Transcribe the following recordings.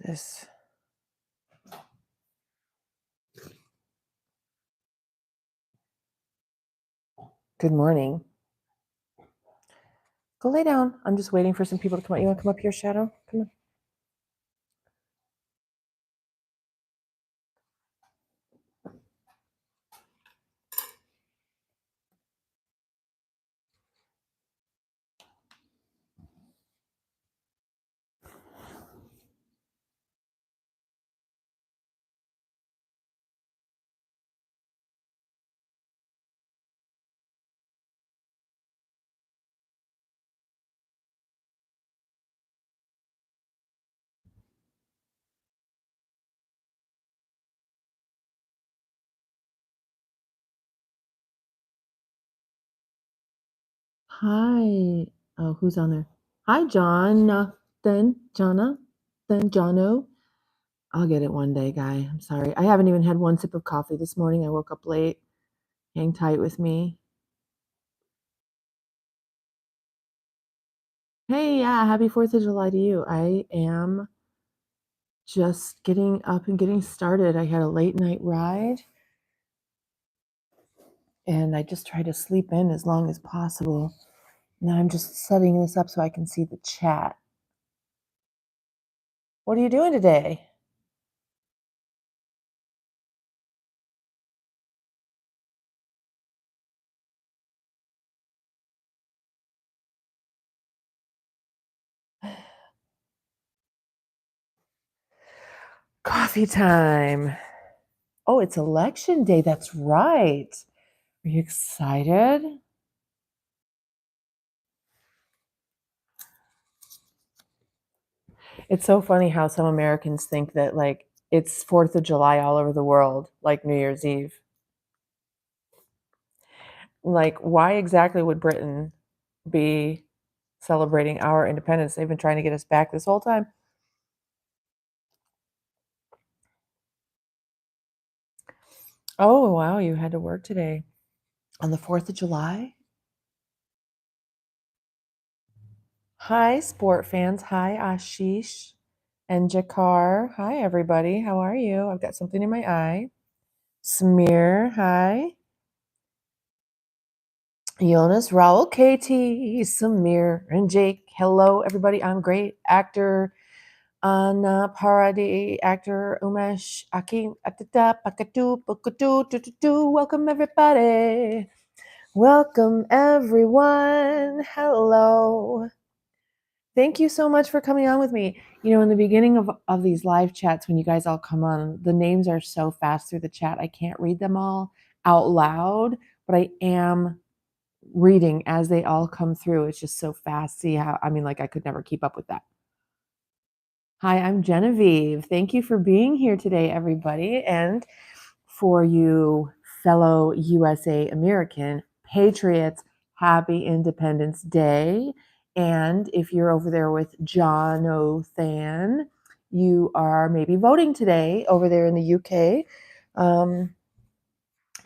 this? Good morning. Go lay down. I'm just waiting for some people to come up. You want to come up here, Shadow? Come on. Hi. Oh, who's on there? Hi, Jono. I'll get it one day, guy. I'm sorry. I haven't even had one sip of coffee this morning. I woke up late. Hang tight with me. Hey, yeah, happy 4th of July to you. I am just getting up and getting started. I had a late night ride and I just try to sleep in as long as possible. Now I'm just setting this up so I can see the chat. What are you doing today? Coffee time. Oh, it's election day. That's right. Are you excited? It's so funny how some Americans think that like it's 4th of July all over the world, like New Year's Eve. Like, why exactly would Britain be celebrating our independence? They've been trying to get us back this whole time. Oh, wow, you had to work today on the 4th of July? Hi, sport fans. Hi, Ashish and Jakar. Hi, everybody. How are you? I've got something in my eye. Smear. Hi. Jonas, Raul, Katie, Samir, and Jake. Hello, everybody. I'm great. Actor Anna Paradi, actor Umesh Akin Atita Pakatu Pakatu. Welcome, everybody. Welcome, everyone. Hello. Thank you so much for coming on with me. You know, in the beginning of these live chats, when you guys all come on, the names are so fast through the chat. I can't read them all out loud, but I am reading as they all come through. It's just so fast. See how, I mean, like I could never keep up with that. Hi, I'm Genevieve. Thank you for being here today, everybody. And for you fellow USA American patriots, happy Independence Day. And if you're over there with Jonathan, you are maybe voting today over there in the UK.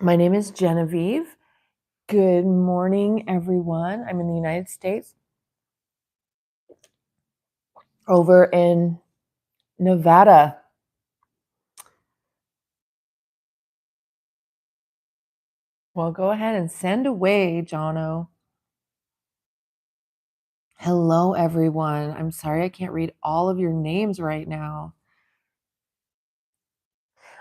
My name is Genevieve. Good morning, everyone. I'm in the United States, over in Nevada. Well, go ahead and send away, Jono. Hello, everyone. I'm sorry I can't read all of your names right now.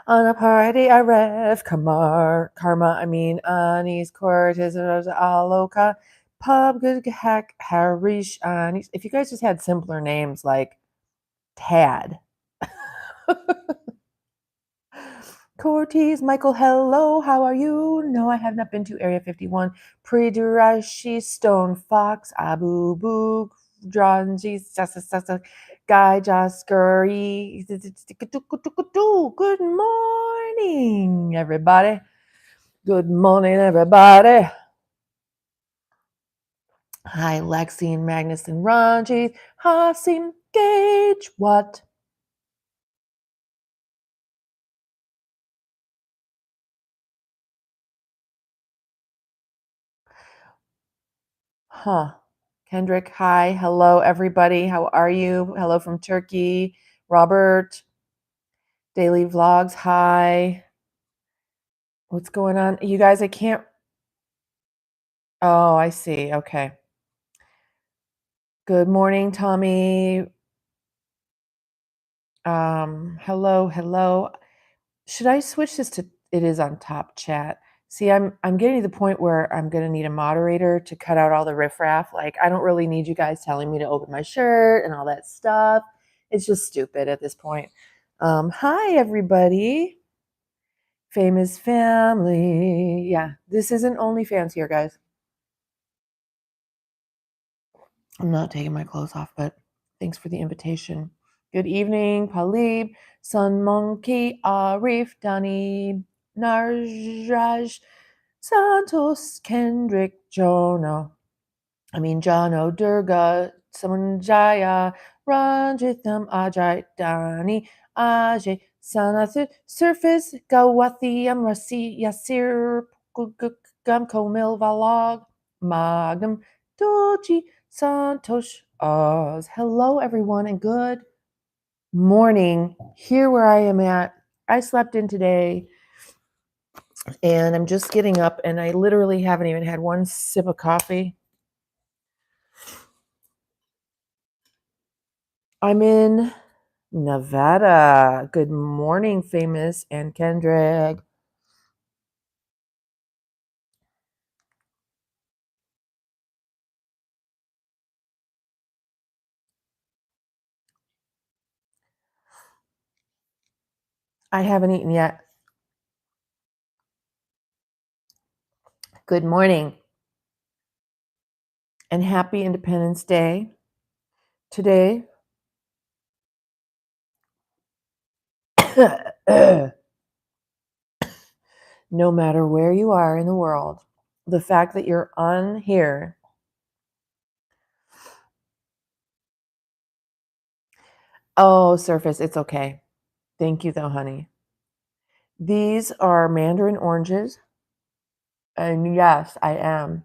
On a party, I rev karma. Anis Cortez, Aloka, Pub, Good Hack, Harish, Anis. If you guys just had simpler names like Tad. Cortez, Michael, hello, how are you? No, I have not been to Area 51. Pridurashi, Stone Fox, Abu Boo, Dranji, Guy, Jaskuri. Good morning, everybody. Good morning, everybody. Hi, Lexi and Magnus and Ranji. Hasim, Gage, what? Huh. Kendrick, hi. Hello, everybody. How are you? Hello from Turkey. Robert, daily vlogs. Hi. What's going on? You guys, I can't. Oh, I see. Okay. Good morning, Tommy. Hello. Should I switch this to it is on top chat? See, I'm getting to the point where I'm gonna need a moderator to cut out all the riffraff. Like, I don't really need you guys telling me to open my shirt and all that stuff. It's just stupid at this point. Hi everybody. Famous family. Yeah, this isn't OnlyFans here, guys. I'm not taking my clothes off, but thanks for the invitation. Good evening, Palib, Sun Monkey, Arif, Dani, Narjaj, Santos, Kendrick, Jono, Durga, Samanjaya, Ranjitham, Ajay, Dani, Ajay, Sanath, Surface, Gawathi, Amrasi, Yasir, Gum, Komil, Valog, Magnum, Doji, Santosh, Oz. Hello, everyone, and good morning. Here where I am at, I slept in today, and I'm just getting up, and I literally haven't even had one sip of coffee. I'm in Nevada. Good morning, Famous and Kendrick. I haven't eaten yet. Good morning and happy Independence Day. Today, no matter where you are in the world, the fact that you're on here. Oh, Surface, it's okay. Thank you, though, honey. These are mandarin oranges. And yes, I am.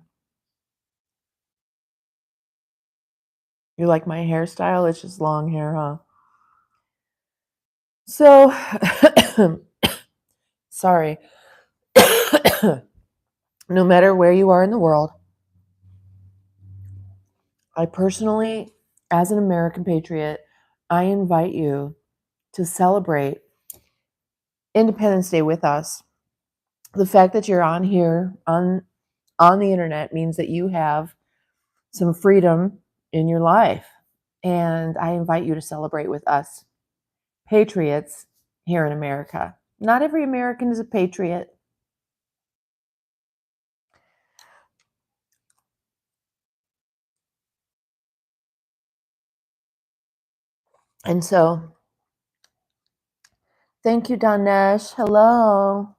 You like my hairstyle? It's just long hair, huh? So, sorry. No matter where you are in the world, I personally, as an American patriot, I invite you to celebrate Independence Day with us. The fact that you're on here on the internet means that you have some freedom in your life. And I invite you to celebrate with us, patriots here in America. Not every American is a patriot. And so, thank you, Danesh. Hello.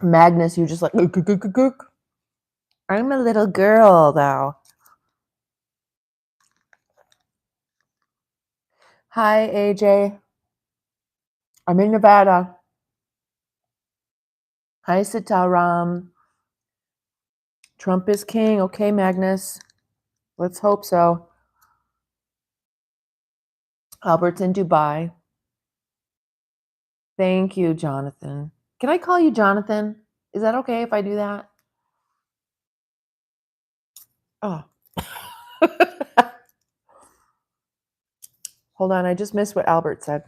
Magnus, you just like, gook, gook, gook, gook. I'm a little girl, though. Hi, AJ. I'm in Nevada. Hi, Sitaram. Trump is king. Okay, Magnus. Let's hope so. Albert's in Dubai. Thank you, Jonathan. Can I call you Jonathan? Is that okay if I do that? Oh. Hold on, I just missed what Albert said.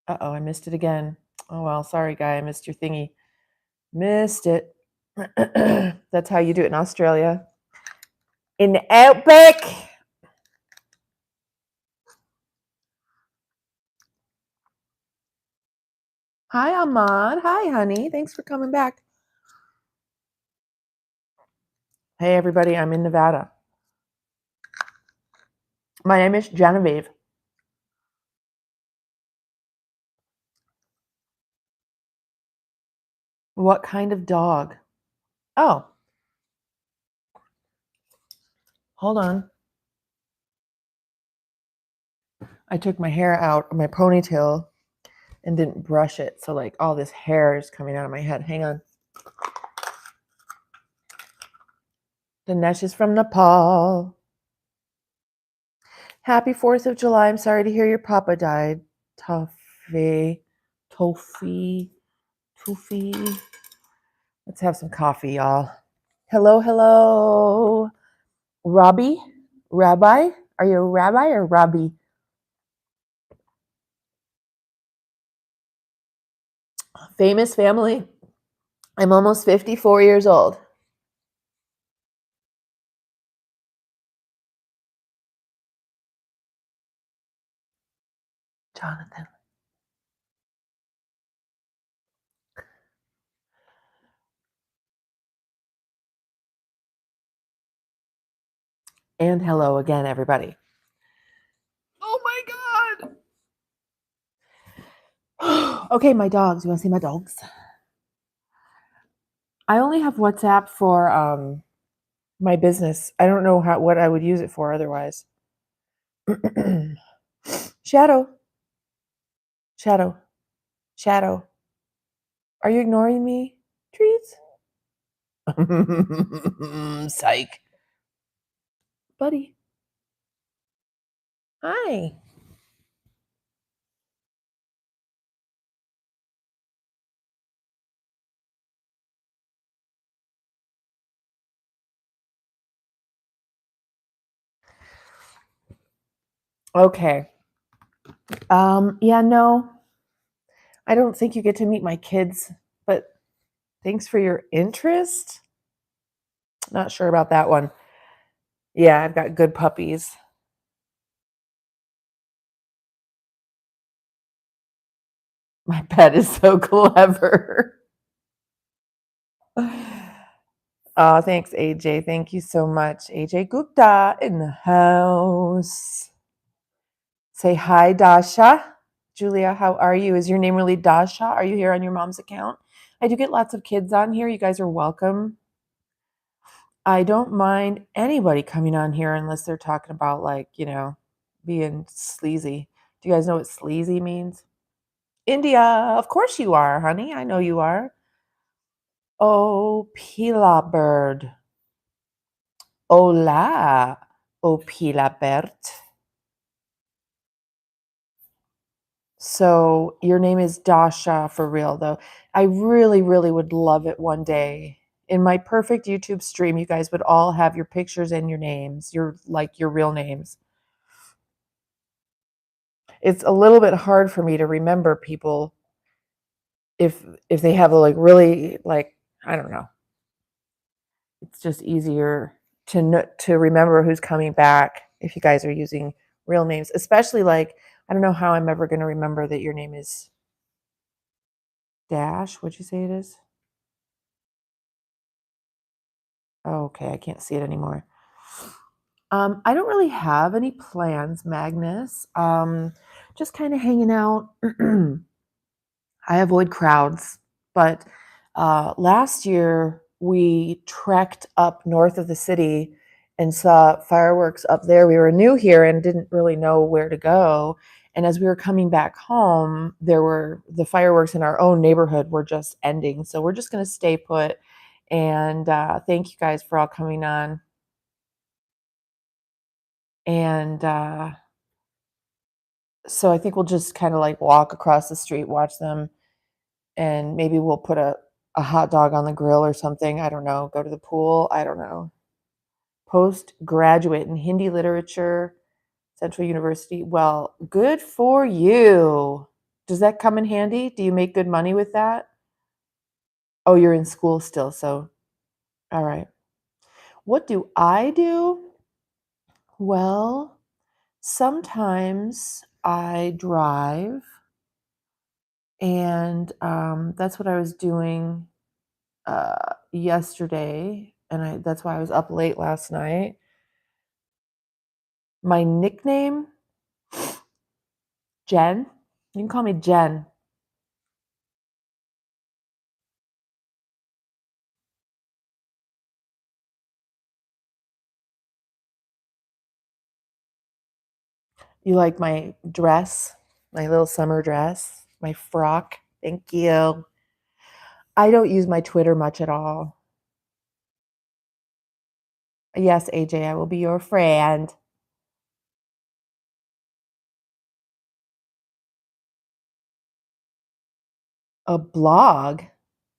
Uh-oh, I missed it again. Oh, well, sorry, guy. I missed your thingy. Missed it. That's how you do it in Australia. In the outback. Hi, Ahmad. Hi, honey. Thanks for coming back. Hey, everybody. I'm in Nevada. My name is Genevieve. What kind of dog? Oh. Hold on. I took my hair out, my ponytail, and didn't brush it. So, like, all this hair is coming out of my head. Hang on. Dinesh is from Nepal. Happy 4th of July. I'm sorry to hear your papa died. Toffee. Let's have some coffee, y'all. Hello. Robbie? Rabbi? Are you a rabbi or Robbie? Famous family. I'm almost 54 years old. Jonathan. And hello again, everybody. Oh my God. Okay, my dogs. You want to see my dogs? I only have WhatsApp for my business. I don't know what I would use it for otherwise. Shadow. Are you ignoring me? Trees? Psych. Buddy. Hi. Okay. Yeah, no. I don't think you get to meet my kids, but thanks for your interest. Not sure about that one. Yeah, I've got good puppies. My pet is so clever. Oh, thanks, AJ. Thank you so much. AJ Gupta in the house. Say hi, Dasha. Julia, how are you? Is your name really Dasha? Are you here on your mom's account? I do get lots of kids on here. You guys are welcome. I don't mind anybody coming on here unless they're talking about, like, being sleazy. Do you guys know what sleazy means? India, of course you are, honey. I know you are. Oh, Pila bird. Hola, oh Pila bird. So your name is Dasha for real, though. I really, really would love it one day. In my perfect YouTube stream, you guys would all have your pictures and your names, your real names. It's a little bit hard for me to remember people if they have really I don't know. It's just easier to remember who's coming back if you guys are using real names, especially I don't know how I'm ever going to remember that your name is Dash. What'd you say it is? Oh, okay, I can't see it anymore. I don't really have any plans, Magnus. Just kind of hanging out. I avoid crowds, but last year we trekked up north of the city and saw fireworks up there. We were new here and didn't really know where to go. And as we were coming back home, the fireworks in our own neighborhood were just ending. So we're just going to stay put. And thank you guys for all coming on. And so I think we'll just kind of walk across the street, watch them, and maybe we'll put a hot dog on the grill or something. I don't know. Go to the pool. I don't know. Postgraduate in Hindi literature, Central University. Well, good for you. Does that come in handy? Do you make good money with that? Oh, you're in school still. So, all right. What do I do? Well, sometimes I drive, and that's what I was doing yesterday, and that's why I was up late last night. My nickname, Jen. You can call me Jen. You like my dress, my little summer dress, my frock? Thank you. I don't use my Twitter much at all. Yes, AJ, I will be your friend. A blog?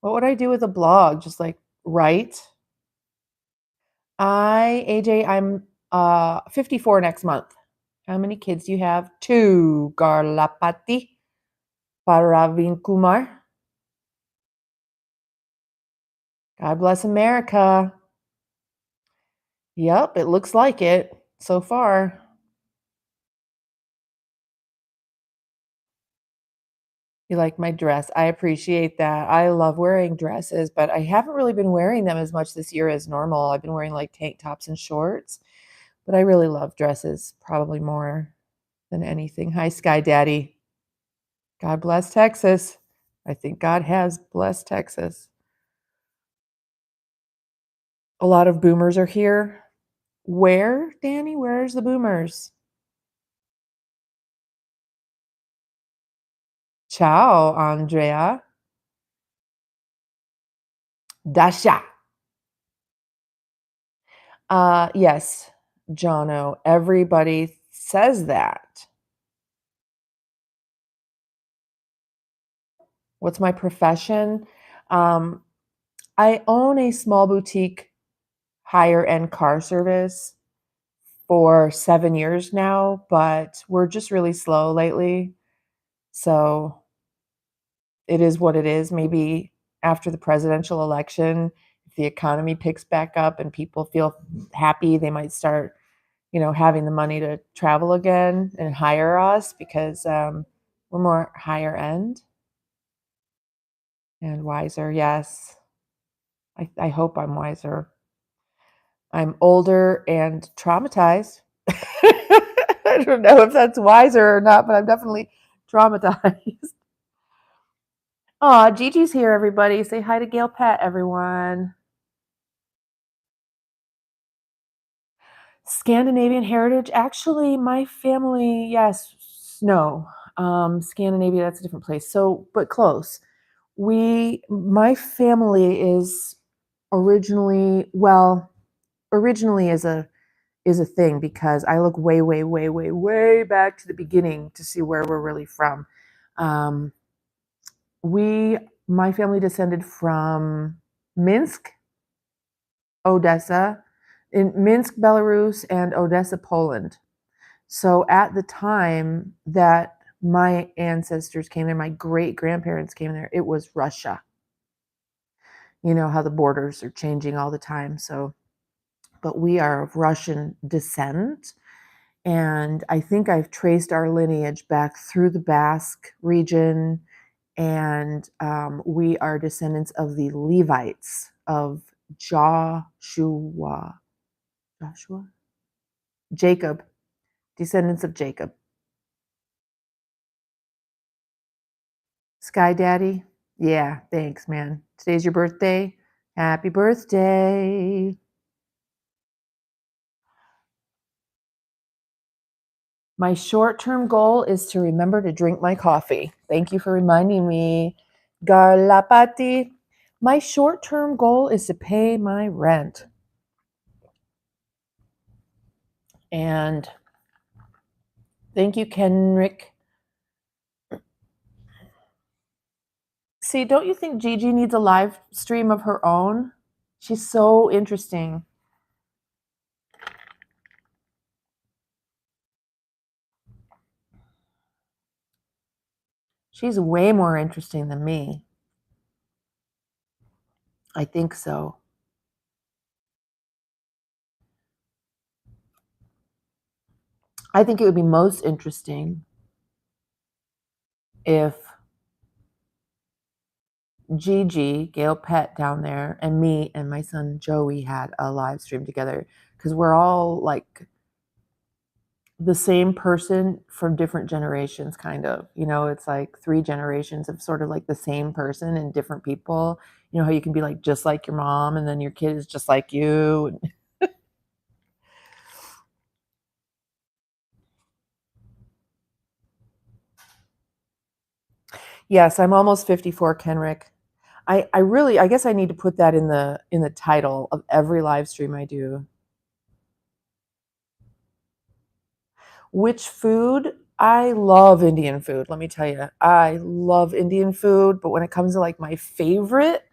What would I do with a blog? Just like write? AJ, I'm 54 next month. How many kids do you have? 2. Garlapati, Paravin Kumar. God bless America. Yep, it looks like it so far. You like my dress. I appreciate that. I love wearing dresses, but I haven't really been wearing them as much this year as normal. I've been wearing like tank tops and shorts, but I really love dresses probably more than anything. Hi, Sky Daddy. God bless Texas. I think God has blessed Texas. A lot of boomers are here. Where, Danny? Where's the boomers? Ciao, Andrea. Dasha. Yes, Jono. Everybody says that. What's my profession? Um, I own a small boutique higher end car service for 7 years now, but we're just really slow lately. So it is what it is. Maybe after the presidential election, if the economy picks back up and people feel happy, they might start, having the money to travel again and hire us because we're more higher end and wiser. Yes. I hope I'm wiser. I'm older and traumatized. I don't know if that's wiser or not, but I'm definitely traumatized. Aw, Gigi's here, everybody. Say hi to Gail Pat, everyone. Scandinavian heritage. Actually, my family, yes, no. Scandinavia, that's a different place. So, but close. My family is originally is a thing because I look way, way, way, way, way back to the beginning to see where we're really from. Um, my family descended from Minsk, Odessa, in Minsk, Belarus, and Odessa, Poland. So at the time that my ancestors came there, my great grandparents came there, it was Russia. You know how the borders are changing all the time. So, but we are of Russian descent. And I think I've traced our lineage back through the Basque region. And we are descendants of the Levites of Joshua, Jacob, descendants of Jacob. Sky Daddy, yeah, thanks, man. Today's your birthday. Happy birthday. My short-term goal is to remember to drink my coffee. Thank you for reminding me. Garlapati. My short-term goal is to pay my rent. And thank you, Kenrick. See, don't you think Gigi needs a live stream of her own? She's so interesting. She's way more interesting than me. I think so. I think it would be most interesting if Gigi, Gail Pet down there, and me and my son Joey had a live stream together because we're all like the same person from different generations, kind of. It's like 3 generations of sort of like the same person and different people. You know how you can be like just like your mom and then your kid is just like you. Yes, I'm almost 54, Kenrick. I guess I need to put that in the title of every live stream I do. Which food? I love Indian food. Let me tell you, I love Indian food. But when it comes to like my favorite,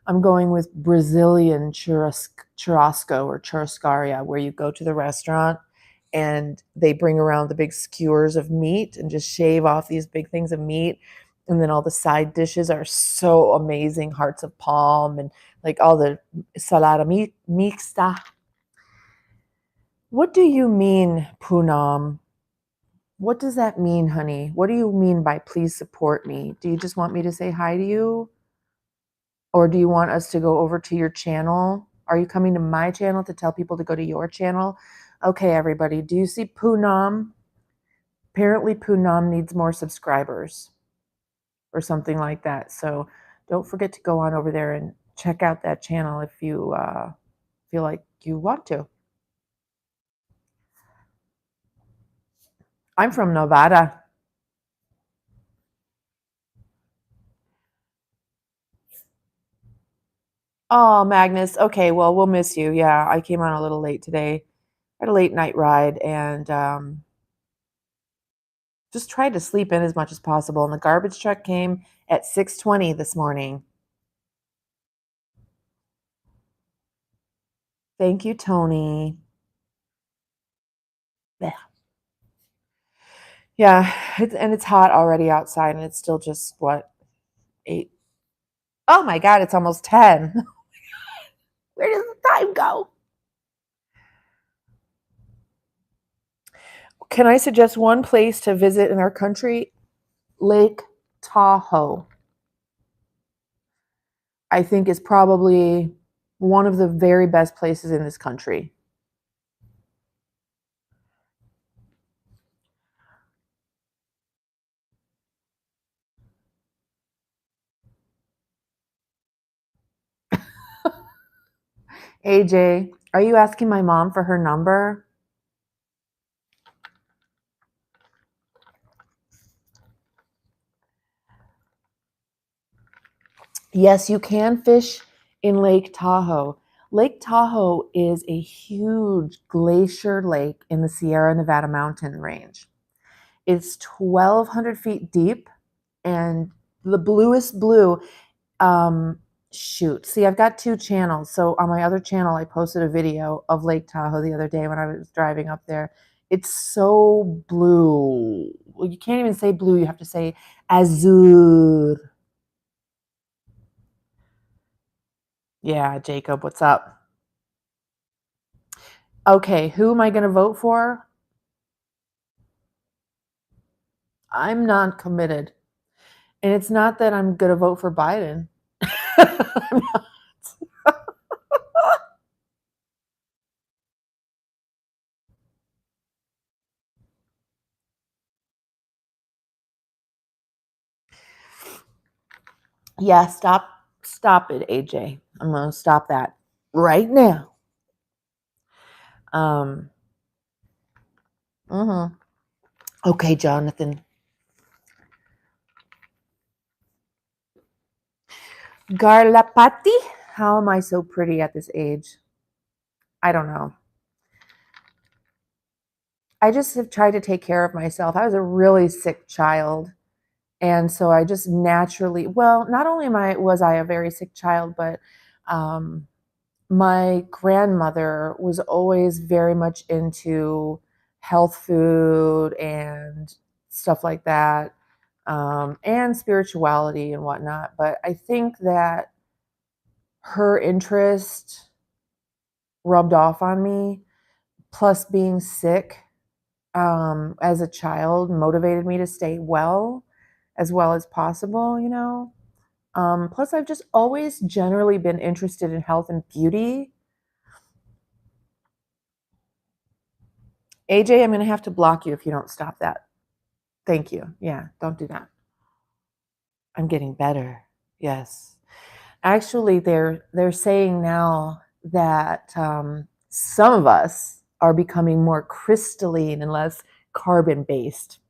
I'm going with Brazilian churrasco or churrascaria, where you go to the restaurant and they bring around the big skewers of meat and just shave off these big things of meat. And then all the side dishes are so amazing, hearts of palm and like all the salada mixta. What do you mean, Poonam? What does that mean, honey? What do you mean by please support me? Do you just want me to say hi to you? Or do you want us to go over to your channel? Are you coming to my channel to tell people to go to your channel? Okay, everybody. Do you see Poonam? Apparently, Poonam needs more subscribers or something like that. So don't forget to go on over there and check out that channel if you feel like you want to. I'm from Nevada. Oh, Magnus. Okay, well, we'll miss you. Yeah, I came on a little late today. I had a late night ride and just tried to sleep in as much as possible. And the garbage truck came at 6:20 this morning. Thank you, Tony. Yeah, yeah, and it's hot already outside, and it's still just what 8. Oh my God, it's almost 10. Where does the time go? Can I suggest one place to visit in our country? Lake Tahoe. I think is probably one of the very best places in this country. AJ, are you asking my mom for her number? Yes, you can fish in Lake Tahoe. Lake Tahoe is a huge glacier lake in the Sierra Nevada mountain range. It's 1,200 feet deep and the bluest blue. Shoot, see, I've got two channels. So on my other channel, I posted a video of Lake Tahoe the other day when I was driving up there. It's so blue. Well, you can't even say blue. You have to say azure. Yeah, Jacob, what's up? Okay, who am I going to vote for? I'm not committed. And it's not that I'm going to vote for Biden. I'm not. Yeah, stop it, AJ. I'm going to stop that right now. Um, Okay, Jonathan. Garlapati? How am I so pretty at this age? I don't know. I just have tried to take care of myself. I was a really sick child. And so I just naturally, well, not only was I a very sick child, but um, my grandmother was always very much into health food and stuff like that, and spirituality and whatnot. But I think that her interest rubbed off on me, plus being sick as a child motivated me to stay well as possible, you know. Plus, I've just always generally been interested in health and beauty. AJ, I'm going to have to block you if you don't stop that. Thank you. Yeah, don't do that. I'm getting better. Yes. Actually, they're saying now that some of us are becoming more crystalline and less carbon based.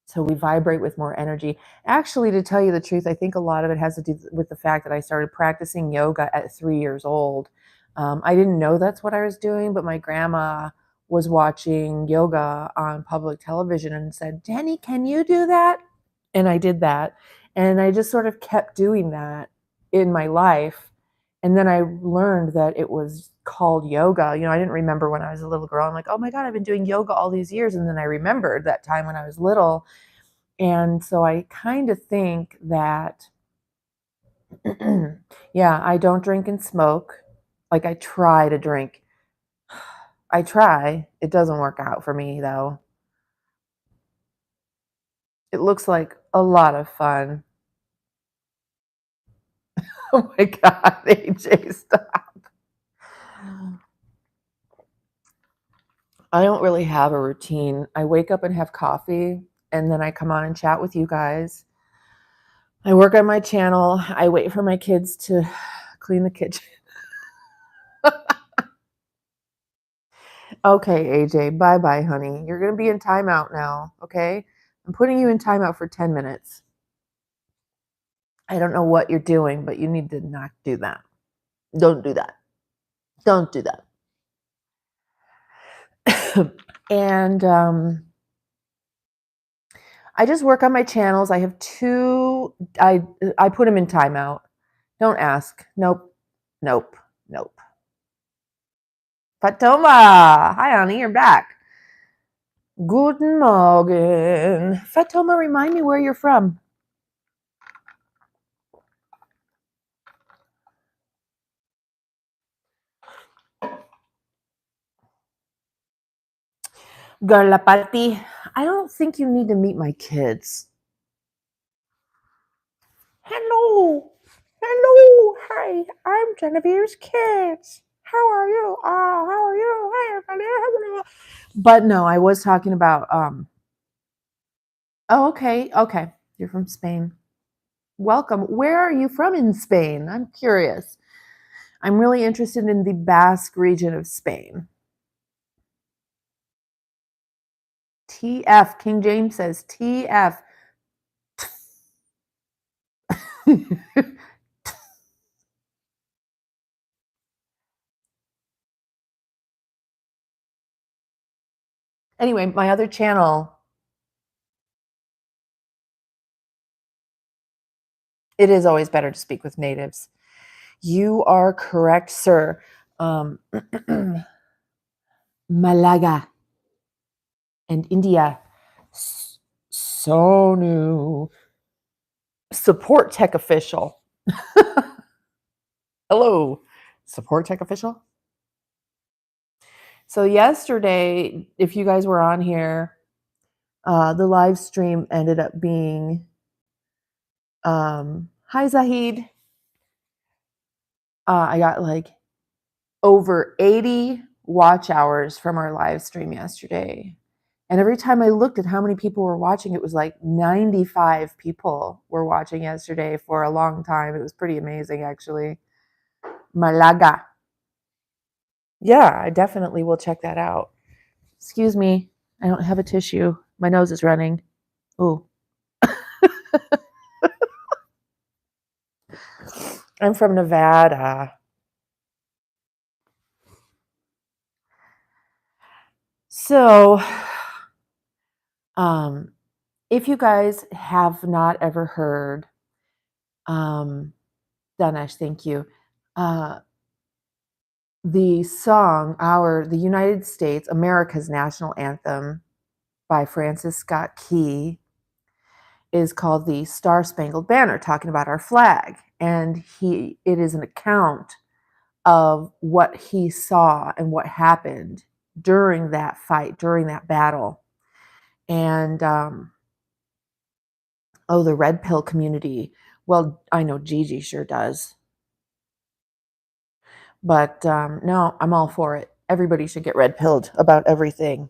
So we vibrate with more energy. Actually, to tell you the truth, I think a lot of it has to do with the fact that I started practicing yoga at 3 years old. I didn't know that's what I was doing, but my grandma was watching yoga on public television and said, Jenny, can you do that? And I did that. And I just sort of kept doing that in my life. And then I learned that it was called yoga. I didn't remember when I was a little girl. I'm like, oh my God, I've been doing yoga all these years. And then I remembered that time when I was little. And so I kind of think that, yeah, I don't drink and smoke. Like I try to drink. I try. It doesn't work out for me though. It looks like a lot of fun. Oh my God, AJ, stop. I don't really have a routine. I wake up and have coffee, and then I come on and chat with you guys. I work on my channel. I wait for my kids to clean the kitchen. Okay, AJ, bye-bye, honey. You're going to be in timeout now, okay? I'm putting you in timeout for 10 minutes. I don't know what you're doing, but you need to not do that. Don't do that. Don't do that. And I just work on my channels. I have two. I put them in timeout. Don't ask. Nope. Nope. Nope. Fatoma. Hi, honey. You're back. Guten Morgen. Fatoma, remind me where you're from. Garlapati. I don't think you need to meet my kids. Hello. Hello. Hi. I'm Genevieve's kids. How are you? How are you? Hi, everybody. But no, I was talking about oh, okay. Okay. You're from Spain. Welcome. Where are you from in Spain? I'm curious. I'm really interested in the Basque region of Spain. TF. King James says TF. Anyway, my other channel, it is always better to speak with natives. You are correct, sir. Malaga and India. Sonu. Support tech official. Hello, support tech official. So yesterday, if you guys were on here, the live stream ended up being, hi Zahid. I got like over 80 watch hours from our live stream yesterday. And every time I looked at how many people were watching, it was like 95 people were watching yesterday for a long time. It was pretty amazing, actually. Malaga. Yeah, I definitely will check that out. Excuse me. I don't have a tissue. My nose is running. Ooh. I'm from Nevada. So, if you guys have not ever heard, Danesh, thank you. The song, the United States, America's national anthem by Francis Scott Key is called the Star Spangled Banner, talking about our flag. And it is an account of what he saw and what happened during that fight, during that battle. And, the red pill community. Well, I know Gigi sure does. But no, I'm all for it. Everybody should get red pilled about everything.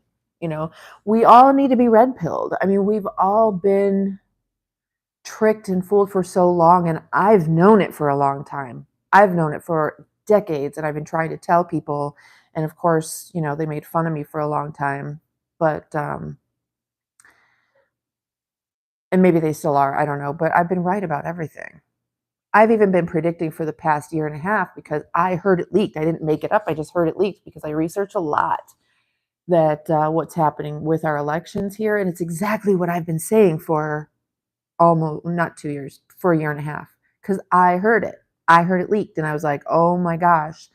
We all need to be red pilled. I mean, we've all been tricked and fooled for so long, and I've known it for a long time. I've known it for decades, and I've been trying to tell people. And of course, they made fun of me for a long time. But and maybe they still are. I don't know. But I've been right about everything. I've even been predicting for the past year and a half because I heard it leaked. I didn't make it up. I just heard it leaked because I research a lot. that what's happening with our elections here. And it's exactly what I've been saying for almost not 2 years, for a year and a half, because I heard it. I heard it leaked, and I was like, oh my gosh,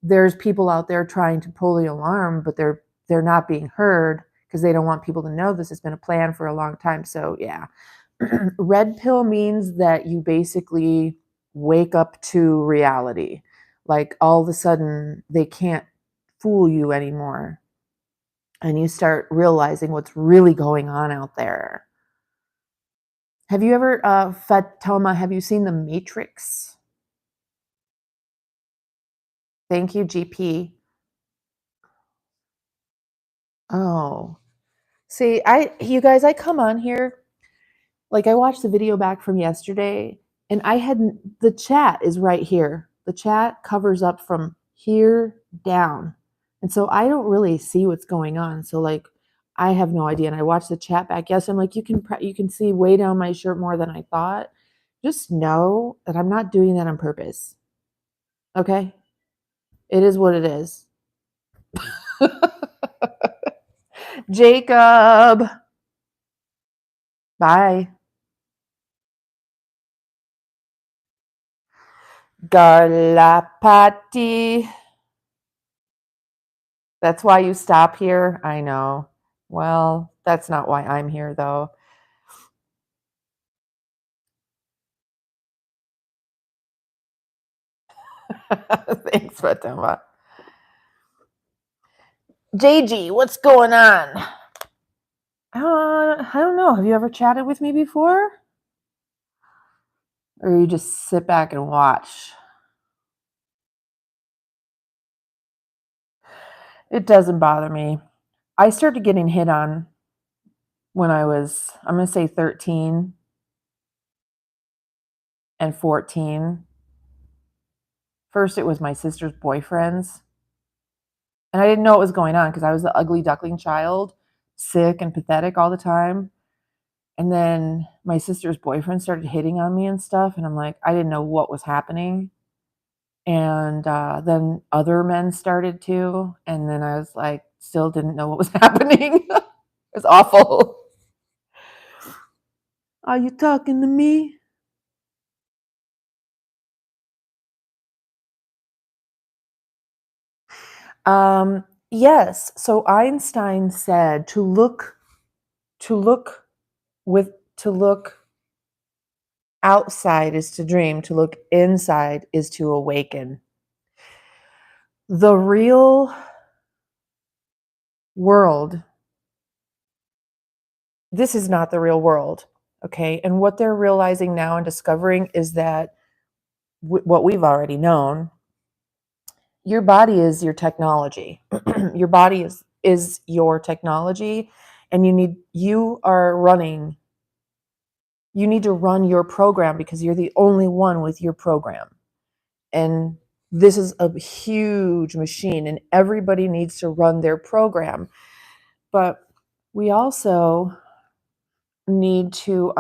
there's people out there trying to pull the alarm, but they're not being heard because they don't want people to know this has been a plan for a long time. So yeah, red pill means that you basically wake up to reality. Like all of a sudden they can't fool you anymore. And you start realizing what's really going on out there. Have you ever, Fatoma, have you seen The Matrix? Thank you, GP. Oh, see, you guys, I come on here, like I watched the video back from yesterday, and the chat is right here. The chat covers up from here down. And so I don't really see what's going on. So like, I have no idea. And I watched the chat back. Yes, I'm like, you can see way down my shirt more than I thought. Just know that I'm not doing that on purpose. Okay? It is what it is. Jacob. Bye. Garlapati. That's why you stop here? I know. Well, that's not why I'm here, though. Thanks, Fatima. JG, what's going on? I don't know. Have you ever chatted with me before? Or you just sit back and watch? It doesn't bother me. I started getting hit on when I was, I'm going to say 13 and 14. First, it was my sister's boyfriends. And I didn't know what was going on because I was the ugly duckling child, sick and pathetic all the time. And then my sister's boyfriend started hitting on me and stuff. And I'm like, I didn't know what was happening. And then other men started to. And then I was like, still didn't know what was happening. It was awful. Are you talking to me? Yes. So Einstein said to look outside is to dream, to look inside is to awaken. The real world, this is not the real world, okay? And what they're realizing now and discovering is that what we've already known, your body is your technology. Your body is your technology, and you need to run your program because you're the only one with your program. And this is a huge machine, and everybody needs to run their program. But we also need to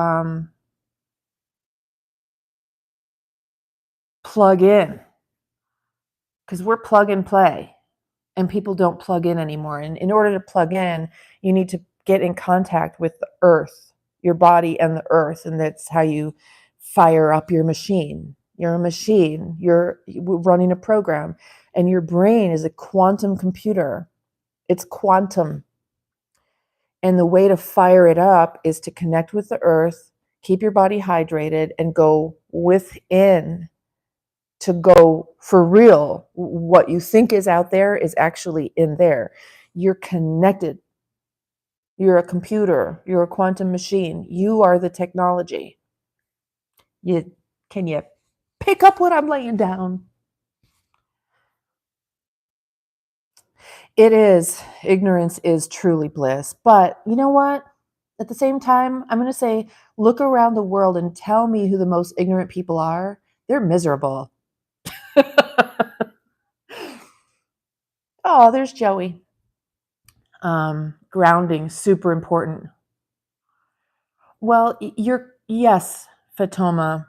plug in, because we're plug and play, and people don't plug in anymore. And in order to plug in, you need to get in contact with the earth, your body and the earth, and that's how you fire up your machine. You're a machine. You're running a program, and your brain is a quantum computer. It's quantum. And the way to fire it up is to connect with the earth, keep your body hydrated, and go within to go for real. What you think is out there is actually in there. You're connected. You're a computer. You're a quantum machine. You are the technology. Can you pick up what I'm laying down? It is. Ignorance is truly bliss. But you know what? At the same time, I'm going to say, look around the world and tell me who the most ignorant people are. They're miserable. Oh, there's Joey. Grounding, super important. Well, yes, Fatoma,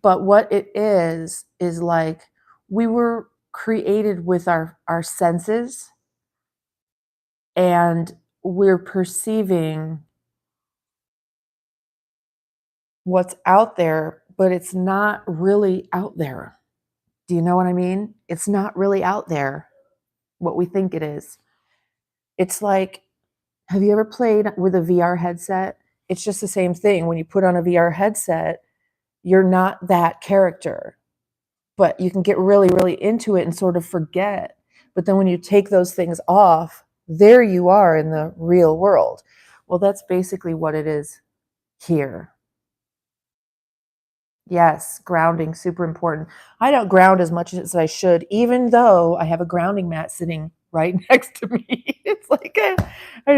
but what it is like we were created with our senses, And we're perceiving what's out there, but it's not really out there. Do you know what I mean? It's not really out there what we think it is. It's like, have you ever played with a VR headset? It's just the same thing. When you put on a VR headset, you're not that character, but you can get really, really into it and sort of forget. But then when you take those things off, there you are in the real world. Well, that's basically what it is here. Yes, grounding, super important. I don't ground as much as I should, even though I have a grounding mat sitting right next to me. It's like I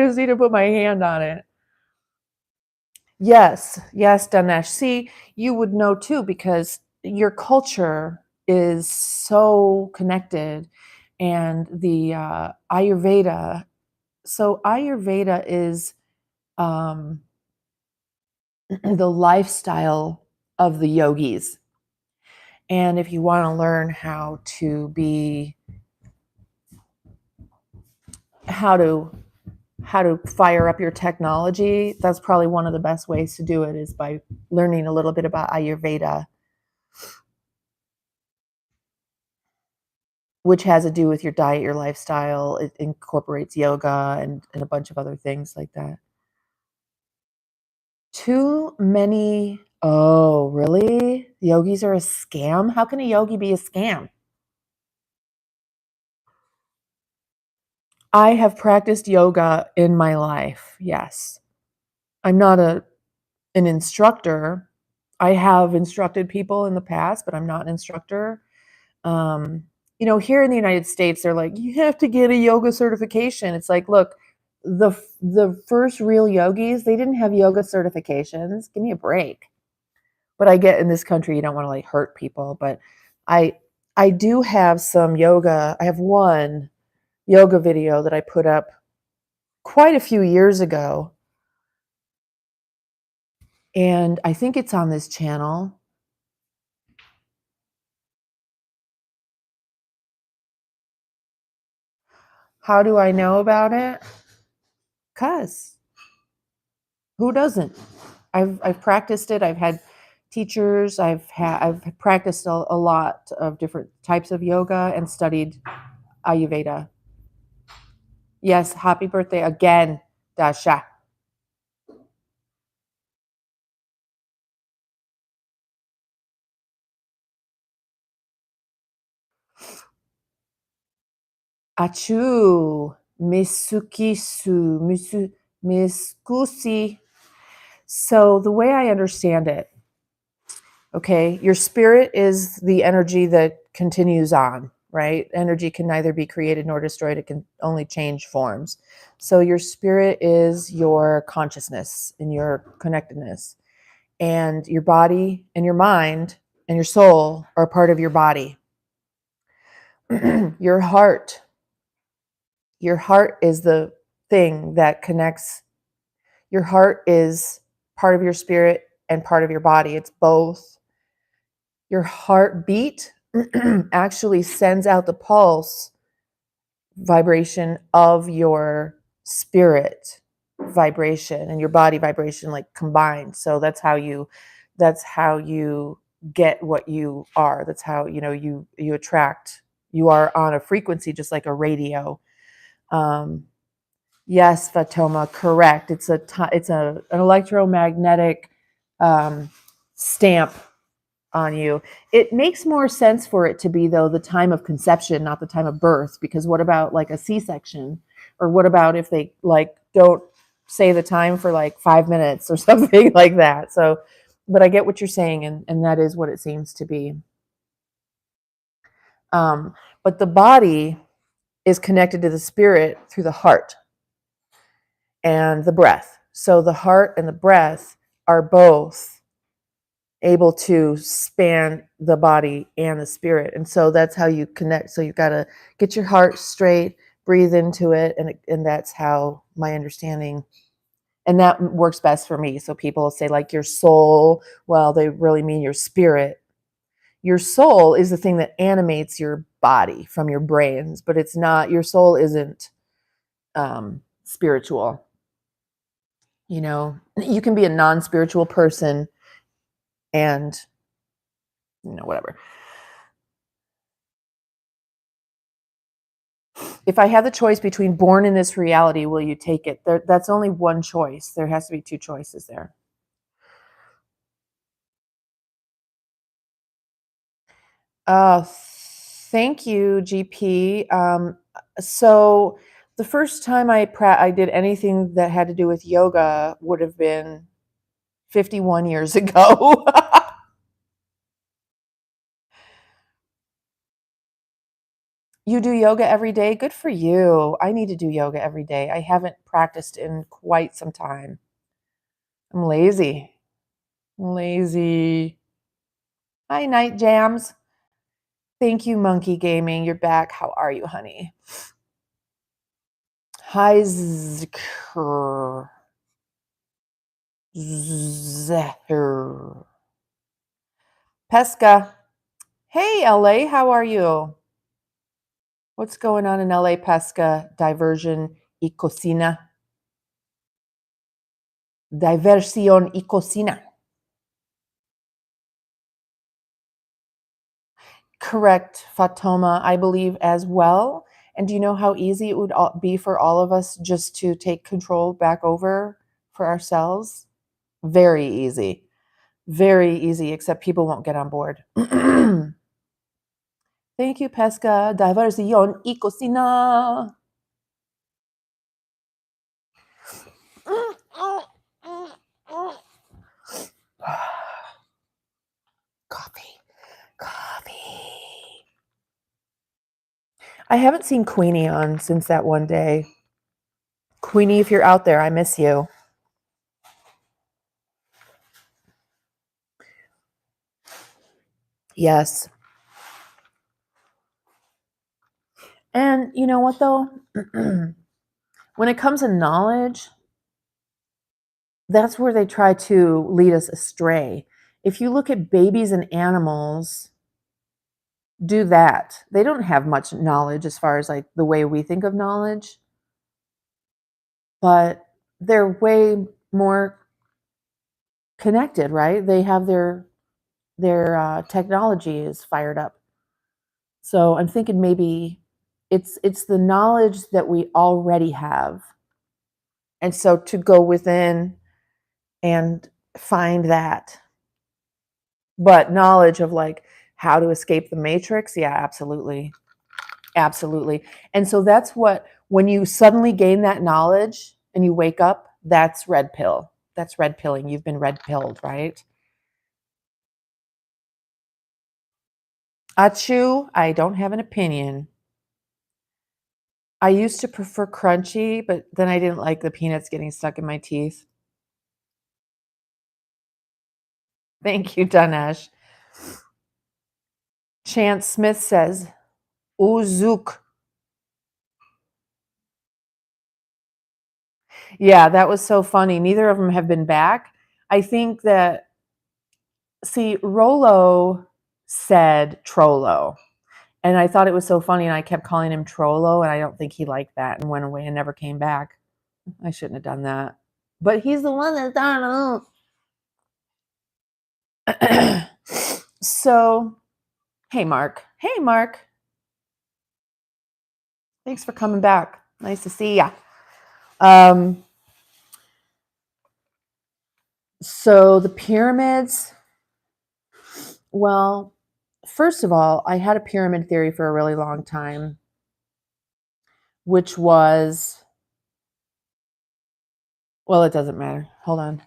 just need to put my hand on it. Yes, yes, Danesh. See, you would know too because your culture is so connected, and the Ayurveda. So Ayurveda is um, the lifestyle of the yogis. And if you want to learn how to how to fire up your technology, that's probably one of the best ways to do it is by learning a little bit about Ayurveda, which has to do with your diet, your lifestyle. It incorporates yoga and a bunch of other things like that. Too many. Oh, really? Yogis are a scam? How can a yogi be a scam? I have practiced yoga in my life. Yes. I'm not an instructor. I have instructed people in the past, but I'm not an instructor. Um, here in the United States, they're like, you have to get a yoga certification. It's like, look, the first real yogis, they didn't have yoga certifications. Give me a break. But I get in this country, you don't want to like hurt people, but I I do have some yoga. I have one yoga video that I put up quite a few years ago, and I think it's on this channel. How do I know about it? 'Cause who doesn't? I've practiced it. I've had teachers. I've practiced a lot of different types of yoga and studied Ayurveda. Yes, happy birthday again, Dasha. Achu, misukisu, miskusi. So the way I understand it, okay, your spirit is the energy that continues on, right? Energy can neither be created nor destroyed, it can only change forms. So your spirit is your consciousness and your connectedness. And your body and your mind and your soul are part of your body. your heart, your heart is the thing that connects. Your heart is part of your spirit and part of your body. It's both. Your heartbeat actually sends out the pulse vibration of your spirit vibration and your body vibration like combined. So that's how you get what you are. That's how you attract. You are on a frequency just like a radio. um yes, Fatoma, correct. It's an electromagnetic stamp on you. It makes more sense for it to be, though, the time of conception, not the time of birth, because what about like a C-section? Or what about if they like don't say the time for like 5 minutes or something like that? So, but I get what you're saying, and that is what it seems to be. But the body is connected to the spirit through the heart and the breath. So the heart and the breath are both able to span the body and the spirit. And so that's how you connect. So you got to get your heart straight, breathe into it. And that's how my understanding, and that works best for me. So people say like your soul, well, they really mean your spirit. Your soul is the thing that animates your body from your brains, but it's not, your soul isn't spiritual. You know, you can be a non-spiritual person and, whatever. If I have the choice between born in this reality, will you take it? That's only one choice. There has to be two choices there. Thank you, GP. So the first time I did anything that had to do with yoga would have been 51 years ago. You do yoga every day? Good for you. I need to do yoga every day. I haven't practiced in quite some time. I'm lazy. Lazy. Hi, Night Jams. Thank you, Monkey Gaming. You're back. How are you, honey? Hi, Zker. Zehir. Pesca. Hey, LA. How are you? What's going on in LA, Pesca? Diversion y cocina. Diversión y cocina. Correct, Fatoma, I believe as well. And do you know how easy it would be for all of us just to take control back over for ourselves? Very easy. Very easy, except people won't get on board. Thank you, Pesca. Diversión y cocina. Coffee. Coffee. I haven't seen Queenie on since that one day. Queenie, if you're out there, I miss you. Yes. And you know what, though? When it comes to knowledge, that's where they try to lead us astray. If you look at babies and animals, do that. They don't have much knowledge as far as like the way we think of knowledge, but they're way more connected, right? They have their technology is fired up. So I'm thinking maybe it's the knowledge that we already have. And so to go within and find that. But knowledge of like how to escape the matrix, yeah, absolutely. Absolutely. And so that's what, when you suddenly gain that knowledge and you wake up, that's red pill. That's red pilling. You've been red pilled, right? Achu, I don't have an opinion. I used to prefer crunchy, but then I didn't like the peanuts getting stuck in my teeth. Thank you, Danesh. Chance Smith says, Uzuk. Yeah, that was so funny. Neither of them have been back. I think that, see, Rolo said Trollo. And I thought it was so funny, and I kept calling him Trollo, and I don't think he liked that and went away and never came back. I shouldn't have done that. But he's the one that's done it. So, hey, Mark. Hey, Mark. Thanks for coming back. Nice to see ya. So the pyramids, well, first of all, I had a pyramid theory for a really long time, which was, well, it doesn't matter. Hold on.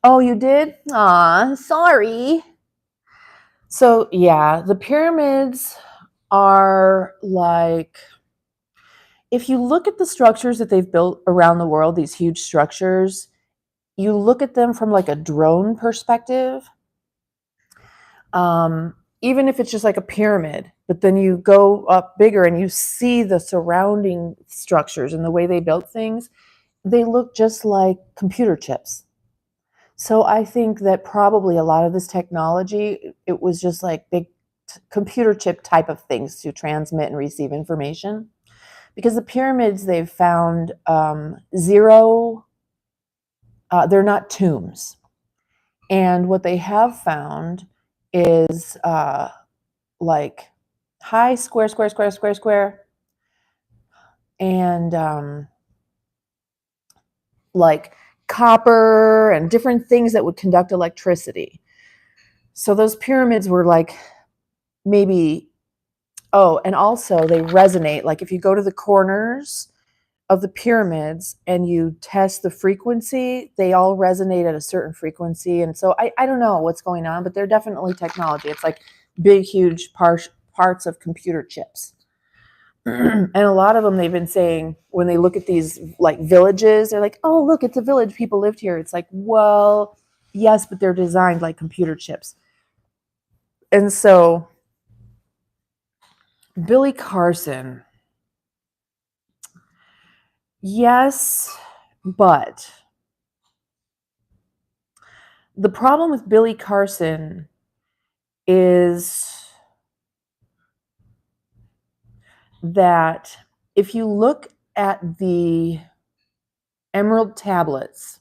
Oh, you did? Aw, sorry. So, yeah, the pyramids are like, if you look at the structures that they've built around the world, these huge structures, you look at them from like a drone perspective, even if it's just like a pyramid, but then you go up bigger and you see the surrounding structures and the way they built things, they look just like computer chips. So I think that probably a lot of this technology, it was just like big computer chip type of things to transmit and receive information. Because the pyramids they've found zero, they're not tombs. And what they have found is like high square, square, square, square, square, and like copper and different things that would conduct electricity. So those pyramids were like maybe, oh, and also they resonate. Like if you go to the corners of the pyramids and you test the frequency, they all resonate at a certain frequency. And so I don't know what's going on, but they're definitely technology. It's like big, huge parts of computer chips. And a lot of them, they've been saying when they look at these like villages, they're like, oh, look, it's a village. People lived here. It's like, well, yes, but they're designed like computer chips. And so Billy Carson, yes, but the problem with Billy Carson is that if you look at the emerald tablets,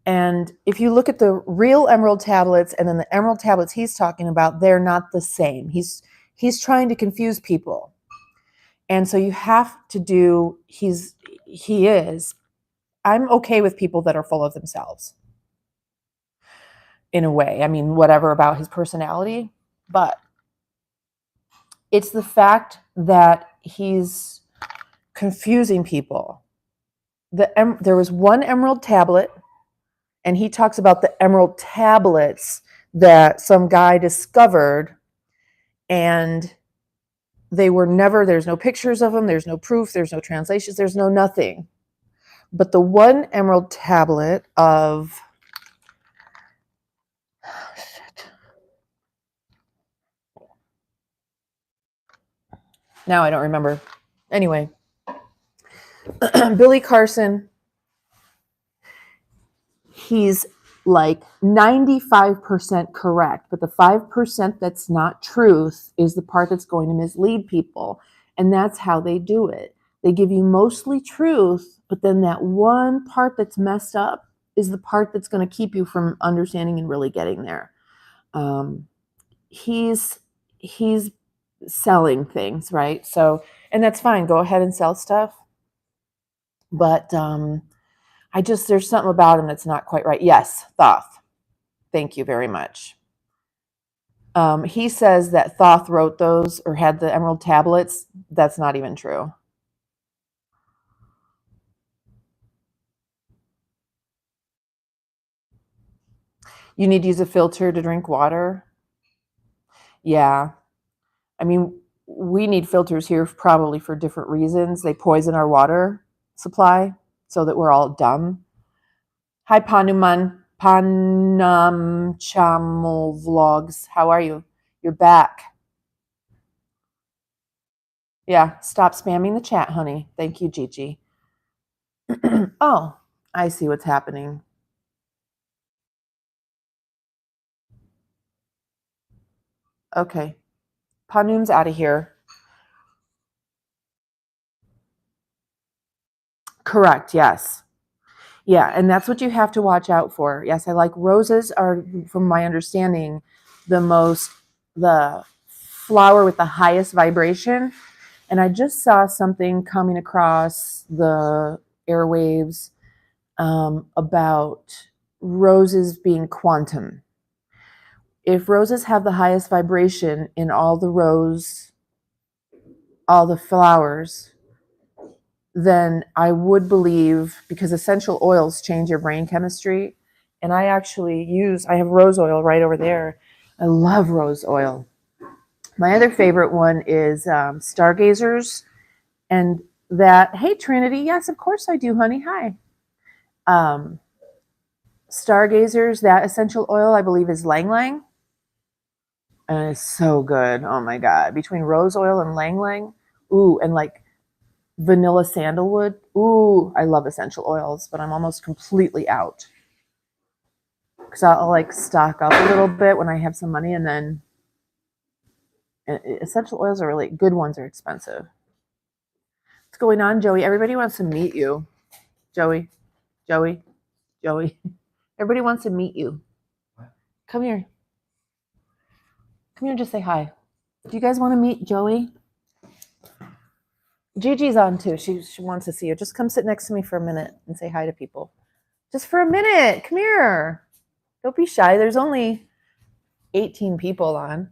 and if you look at the real emerald tablets and then the emerald tablets he's talking about, they're not the same. He's trying to confuse people. And so you have to do, I'm okay with people that are full of themselves in a way. I mean, whatever about his personality, but it's the fact that he's confusing people. There was one emerald tablet, and he talks about the emerald tablets that some guy discovered, and they were never, there's no pictures of them, there's no proof, there's no translations, there's no nothing. But the one emerald tablet of, now I don't remember. Anyway, Billy Carson, he's like 95% correct, but the 5% that's not truth is the part that's going to mislead people. And that's how they do it. They give you mostly truth, but then that one part that's messed up is the part that's going to keep you from understanding and really getting there. He's selling things, right? So, and that's fine. Go ahead and sell stuff. But there's something about him that's not quite right. Yes, Thoth. Thank you very much. He says that Thoth wrote those or had the emerald tablets. That's not even true. You need to use a filter to drink water. Yeah. I mean, we need filters here probably for different reasons. They poison our water supply so that we're all dumb. Hi, Panuman. Panam Chamu Vlogs. How are you? You're back. Yeah, stop spamming the chat, honey. Thank you, Gigi. Oh, I see what's happening. Okay. Panum's out of here. Correct, yes. Yeah, and that's what you have to watch out for. Yes, I like roses are, from my understanding, the flower with the highest vibration. And I just saw something coming across the airwaves about roses being quantum. If roses have the highest vibration in all the flowers, then I would believe, because essential oils change your brain chemistry, and I have rose oil right over there. I love rose oil. My other favorite one is Stargazers, and that, hey Trinity, yes, of course I do, honey, hi. Stargazers, that essential oil I believe is Lang Lang, and it's so good. Oh my god, between rose oil and Lang Lang, ooh, and like vanilla sandalwood. Ooh, I love essential oils, but I'm almost completely out. Because I'll like stock up a little bit when I have some money, and then Essential oils are really good ones are expensive. What's going on, Joey? Everybody wants to meet you. Joey. Everybody wants to meet you. Come here. Come here and just say hi. Do you guys want to meet Joey? Gigi's on too. She wants to see you. Just come sit next to me for a minute and say hi to people. Just for a minute. Come here. Don't be shy. There's only 18 people on.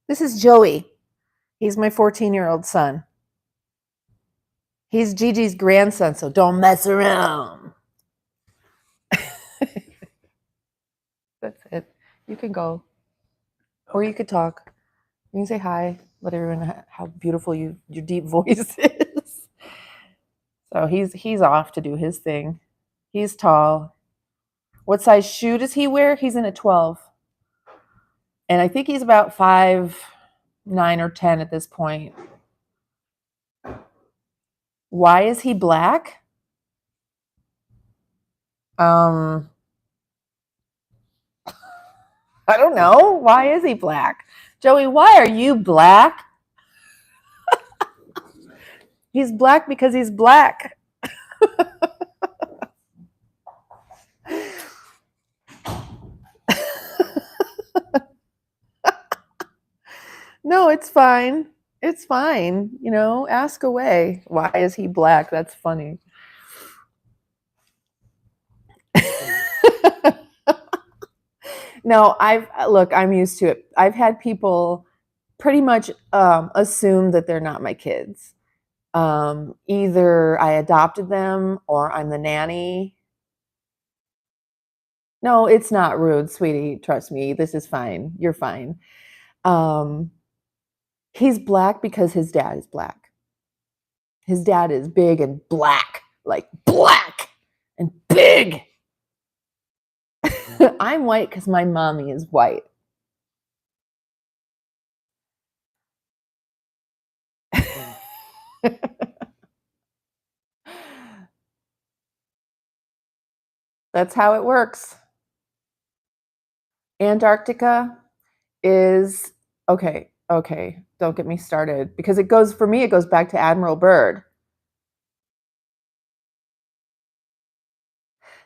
This is Joey. He's my 14-year-old son. He's Gigi's grandson, so don't mess around. That's it. You can go. Or you could talk. You can say hi. Let everyone know how beautiful your deep voice is. So he's off to do his thing. He's tall. What size shoe does he wear? He's in a 12. And I think he's about 5'9" or 10 at this point. Why is he black? I don't know. Why is he black? Joey, why are you black? He's black because he's black. No, it's fine. It's fine. You know, ask away. Why is he black? That's funny. No, I'm used to it. I've had people pretty much assume that they're not my kids. Either I adopted them or I'm the nanny. No, it's not rude, sweetie. Trust me, this is fine. You're fine. He's black because his dad is black. His dad is big and black, like black and big. I'm white because my mommy is white. That's how it works. Antarctica is okay. Don't get me started because it goes back to Admiral Byrd.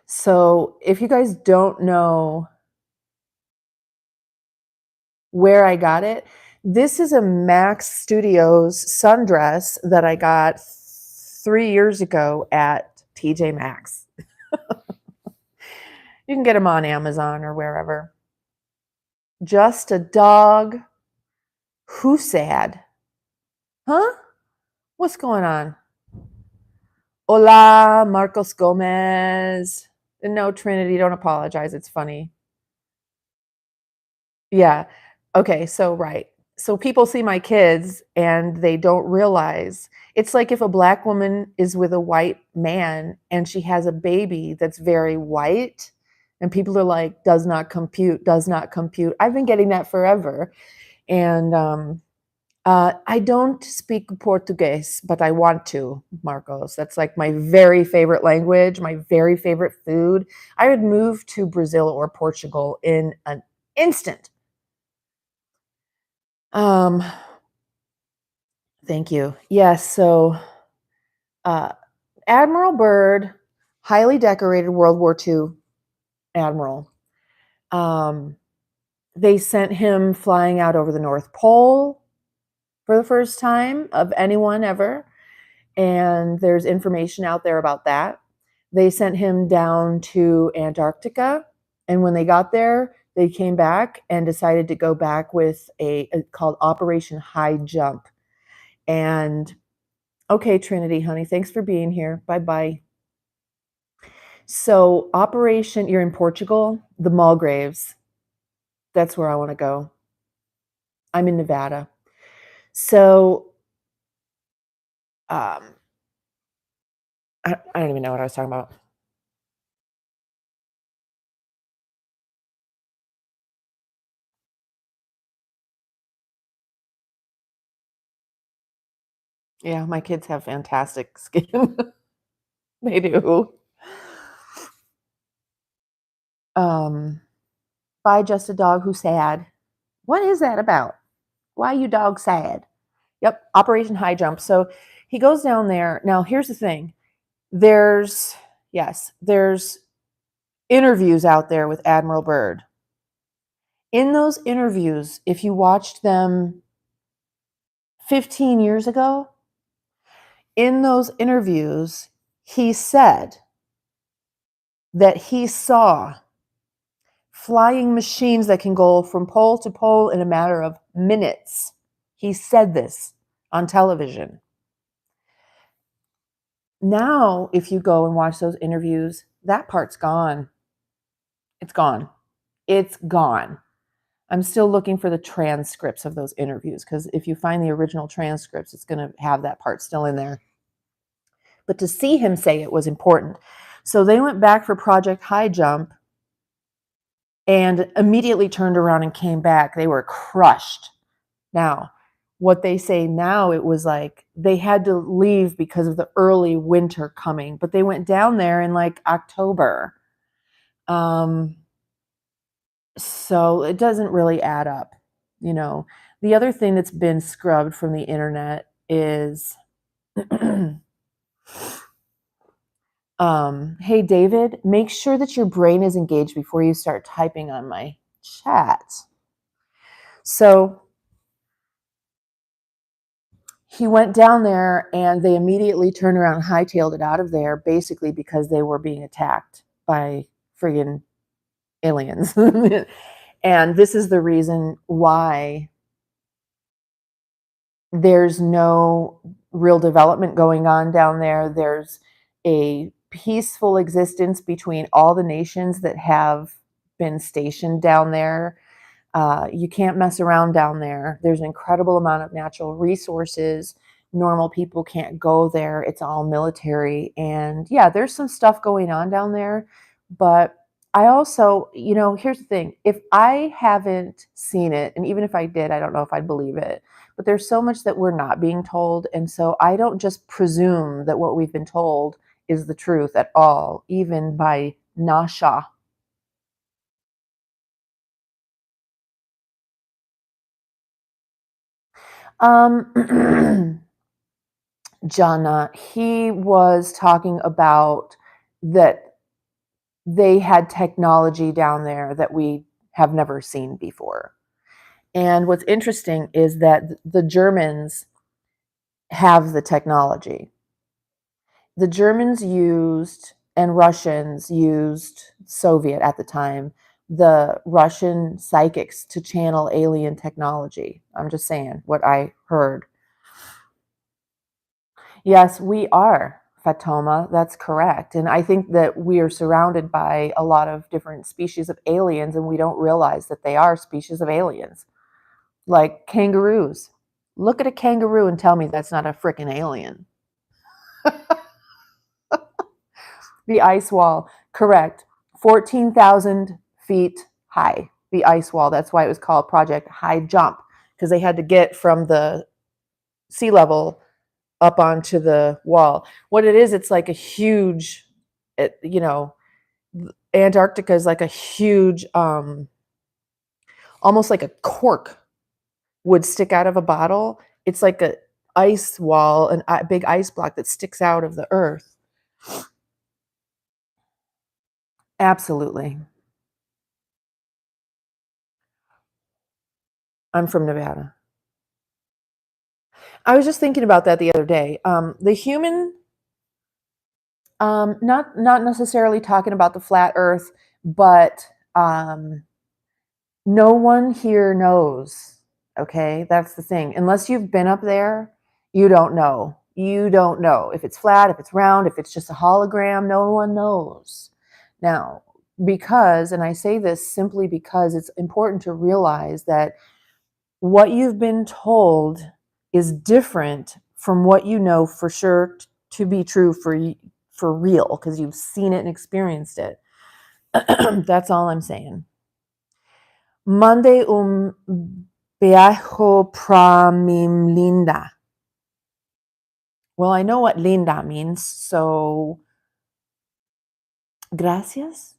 So if you guys don't know where I got it, this is a Max Studios sundress that I got 3 years ago at TJ Maxx. You can get them on Amazon or wherever. Just a dog. Who sad? Huh? What's going on? Hola, Marcos Gomez. No, Trinity, don't apologize. It's funny. Yeah. Okay, so right. So people see my kids and they don't realize it's like if a black woman is with a white man and she has a baby that's very white and people are like, does not compute, does not compute. I've been getting that forever. And I don't speak Portuguese, but I want to, Marcos. That's like my very favorite language, my very favorite food. I would move to Brazil or Portugal in an instant. Thank you. Yes, so Admiral Byrd, highly decorated World War II admiral. They sent him flying out over the North Pole for the first time of anyone ever. And there's information out there about that. They sent him down to Antarctica. And when they got there, they came back and decided to go back with a called Operation High Jump. And okay, Trinity, honey, thanks for being here. Bye-bye. So you're in Portugal, the Malgraves. That's where I want to go. I'm in Nevada. So I don't even know what I was talking about. Yeah, my kids have fantastic skin. They do. Um, Bye, Just a Dog Who's Sad. What is that about? Why you dog sad? Yep, Operation High Jump. So he goes down there. Now, here's the thing. There's, yes, there's interviews out there with Admiral Byrd. In those interviews, if you watched them 15 years ago, in those interviews, he said that he saw flying machines that can go from pole to pole in a matter of minutes. He said this on television. Now, if you go and watch those interviews, that part's gone. It's gone. It's gone. I'm still looking for the transcripts of those interviews because if you find the original transcripts, it's going to have that part still in there. But to see him say it was important. So they went back for Project High Jump and immediately turned around and came back. They were crushed. Now, what they say now, it was like they had to leave because of the early winter coming, but they went down there in like October. So it doesn't really add up, you know. The other thing that's been scrubbed from the internet is hey David, make sure that your brain is engaged before you start typing on my chat. So he went down there and they immediately turned around and hightailed it out of there, basically because they were being attacked by friggin' aliens. And this is the reason why there's no real development going on down there. There's a peaceful existence between all the nations that have been stationed down there. You can't mess around down there. There's an incredible amount of natural resources. Normal people can't go there. It's all military. And yeah, there's some stuff going on down there. But I also, here's the thing. If I haven't seen it, and even if I did, I don't know if I'd believe it. But there's so much that we're not being told. And so I don't just presume that what we've been told is the truth at all, even by NASA. Jana, he was talking about that they had technology down there that we have never seen before. And what's interesting is that the Germans have the technology. The Germans used, and Russians used, Soviet at the time, the Russian psychics to channel alien technology. I'm just saying what I heard. Yes, we are, Fatoma. That's correct. And I think that we are surrounded by a lot of different species of aliens, and we don't realize that they are species of aliens. Like kangaroos. Look at a kangaroo and tell me that's not a freaking alien. The ice wall, correct. 14,000 feet high, the ice wall. That's why it was called Project High Jump, because they had to get from the sea level up onto the wall. What it is, it's like a huge, Antarctica is like a huge, almost like a cork would stick out of a bottle. It's like a ice wall, a big ice block that sticks out of the earth. Absolutely. I'm from Nevada. I was just thinking about that the other day. The human, not necessarily talking about the flat Earth, but no one here knows. Okay, that's the thing. Unless you've been up there, you don't know. You don't know if it's flat, if it's round, if it's just a hologram. No one knows. Now, because, and I say this simply because it's important to realize that what you've been told is different from what you know for sure to be true for real, because you've seen it and experienced it. That's all I'm saying. Monday viajo pra mi linda. Well, I know what linda means, so gracias.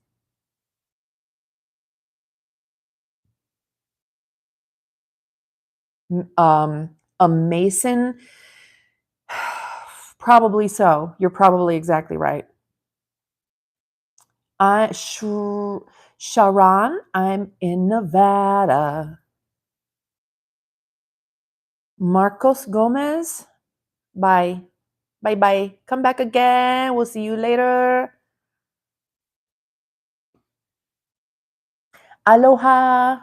A mason, probably so. You're probably exactly right. Sharon, I'm in Nevada. Marcos Gomez, bye. Bye bye. Come back again. We'll see you later. Aloha.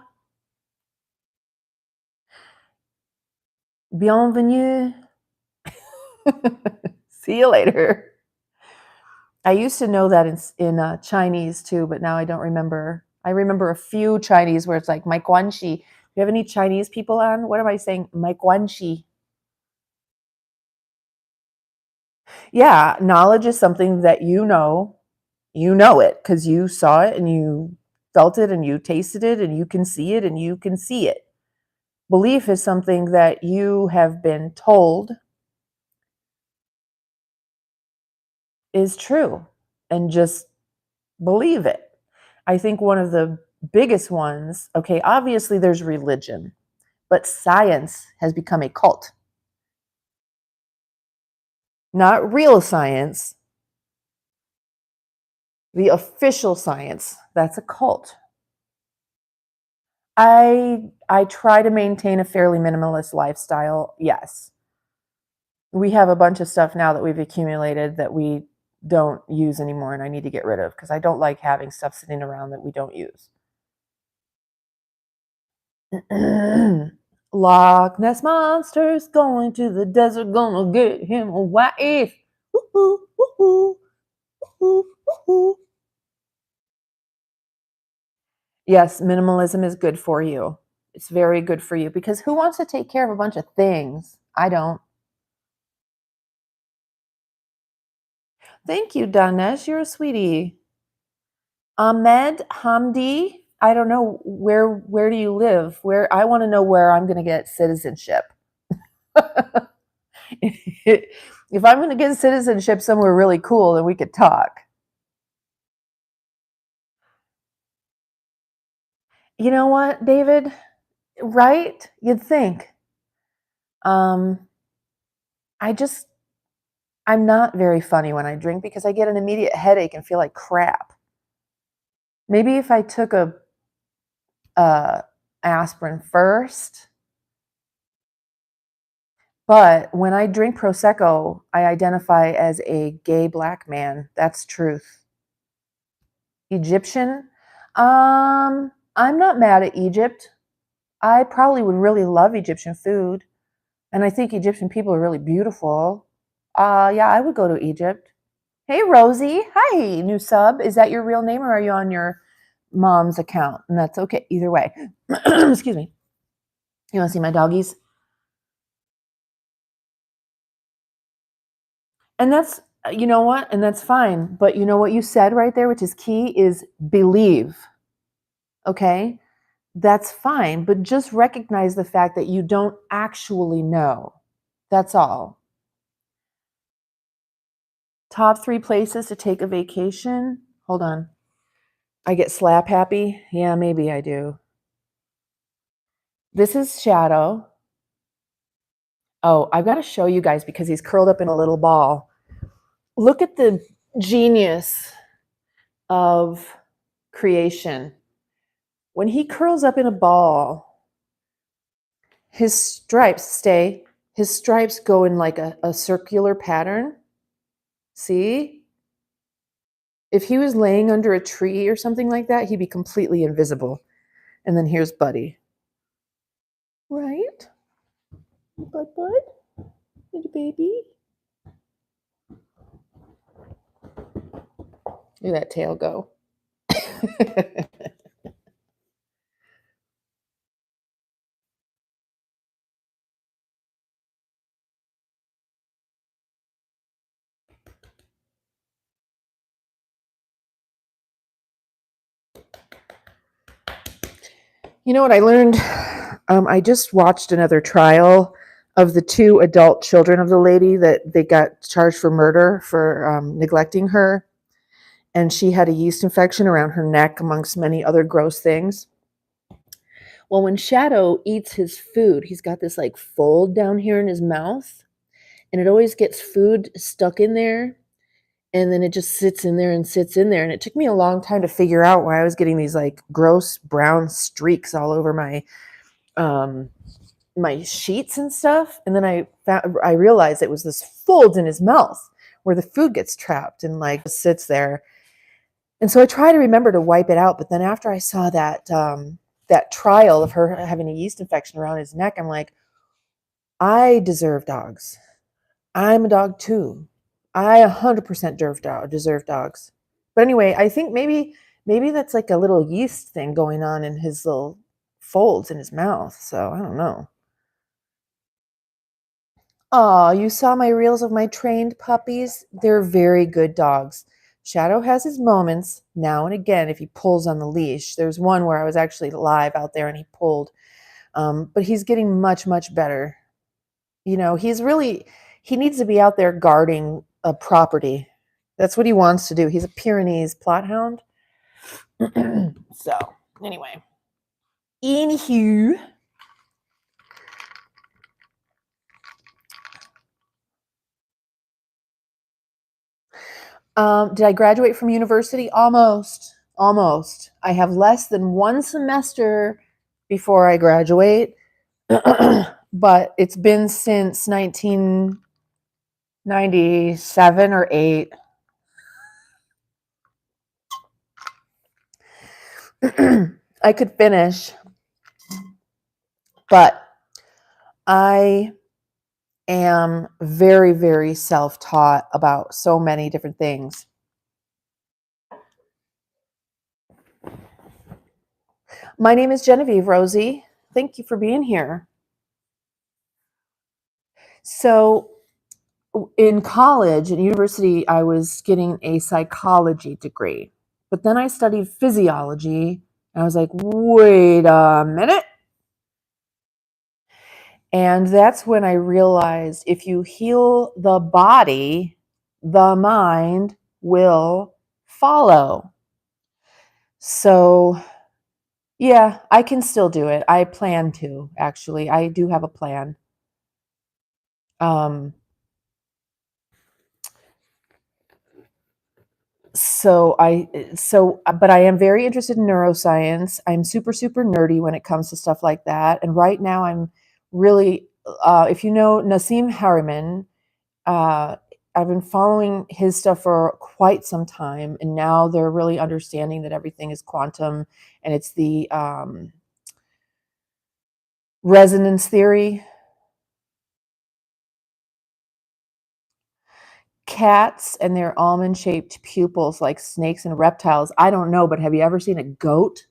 Bienvenue. See you later. I used to know that in Chinese too, but now I don't remember. I remember a few Chinese where it's like "mai guanxi." Do you have any Chinese people on? What am I saying? "Mai guanxi." Yeah, knowledge is something that you know it because you saw it and you felt it and you tasted it and you can see it and you can see it. Belief is something that you have been told is true and just believe it. I think one of the biggest ones, okay, obviously there's religion, but science has become a cult. Not real science, the official science. That's a cult. I try to maintain a fairly minimalist lifestyle. Yes. We have a bunch of stuff now that we've accumulated that we don't use anymore and I need to get rid of because I don't like having stuff sitting around that we don't use. Loch Ness Monster's going to the desert, gonna get him a wife. Woo-hoo, woo-hoo, woo-hoo, woo-hoo. Yes, minimalism is good for you. It's very good for you because who wants to take care of a bunch of things? I don't. Thank you, Danesh. You're a sweetie. Ahmed Hamdi. I don't know where do you live? Where I want to know where I'm going to get citizenship. If I'm going to get citizenship somewhere really cool, then we could talk. You know what, David? Right? You'd think. Um, I just I'm not very funny when I drink because I get an immediate headache and feel like crap. Maybe if I took a aspirin first, but when I drink prosecco, I identify as a gay black man. That's truth. Egyptian? I'm not mad at Egypt. I probably would really love Egyptian food, and I think Egyptian people are really beautiful. Yeah, I would go to Egypt. Hey, Rosie. Hi, new sub. Is that your real name or are you on your mom's account? And that's okay. Either way. Excuse me. You want to see my doggies? And that's, you know what? And that's fine. But you know what you said right there, which is key, is believe. Okay? That's fine. But just recognize the fact that you don't actually know. That's all. Top 3 places to take a vacation. Hold on. I get slap happy? Yeah, maybe I do. This is Shadow. Oh, I've got to show you guys because he's curled up in a little ball. Look at the genius of creation. When he curls up in a ball, his stripes go in like a circular pattern. See? If he was laying under a tree or something like that, he'd be completely invisible. And then here's Buddy. Right? Bud, little baby. Look at that tail go. You know what I learned? I just watched another trial of the two adult children of the lady that they got charged for murder for neglecting her. And she had a yeast infection around her neck, amongst many other gross things. Well, when Shadow eats his food, he's got this like fold down here in his mouth, and it always gets food stuck in there. And then it just sits in there and sits in there. And it took me a long time to figure out why I was getting these like gross brown streaks all over my sheets and stuff. And then I realized it was this fold in his mouth where the food gets trapped and like sits there. And so I try to remember to wipe it out. But then after I saw that trial of her having a yeast infection around his neck, I'm like, I deserve dogs. I'm a dog too. I 100% deserve dogs. But anyway, I think maybe that's like a little yeast thing going on in his little folds in his mouth. So I don't know. Oh, you saw my reels of my trained puppies? They're very good dogs. Shadow has his moments now and again if he pulls on the leash. There's one where I was actually live out there and he pulled. But he's getting much, much better. You know, he needs to be out there guarding a property. That's what he wants to do. He's a Pyrenees plot hound. So, anyway. Anywho. Did I graduate from university? Almost. Almost. I have less than one semester before I graduate. But it's been since 1997 or 8. I could finish, but I am very, very self-taught about so many different things. My name is Genevieve, Rosie. Thank you for being here. So in college, at university, I was getting a psychology degree, but then I studied physiology, and I was like, wait a minute. And that's when I realized if you heal the body, the mind will follow. So, yeah, I can still do it. I plan to, actually. I do have a plan. Um, but I am very interested in neuroscience. I'm super, super nerdy when it comes to stuff like that. And right now I'm really, if you know Nassim Haramein, I've been following his stuff for quite some time, and now they're really understanding that everything is quantum, and it's the resonance theory. Cats and their almond-shaped pupils, like snakes and reptiles. I don't know, but have you ever seen a goat?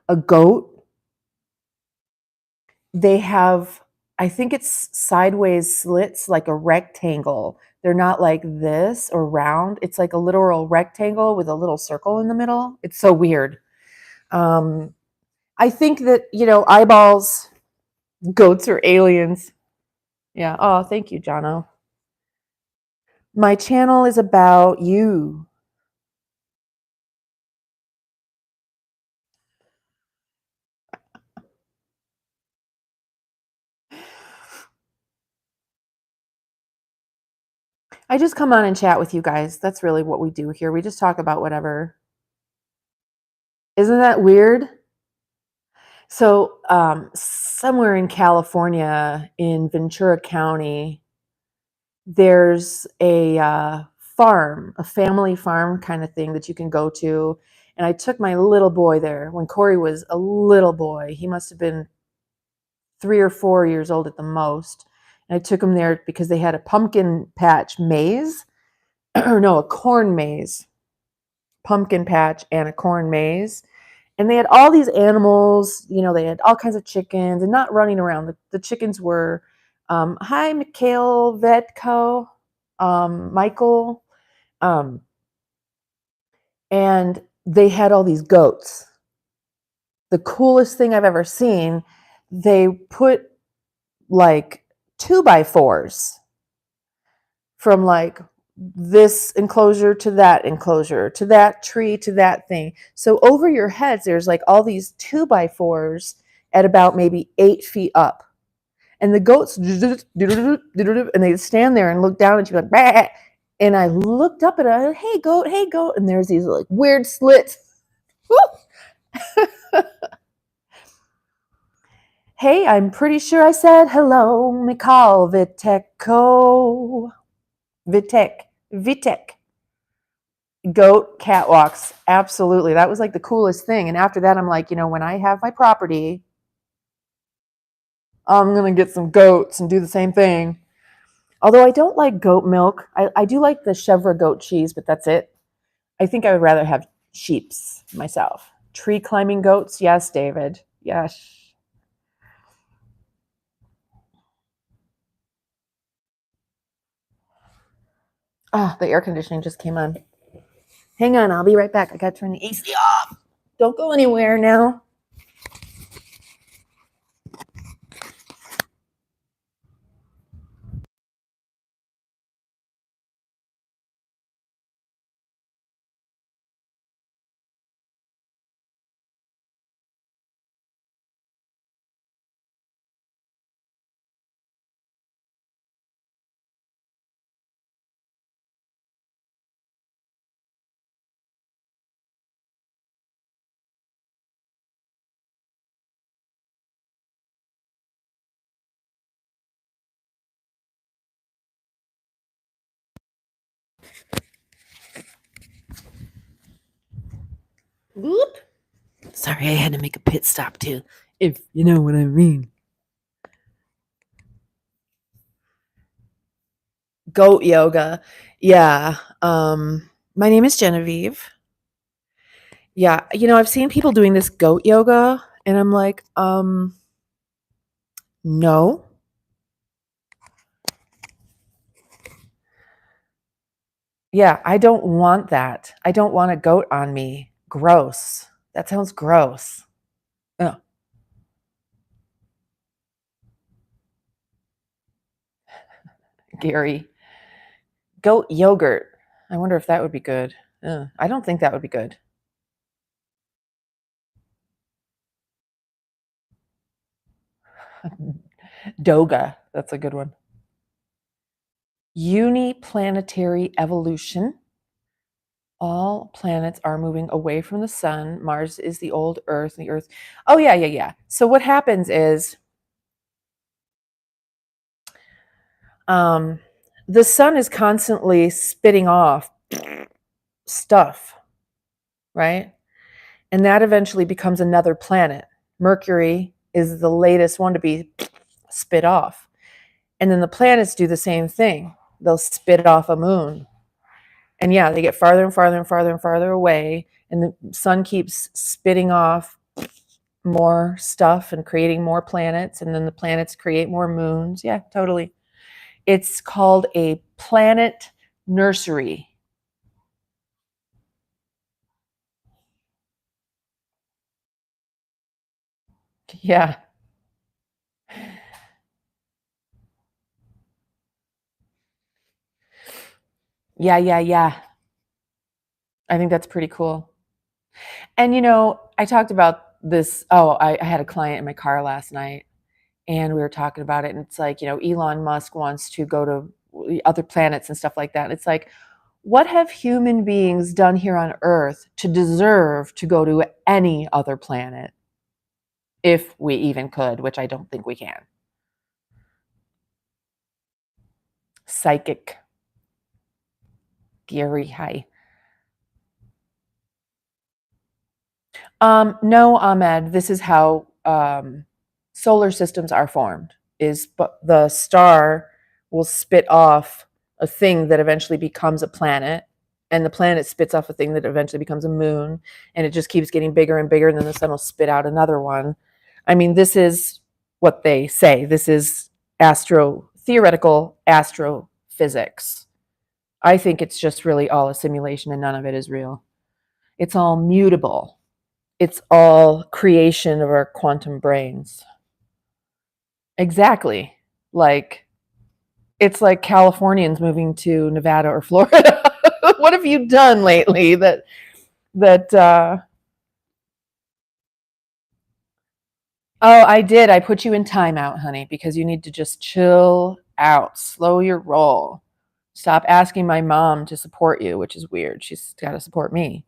A goat? They have, I think it's sideways slits, like a rectangle. They're not like this or round. It's like a literal rectangle with a little circle in the middle. It's so weird. I think that, eyeballs, goats are aliens. Yeah. Oh, thank you, Jono. My channel is about you. I just come on and chat with you guys. That's really what we do here. We just talk about whatever. Isn't that weird? So, somewhere in California, in Ventura County, there's a farm, a family farm kind of thing that you can go to. And I took my little boy there when Corey was a little boy. He must have been 3 or 4 years old at the most. And I took him there because they had a pumpkin patch maze, or no, a corn maze, pumpkin patch and a corn maze. And they had all these animals, they had all kinds of chickens and not running around. The chickens were, hi, Mikhail Vetko, Michael. And they had all these goats. The coolest thing I've ever seen, they put like 2x4s from like this enclosure to that tree to that thing. So over your heads, there's like all these 2x4s at about maybe 8 feet up. And the goats, and they'd stand there and look down at you like, bah! And I looked up at it, like, hey goat. And there's these like weird slits. Hey, I'm pretty sure I said hello, Mikal Viteko. Vitek. Goat catwalks. Absolutely. That was like the coolest thing. And after that, I'm like, when I have my property, I'm going to get some goats and do the same thing. Although I don't like goat milk. I do like the chèvre goat cheese, but that's it. I think I would rather have sheeps myself. Tree climbing goats? Yes, David. Yes. Ah, the air conditioning just came on. Hang on, I'll be right back. I got to turn the AC off. Don't go anywhere now. Whoop. Sorry, I had to make a pit stop too, if you know what I mean. Goat yoga. Yeah. My name is Genevieve. Yeah, I've seen people doing this goat yoga and I'm like, no. Yeah, I don't want that. I don't want a goat on me. Gross. That sounds gross. Oh, Gary. Goat yogurt. I wonder if that would be good. I don't think that would be good. Doga. That's a good one. Uniplanetary evolution. All planets are moving away from the sun. Mars is the old Earth. The Earth. Oh, yeah. So what happens is the sun is constantly spitting off stuff, right? And that eventually becomes another planet. Mercury is the latest one to be spit off. And then the planets do the same thing. They'll spit off a moon. And yeah, they get farther and farther and farther and farther away. And the sun keeps spitting off more stuff and creating more planets. And then the planets create more moons. Yeah, totally. It's called a planet nursery. Yeah. Yeah. I think that's pretty cool. And I talked about this. Oh, I had a client in my car last night and we were talking about it. And it's like, Elon Musk wants to go to other planets and stuff like that. It's like, what have human beings done here on Earth to deserve to go to any other planet? If we even could, which I don't think we can. Psychic. Gary, hi. No, Ahmed, this is how solar systems are formed. But the star will spit off a thing that eventually becomes a planet, and the planet spits off a thing that eventually becomes a moon, and it just keeps getting bigger and bigger, and then the sun will spit out another one. I mean, this is what they say. This is theoretical astrophysics. I think it's just really all a simulation and none of it is real. It's all mutable. It's all creation of our quantum brains. Exactly. Like, it's like Californians moving to Nevada or Florida. What have you done lately that oh, I did. I put you in timeout, honey, because you need to just chill out, slow your roll. Stop asking my mom to support you, which is weird. She's got to support me.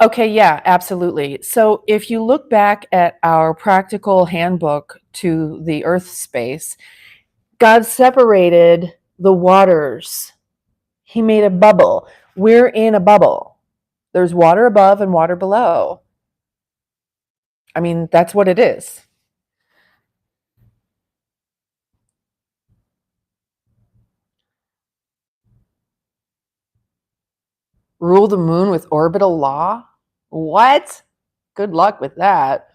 Okay, yeah, absolutely. So if you look back at our practical handbook to the earth space, God separated the waters. He made a bubble. We're in a bubble. There's water above and water below. I mean, that's what it is. Rule the moon with orbital law? What? Good luck with that.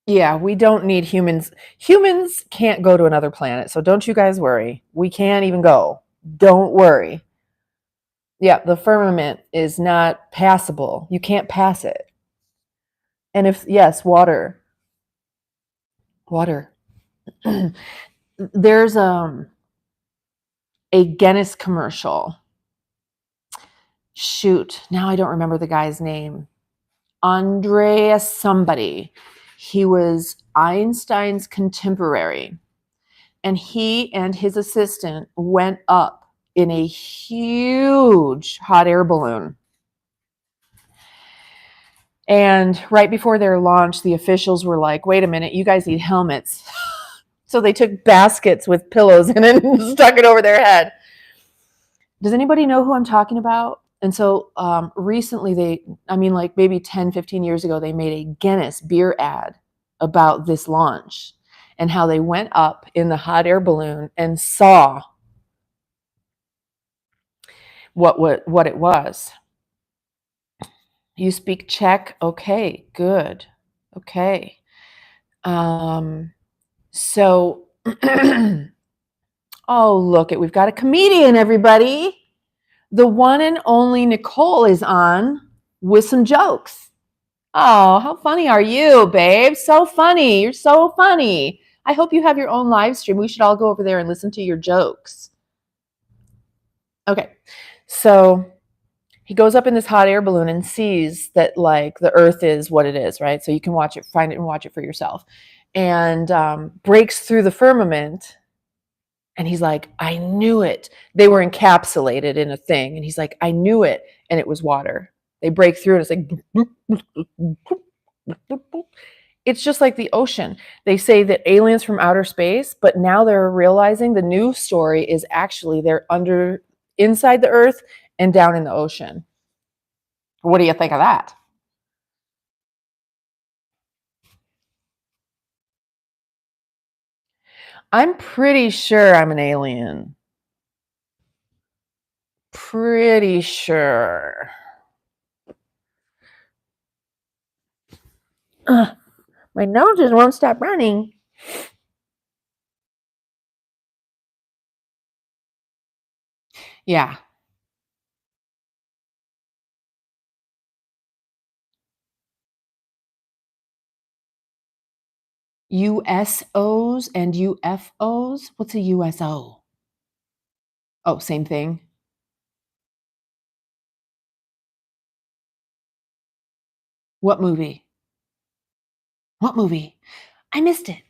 Yeah, we don't need humans. Humans can't go to another planet, so don't you guys worry. We can't even go. Don't worry. Yeah, the firmament is not passable. You can't pass it. And if, yes, water. Water. There's a Guinness commercial. Shoot, now I don't remember the guy's name. Andreas somebody. He was Einstein's contemporary. And he and his assistant went up in a huge hot air balloon. And right before their launch, the officials were like, wait a minute, you guys need helmets. So they took baskets with pillows in it and stuck it over their head. Does anybody know who I'm talking about? And so recently like maybe 10, 15 years ago, they made a Guinness beer ad about this launch and how they went up in the hot air balloon and saw what it was. You speak Czech? Okay, good. Okay. So, oh, look it, we've got a comedian, everybody. The one and only Nicole is on with some jokes. Oh, how funny are you, babe? So funny. You're so funny. I hope you have your own live stream. We should all go over there and listen to your jokes. Okay. So he goes up in this hot air balloon and sees that like the earth is what it is, right? So you can watch it, find it and watch it for yourself. And breaks through the firmament. And he's like, I knew it. They were encapsulated in a thing. And he's like, I knew it. And it was water. They break through and it's like, boop, boop, boop, boop. It's just like the ocean. They say that aliens from outer space, but now they're realizing the new story is actually they're inside the earth and down in the ocean. What do you think of that? I'm pretty sure I'm an alien. Pretty sure. My nose just won't stop running. Yeah. USOs and UFOs? What's a USO? Oh, same thing. What movie? What movie? I missed it.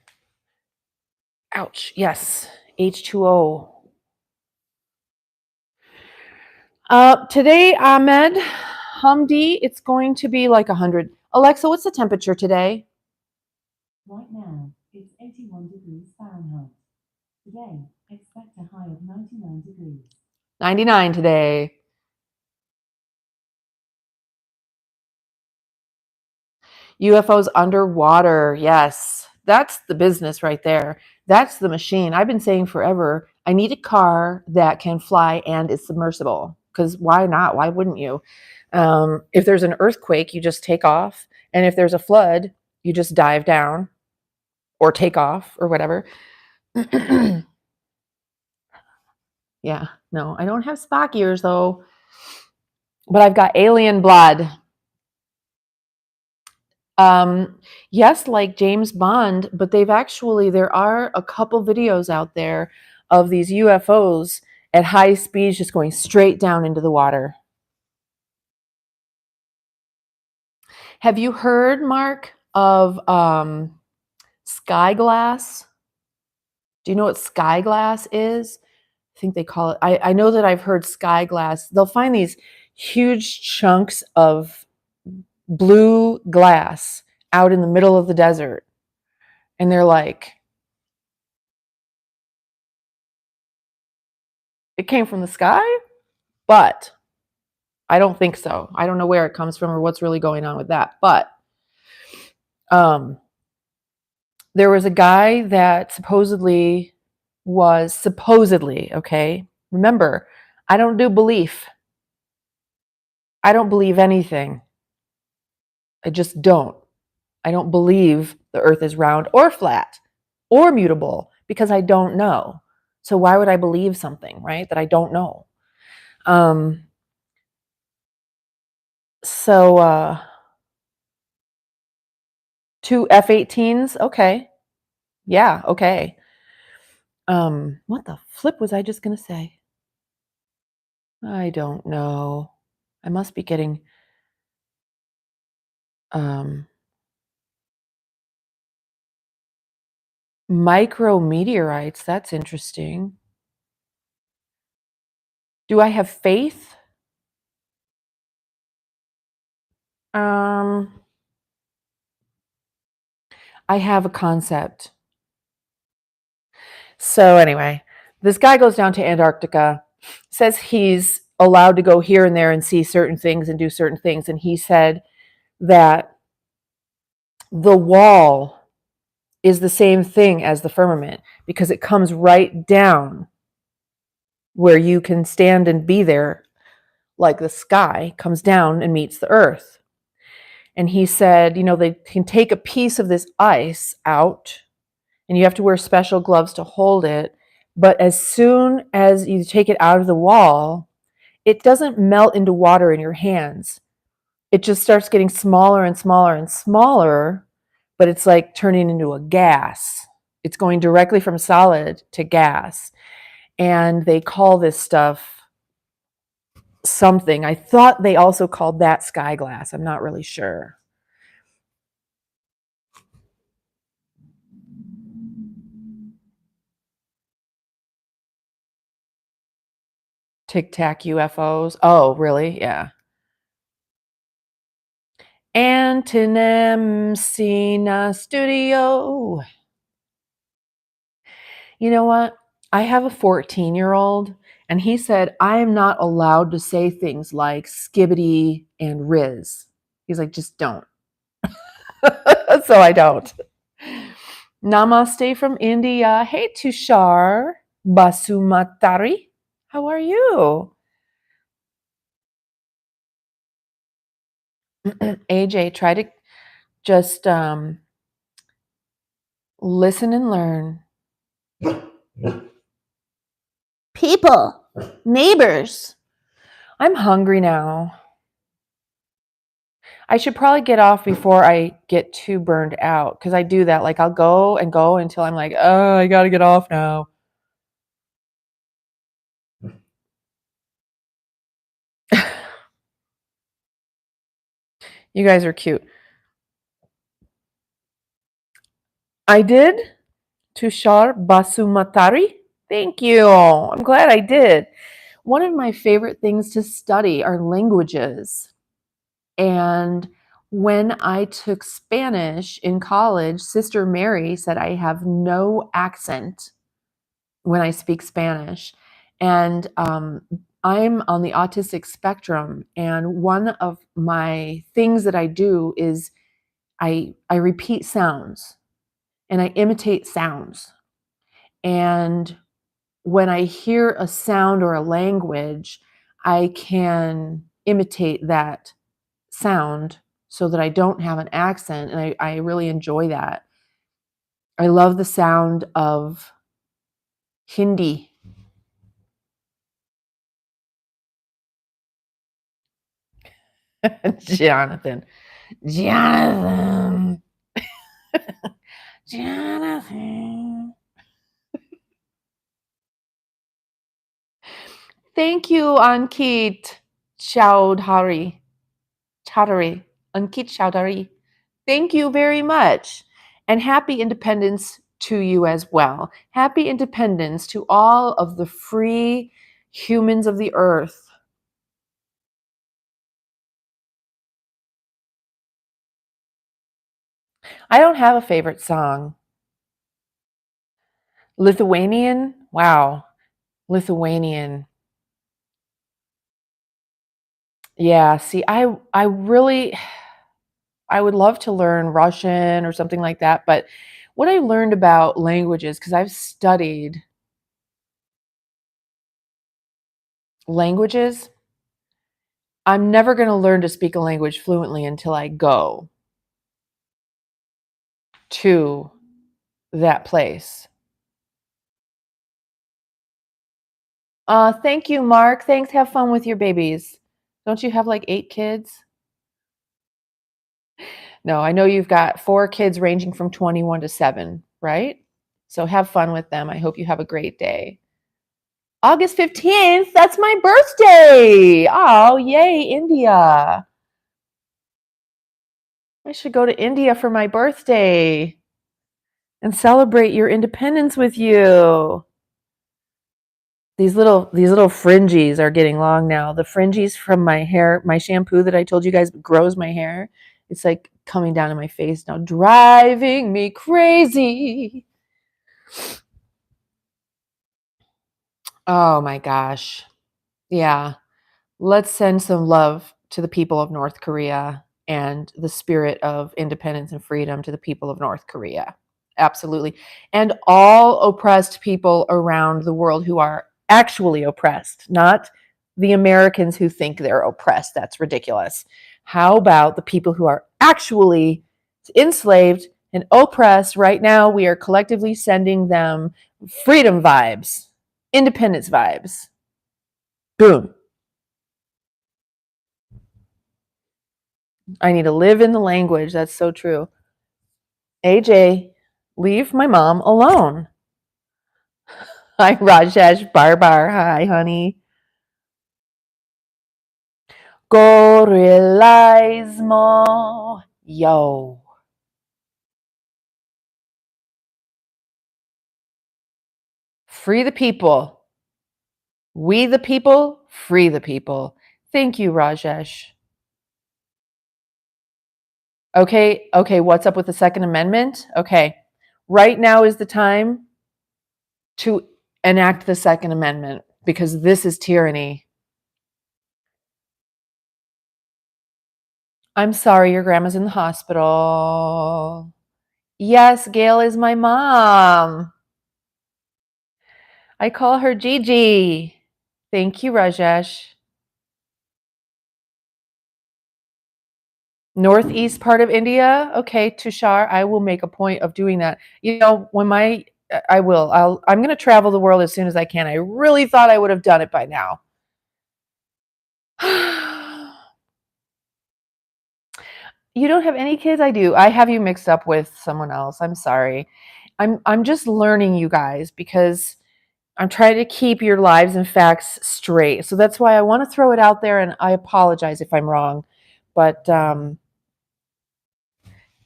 Ouch. Yes. H2O. Today, Ahmed, Hamdi, it's going to be like 100. Alexa, what's the temperature today? Right now, it's 81 degrees Fahrenheit. Today, expect a high of 99 degrees. 99 today. UFOs underwater. Yes. That's the business right there. That's the machine. I've been saying forever, I need a car that can fly and is submersible. Because why not? Why wouldn't you? If there's an earthquake, you just take off. And if there's a flood, you just dive down or take off or whatever. Yeah, no, I don't have Spock ears though, but I've got alien blood. Yes, like James Bond, but there are a couple videos out there of these UFOs at high speeds just going straight down into the water. Have you heard, Mark, of sky glass? Do you know what sky glass is? I think they call it. I know that I've heard sky glass. They'll find these huge chunks of blue glass out in the middle of the desert. And they're like, it came from the sky? But I don't think so. I don't know where it comes from or what's really going on with that. But there was a guy that supposedly, okay? Remember, I don't do belief. I don't believe anything. I just don't. I don't believe the earth is round or flat or mutable because I don't know. So why would I believe something, right, that I don't know? So two F-18s, okay. Yeah, okay. What the flip was I just gonna say? I don't know. I must be getting micrometeorites. That's interesting. Do I have faith? I have a concept. So anyway, this guy goes down to Antarctica, says he's allowed to go here and there and see certain things and do certain things. And he said that the wall is the same thing as the firmament because it comes right down where you can stand and be there, like the sky comes down and meets the earth. And he said, they can take a piece of this ice out and you have to wear special gloves to hold it. But as soon as you take it out of the wall, it doesn't melt into water in your hands. It just starts getting smaller and smaller and smaller, but it's like turning into a gas. It's going directly from solid to gas. And they call this stuff something. I thought they also called that sky glass. I'm not really sure. Tic Tac UFOs. Oh, really? Yeah. INDePeNDenCe studio. You know what? I have a 14-year-old, and he said I am not allowed to say things like skibbity and riz. He's like, just don't. So I don't. Namaste from India. Hey, Tushar Basumatari. How are you? AJ, try to just listen and learn. People, neighbors. I'm hungry now. I should probably get off before I get too burned out because I do that. Like I'll go and go until I'm like, oh, I got to get off now. You guys are cute. I did. Tushar Basumatari. Thank you. I'm glad I did. One of my favorite things to study are languages. And when I took Spanish in college, Sister Mary said I have no accent when I speak Spanish. And I'm on the autistic spectrum. And one of my things that I do is I repeat sounds and I imitate sounds. And when I hear a sound or a language, I can imitate that sound so that I don't have an accent. And I really enjoy that. I love the sound of Hindi. Jonathan. Jonathan. Jonathan. Thank you, Ankit Chowdhury. Chowdhury. Ankit Chowdhury. Thank you very much. And happy independence to you as well. Happy independence to all of the free humans of the earth. I don't have a favorite song. Lithuanian? Wow. Lithuanian. Yeah, see, I really I would love to learn Russian or something like that, but what I learned about languages, because I've studied languages, I'm never going to learn to speak a language fluently until I go to that place. Thank you, Mark. Thanks. Have fun with your babies. Don't you have like 8 kids? No, I know you've got 4 kids ranging from 21 to 7, right? So have fun with them. I hope you have a great day. August 15th, that's my birthday. Oh, yay, India. I should go to India for my birthday and celebrate your independence with you. These little fringies are getting long now. The fringies from my hair, my shampoo that I told you guys grows my hair. It's like coming down to my face now, driving me crazy. Oh my gosh. Yeah. Let's send some love to the people of North Korea and the spirit of independence and freedom to the people of North Korea. Absolutely. And all oppressed people around the world who are actually oppressed, not the Americans who think they're oppressed. That's ridiculous. How about the people who are actually enslaved and oppressed right now? We are collectively sending them freedom vibes, independence vibes. Boom. I need to live in the language. That's so true. AJ, leave my mom alone. Hi, Rajesh Barbar. Hi, honey. Gorillismo. Yo. Free the people. We the people. Free the people. Thank you, Rajesh. Okay, what's up with the Second Amendment? Okay. Right now is the time to enact the Second Amendment because this is tyranny. I'm sorry, your grandma's in the hospital. Yes, Gail is my mom. I call her Gigi. Thank you, Rajesh. Northeast part of India. Okay, Tushar, I will make a point of doing that. You know, I will. I'm going to travel the world as soon as I can. I really thought I would have done it by now. You don't have any kids? I do. I have you mixed up with someone else. I'm sorry. I'm just learning, you guys, because I'm trying to keep your lives and facts straight. So that's why I want to throw it out there, and I apologize if I'm wrong. But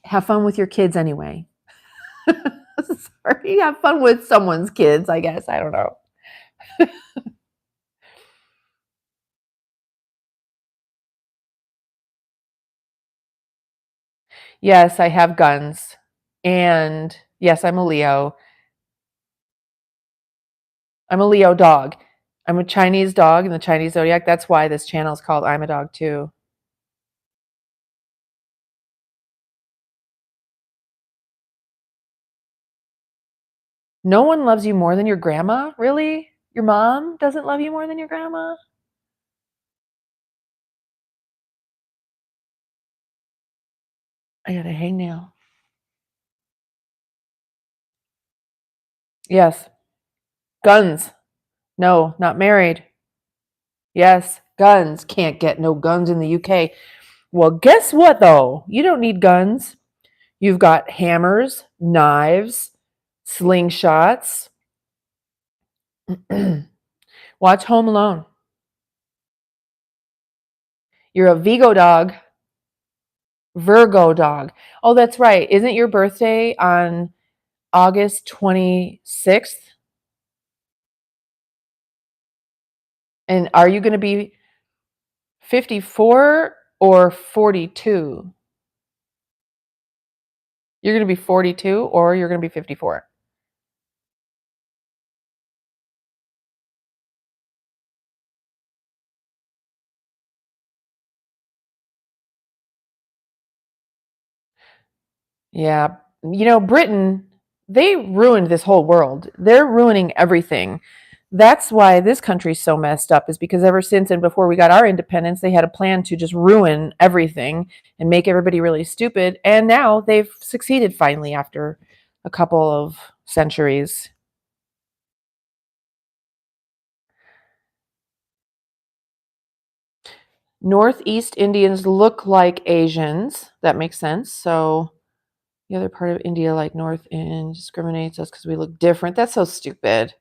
have fun with your kids anyway. Sorry, have fun with someone's kids, I guess. I don't know. Yes, I have guns. And yes, I'm a Leo. I'm a Leo dog. I'm a Chinese dog in the Chinese zodiac. That's why this channel is called I'm a Dog Too. No one loves you more than your grandma? Really? Your mom doesn't love you more than your grandma? I got a hangnail. Yes. Guns. No, not married. Yes. Guns. Can't get no guns in the UK. Well, guess what, though? You don't need guns. You've got hammers, knives, slingshots. Watch Home Alone. You're a Vigo dog. Virgo dog. Oh, that's right. Isn't your birthday on August 26th? And are you going to be 54 or 42? You're going to be 42 or you're going to be 54. Yeah. Britain, they ruined this whole world. They're ruining everything. That's why this country's so messed up, is because ever since and before we got our independence, they had a plan to just ruin everything and make everybody really stupid. And now they've succeeded finally after a couple of centuries. Northeast Indians look like Asians. That makes sense. So the other part of India, like North, and discriminates us because we look different. That's so stupid.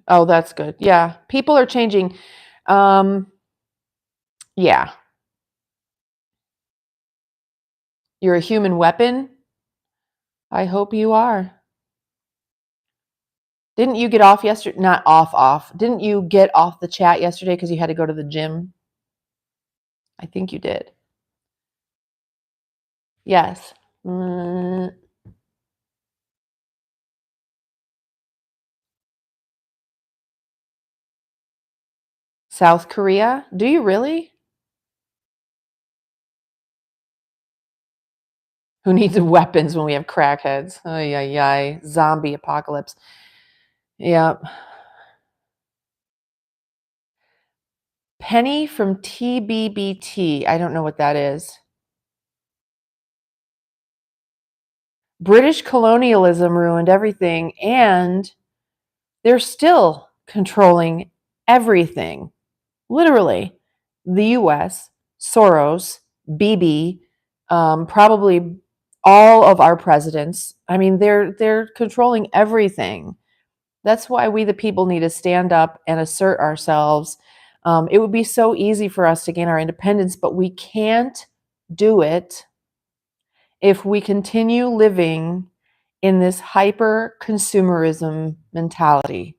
Oh, that's good. Yeah, people are changing. Yeah, you're a human weapon. I hope you are. Didn't you get off yesterday? Not off. Didn't you get off the chat yesterday because you had to go to the gym? I think you did. Yes. South Korea? Do you really? Who needs weapons when we have crackheads? Ay, ay, ay. Zombie apocalypse. Yep. Penny from TBBT. I don't know what that is. British colonialism ruined everything, and they're still controlling everything. Literally. The US, Soros, Bibi, probably all of our presidents. I mean, they're controlling everything. That's why we, the people, need to stand up and assert ourselves. It would be so easy for us to gain our independence, but we can't do it if we continue living in this hyper consumerism mentality.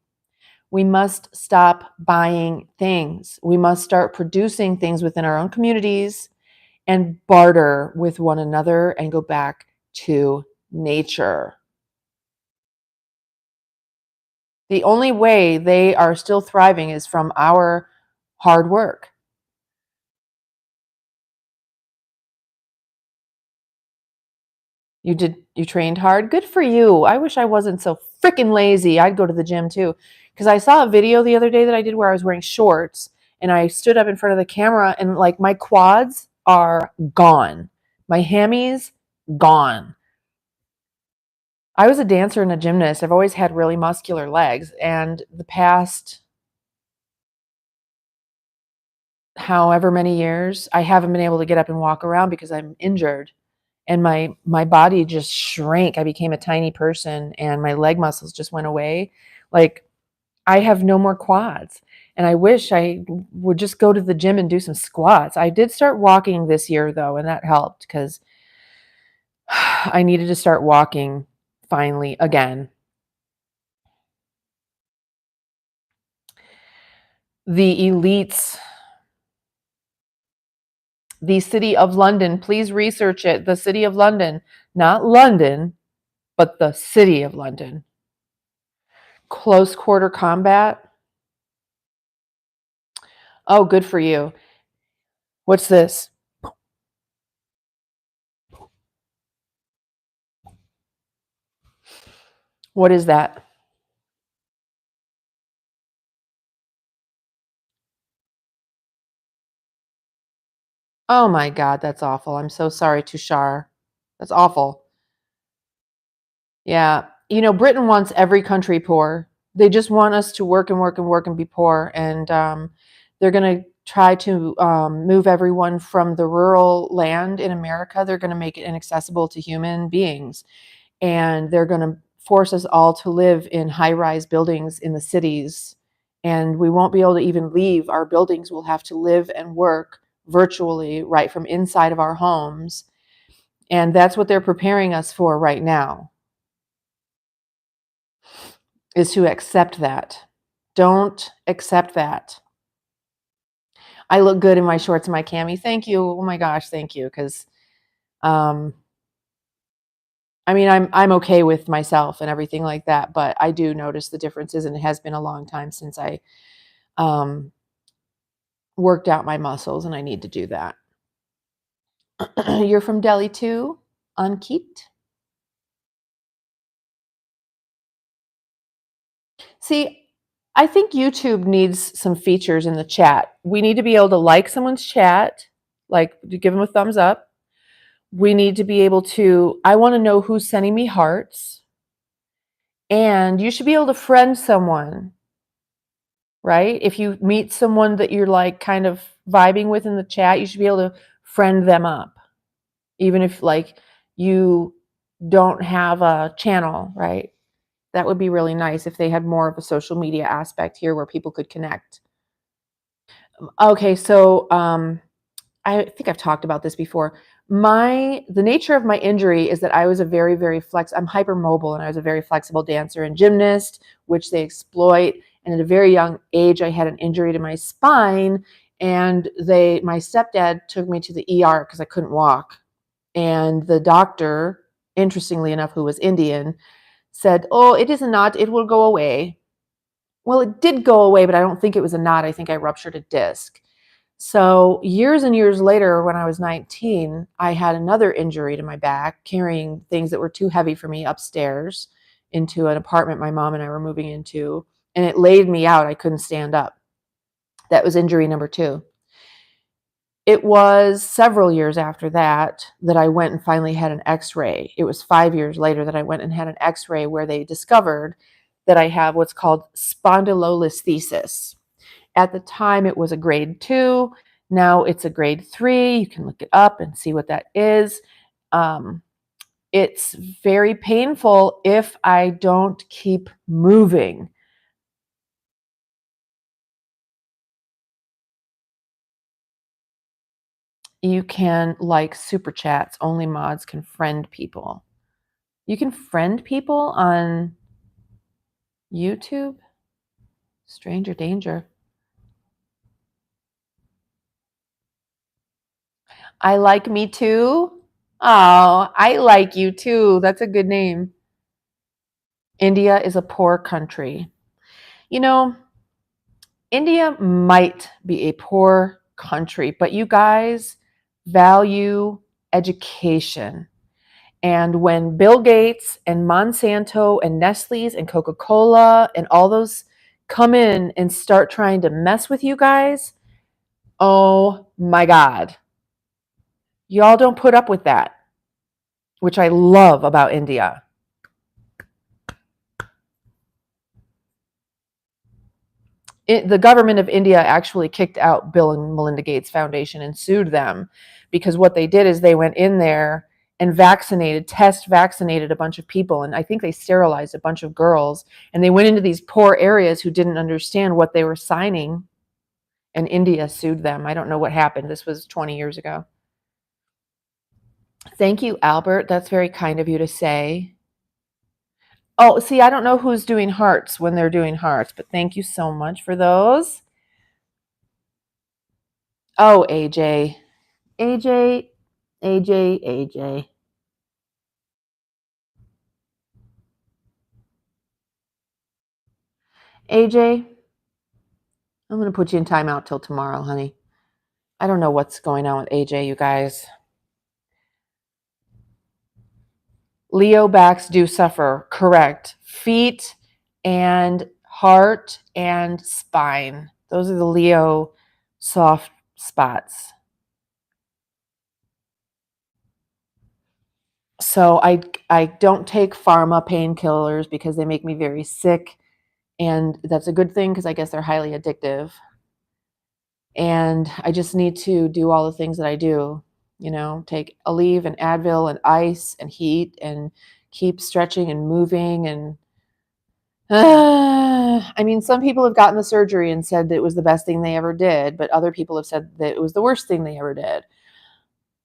We must stop buying things. We must start producing things within our own communities and barter with one another and go back to nature. The only way they are still thriving is from our hard work. You trained hard. Good for you. I wish I wasn't so freaking lazy. I'd go to the gym too. Because I saw a video the other day that I did where I was wearing shorts and I stood up in front of the camera and like my quads are gone. My hammies gone. I was a dancer and a gymnast. I've always had really muscular legs, and the past however many years, I haven't been able to get up and walk around because I'm injured. And my body just shrank. I became a tiny person and my leg muscles just went away. Like I have no more quads. And I wish I would just go to the gym and do some squats. I did start walking this year though, and that helped because I needed to start walking finally again. The elites, the City of London, please research it. The City of London, not London, but the City of London. Close quarter combat. Oh, good for you. What's this? What is that? Oh my God, that's awful. I'm so sorry, Tushar. That's awful. Yeah. Britain wants every country poor. They just want us to work and work and work and be poor. And they're going to try to move everyone from the rural land in America. They're going to make it inaccessible to human beings. And they're going to force us all to live in high-rise buildings in the cities. And we won't be able to even leave our buildings. We'll have to live and work virtually right from inside of our homes. And that's what they're preparing us for right now, is to accept that. Don't accept that. I look good in my shorts and my cami. Thank you. Oh my gosh, thank you. Because I mean, I'm okay with myself and everything like that, but I do notice the differences, and it has been a long time since I worked out my muscles, and I need to do that. You're from Delhi too, Ankit? See, I think YouTube needs some features in the chat. We need to be able to like someone's chat, like to give them a thumbs up. We need to be able to, I want to know who's sending me hearts. And you should be able to friend someone, right? If you meet someone that you're like kind of vibing with in the chat, you should be able to friend them up. Even if like you don't have a channel, right? That would be really nice if they had more of a social media aspect here where people could connect. Okay, so I think I've talked about this before. The nature of my injury is that I was a very, very I'm hypermobile, and I was a very flexible dancer and gymnast, which they exploit. And at a very young age, I had an injury to my spine, and my stepdad took me to the ER because I couldn't walk. And the doctor, interestingly enough, who was Indian, said, "Oh, it is a knot. It will go away." Well, it did go away, but I don't think it was a knot. I think I ruptured a disc. So years and years later, when I was 19, I had another injury to my back, carrying things that were too heavy for me upstairs into an apartment my mom and I were moving into, and it laid me out. I couldn't stand up. That was injury number 2. It was several years after that I went and finally had an x-ray. It was 5 years later that I went and had an x-ray where they discovered that I have what's called spondylolisthesis. At the time, it was a grade 2. Now it's a grade 3. You can look it up and see what that is. It's very painful if I don't keep moving. You can like super chats. Only mods can friend people. You can friend people on YouTube? Stranger danger. I like me too. Oh, I like you too. That's a good name. India is a poor country. You know, India might be a poor country, but you guys value education. And when Bill Gates and Monsanto and Nestle's and Coca-Cola and all those come in and start trying to mess with you guys, oh my God. Y'all don't put up with that, which I love about India. The government of India actually kicked out Bill and Melinda Gates Foundation and sued them because what they did is they went in there and test vaccinated a bunch of people. And I think they sterilized a bunch of girls. And they went into these poor areas who didn't understand what they were signing. And India sued them. I don't know what happened. This was 20 years ago. Thank you, Albert. That's very kind of you to say. Oh, see, I don't know who's doing hearts when they're doing hearts, but thank you so much for those. Oh, AJ. AJ, AJ, AJ. AJ, I'm going to put you in timeout till tomorrow, honey. I don't know what's going on with AJ, you guys. Leo backs do suffer. Correct. Feet and heart and spine. Those are the Leo soft spots. So I don't take pharma painkillers because they make me very sick. And that's a good thing because I guess they're highly addictive. And I just need to do all the things that I do, take Aleve and Advil and ice and heat and keep stretching and moving. And I mean, some people have gotten the surgery and said that it was the best thing they ever did, but other people have said that it was the worst thing they ever did.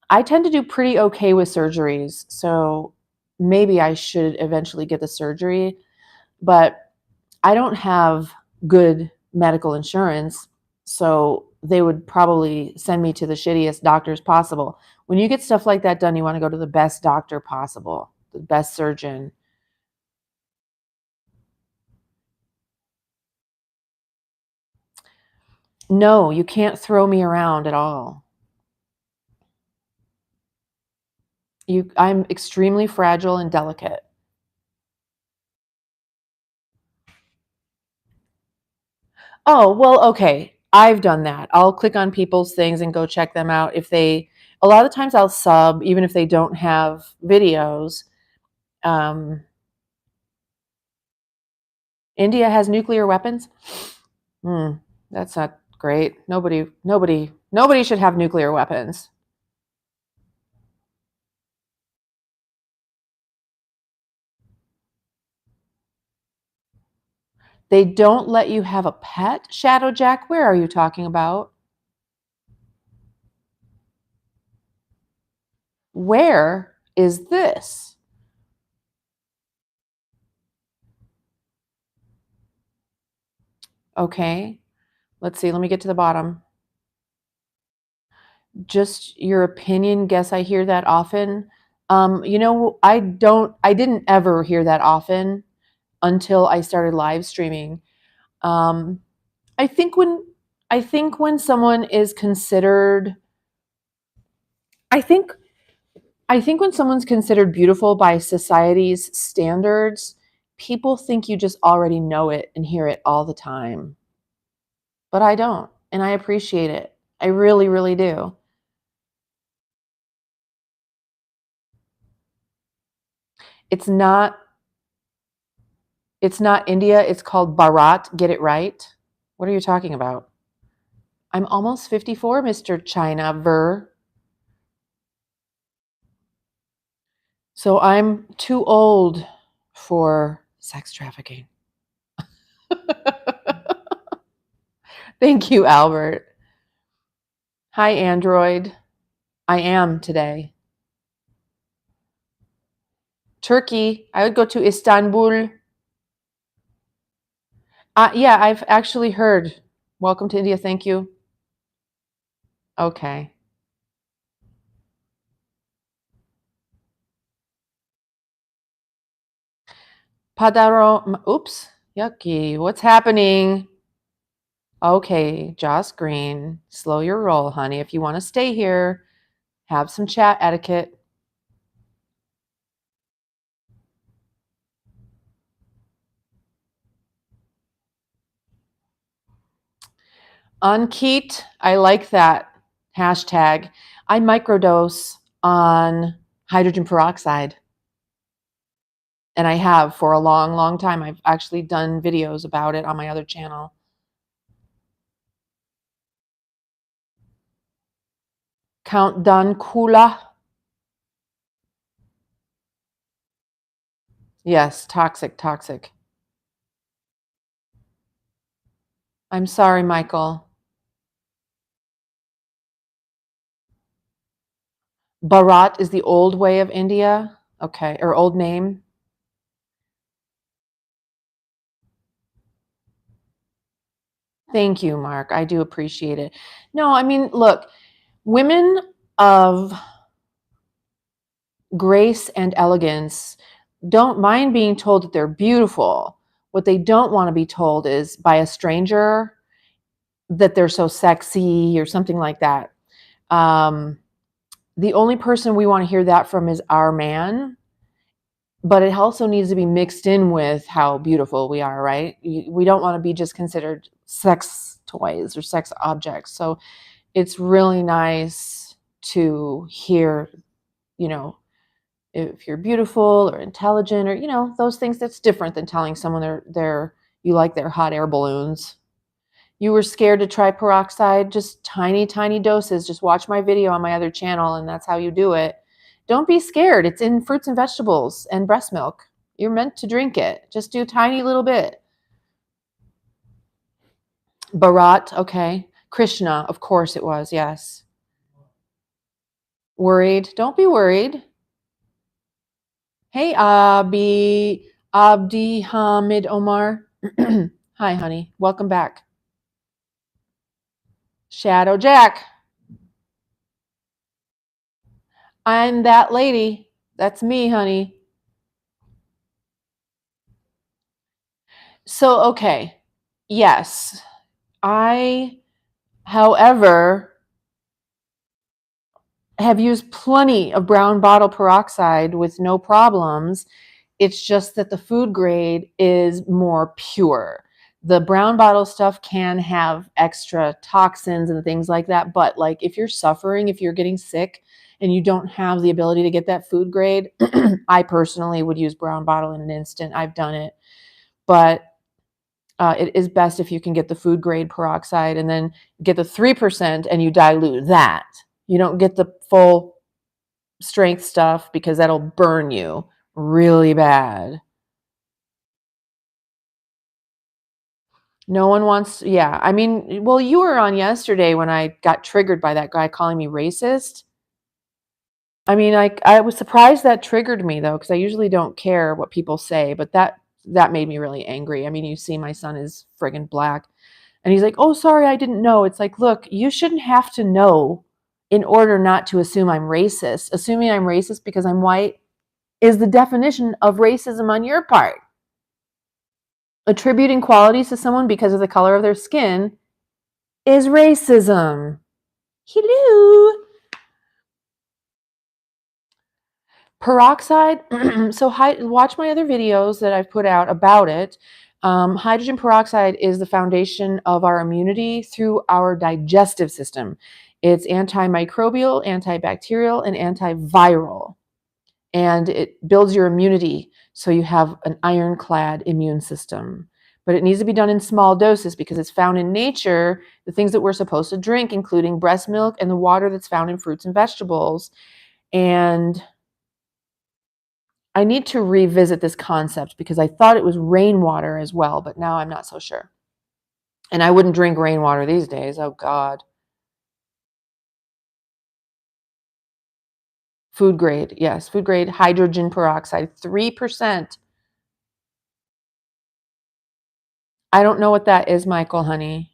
I tend to do pretty okay with surgeries, so maybe I should eventually get the surgery, but I don't have good medical insurance, so they would probably send me to the shittiest doctors possible. When you get stuff like that done, you want to go to the best doctor possible, the best surgeon. No, you can't throw me around at all. I'm extremely fragile and delicate. Oh, well, okay. I've done that. I'll click on people's things and go check them out. A lot of times I'll sub, even if they don't have videos. Um, India has nuclear weapons. That's not great. Nobody should have nuclear weapons. They don't let you have a pet, Shadow Jack. Where are you talking about? Where is this? Okay. Let's see. Let me get to the bottom. Just your opinion. Guess I hear that often. I didn't ever hear that often until I started live streaming. Um, I think when I think when someone is considered I think I think when someone's considered beautiful by society's standards, people think you just already know it and hear it all the time. But I don't, and I appreciate it. I really, really do. It's not it's not India, it's called Bharat, get it right. What are you talking about? I'm almost 54, Mr. China Ver. So I'm too old for sex trafficking. Thank you, Albert. Hi, Android. I am today. Turkey. I would go to Istanbul. Yeah, I've actually heard. Welcome to India. Thank you. Okay. Padaro. Oops. Yucky. What's happening? Okay, Joss Green. Slow your roll, honey. If you want to stay here, have some chat etiquette. Unkeet, I like that hashtag. I microdose on hydrogen peroxide. And I have for a long, long time. I've actually done videos about it on my other channel. Count Dankula. Yes, toxic, toxic. I'm sorry, Michael. Bharat is the old way of India. Okay, or old name. Thank you, Mark. I do appreciate it. No, I mean, look, women of grace and elegance don't mind being told that they're beautiful. What they don't want to be told is by a stranger that they're so sexy or something like that. The only person we want to hear that from is our man, but it also needs to be mixed in with how beautiful we are, right? We don't want to be just considered sex toys or sex objects. So it's really nice to hear, you know, if you're beautiful or intelligent or, those things. That's different than telling someone you like their hot air balloons. You were scared to try peroxide, just tiny, tiny doses. Just watch my video on my other channel, and that's how you do it. Don't be scared. It's in fruits and vegetables and breast milk. You're meant to drink it. Just do a tiny little bit. Bharat, okay. Krishna, of course it was, yes. Worried? Don't be worried. Hey, Abdi Hamid Omar. Hi, honey. Welcome back. Shadow Jack. I'm that lady. That's me, honey. So, okay. Yes. However, have used plenty of brown bottle peroxide with no problems. It's just that the food grade is more pure. The brown bottle stuff can have extra toxins and things like that. But like if you're suffering, if you're getting sick and you don't have the ability to get that food grade, I personally would use brown bottle in an instant. I've done it. But it is best if you can get the food grade peroxide and then get the 3% and you dilute that. You don't get the full strength stuff because that'll burn you really bad. No one wants, yeah. I mean, well, you were on yesterday when I got triggered by that guy calling me racist. I mean, I was surprised that triggered me though, because I usually don't care what people say, but that made me really angry. I mean, you see, my son is friggin' black, and he's like, "Oh, sorry, I didn't know." It's like, look, you shouldn't have to know in order not to assume I'm racist. Assuming I'm racist because I'm white is the definition of racism on your part. Attributing qualities to someone because of the color of their skin is racism. Hello. Peroxide. So watch my other videos that I've put out about it. Hydrogen peroxide is the foundation of our immunity through our digestive system. It's antimicrobial, antibacterial, and antiviral. And it builds your immunity so you have an ironclad immune system. But it needs to be done in small doses because it's found in nature, the things that we're supposed to drink, including breast milk and the water that's found in fruits and vegetables. And I need to revisit this concept because I thought it was rainwater as well, but now I'm not so sure. And I wouldn't drink rainwater these days. Oh, God. Food grade. Yes, food grade hydrogen peroxide, 3%. I don't know what that is, Michael, honey.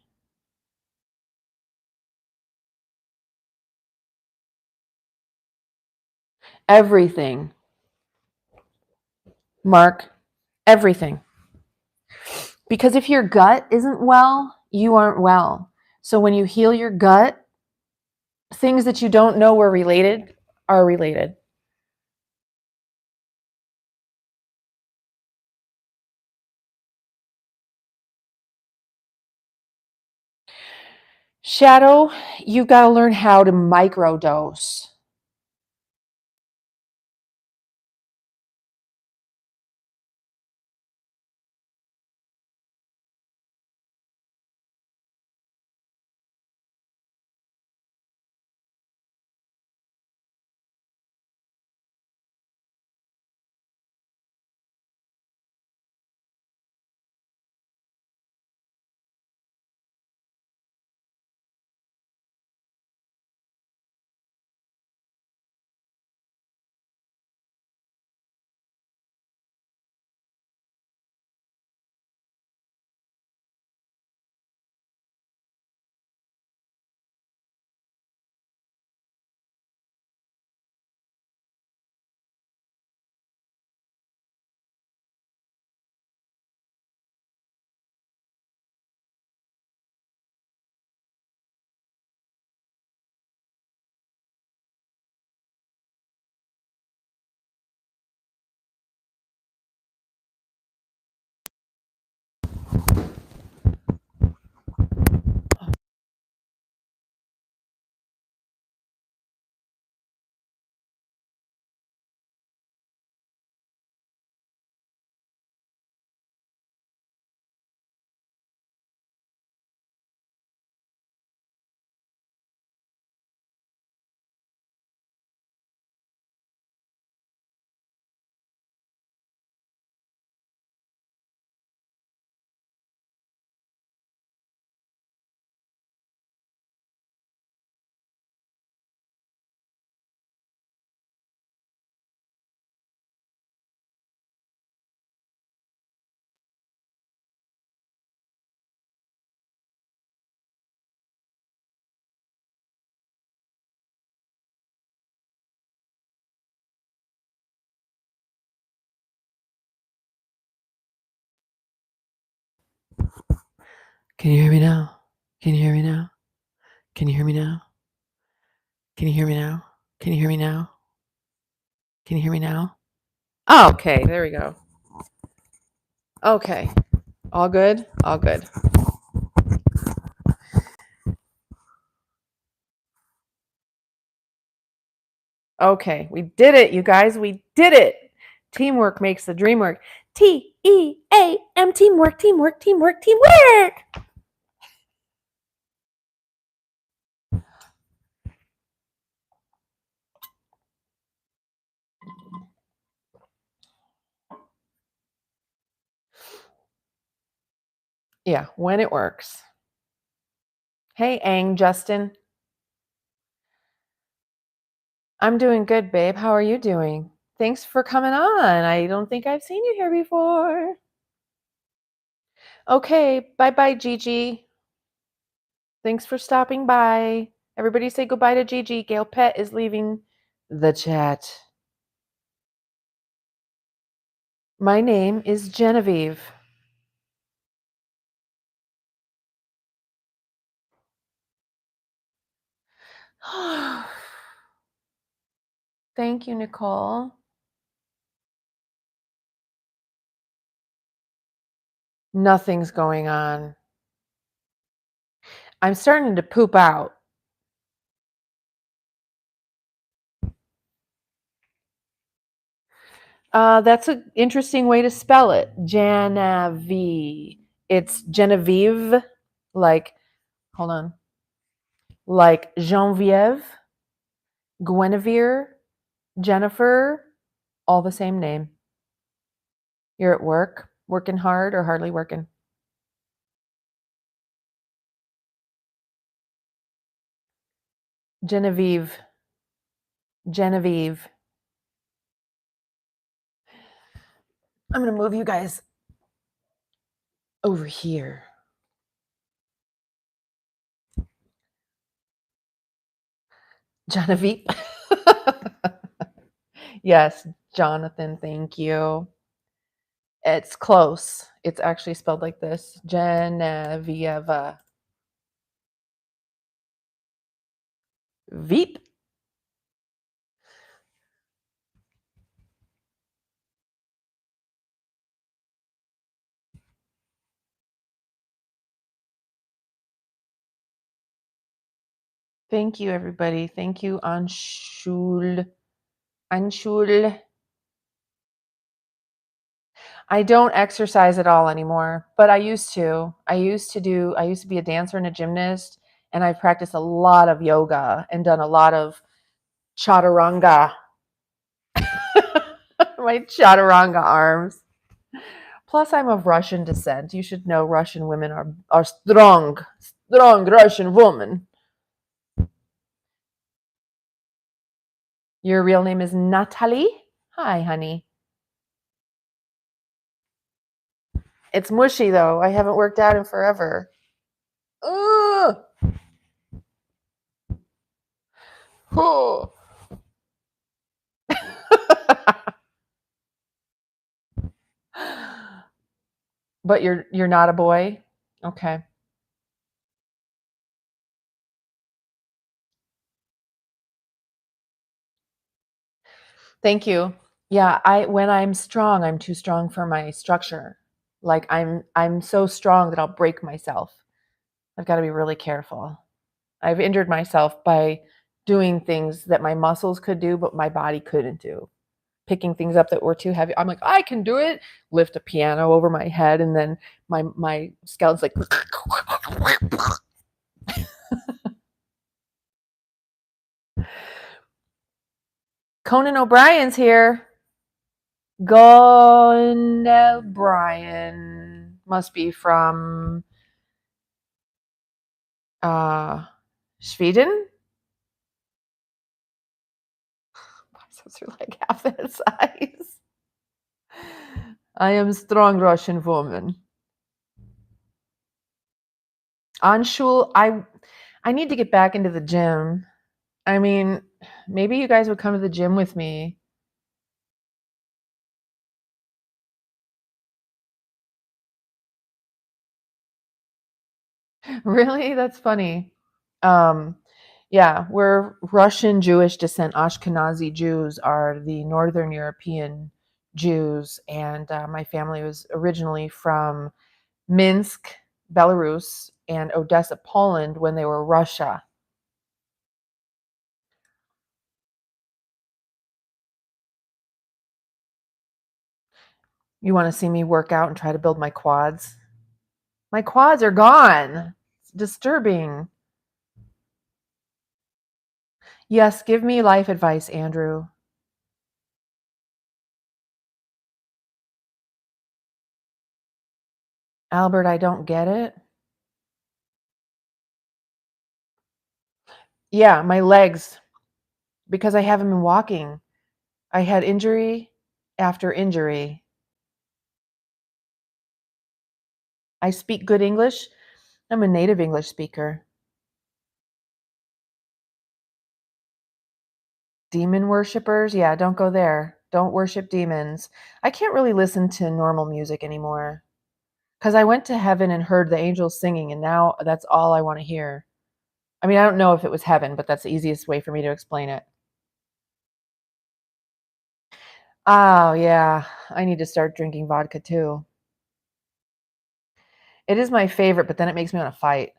Everything. Mark, everything. Because if your gut isn't well, you aren't well. So when you heal your gut, things that you don't know were related are related. Shadow, you've got to learn how to microdose. Can you hear me now? Can you hear me now? Can you hear me now? Can you hear me now? Can you hear me now? Can you hear me now? Oh, okay, there we go. Okay. All good? All good. Okay, we did it, you guys. We did it. Teamwork makes the dream work. TEAM, teamwork, teamwork, teamwork, teamwork. Yeah, when it works. Hey, Ang, Justin. I'm doing good, babe. How are you doing? Thanks for coming on. I don't think I've seen you here before. Okay, bye-bye, Gigi. Thanks for stopping by. Everybody say goodbye to Gigi. Gail Pet is leaving the chat. My name is Genevieve. Thank you, Nicole. Nothing's going on. I'm starting to poop out. That's an interesting way to spell it. Genevieve. It's Genevieve, like, hold on, like Genevieve, Guinevere, Jennifer, all the same name. You're at work, working hard or hardly working? Genevieve. Genevieve. I'm going to move you guys over here. Genevieve. Yes, Jonathan, thank you. It's close. It's actually spelled like this. Genevieve. Veep. Thank you, everybody. Thank you, Anshul. Anshul. I don't exercise at all anymore, but I used to. I used to be a dancer and a gymnast, and I've practiced a lot of yoga and done a lot of chaturanga. My chaturanga arms. Plus, I'm of Russian descent. You should know Russian women are strong Russian women. Your real name is Natalie? Hi, honey. It's mushy, though. I haven't worked out in forever. Ugh. Oh. But you're not a boy? Okay. Thank you. Yeah, when I'm strong, I'm too strong for my structure. Like I'm so strong that I'll break myself. I've got to be really careful. I've injured myself by doing things that my muscles could do, but my body couldn't do. Picking things up that were too heavy. I'm like, I can do it. Lift a piano over my head, and then my skeleton's like. Conan O'Brien's here. Conan O'Brien must be from Sweden. Those are like half that size. I am a strong Russian woman. Anshul, I need to get back into the gym. I mean, maybe you guys would come to the gym with me. Really? That's funny. Um, yeah, we're Russian Jewish descent. Ashkenazi Jews are the Northern European Jews, and my family was originally from Minsk, Belarus, and Odessa, Poland when they were Russia. You want to see me work out and try to build my quads? My quads are gone. It's disturbing. Yes, give me life advice, Andrew. Albert, I don't get it. Yeah, my legs, because I haven't been walking. I had injury after injury. I speak good English. I'm a native English speaker. Demon worshippers? Yeah, don't go there. Don't worship demons. I can't really listen to normal music anymore because I went to heaven and heard the angels singing, and now that's all I want to hear. I mean, I don't know if it was heaven, but that's the easiest way for me to explain it. Oh, yeah. I need to start drinking vodka too. It is my favorite, but then it makes me want to fight.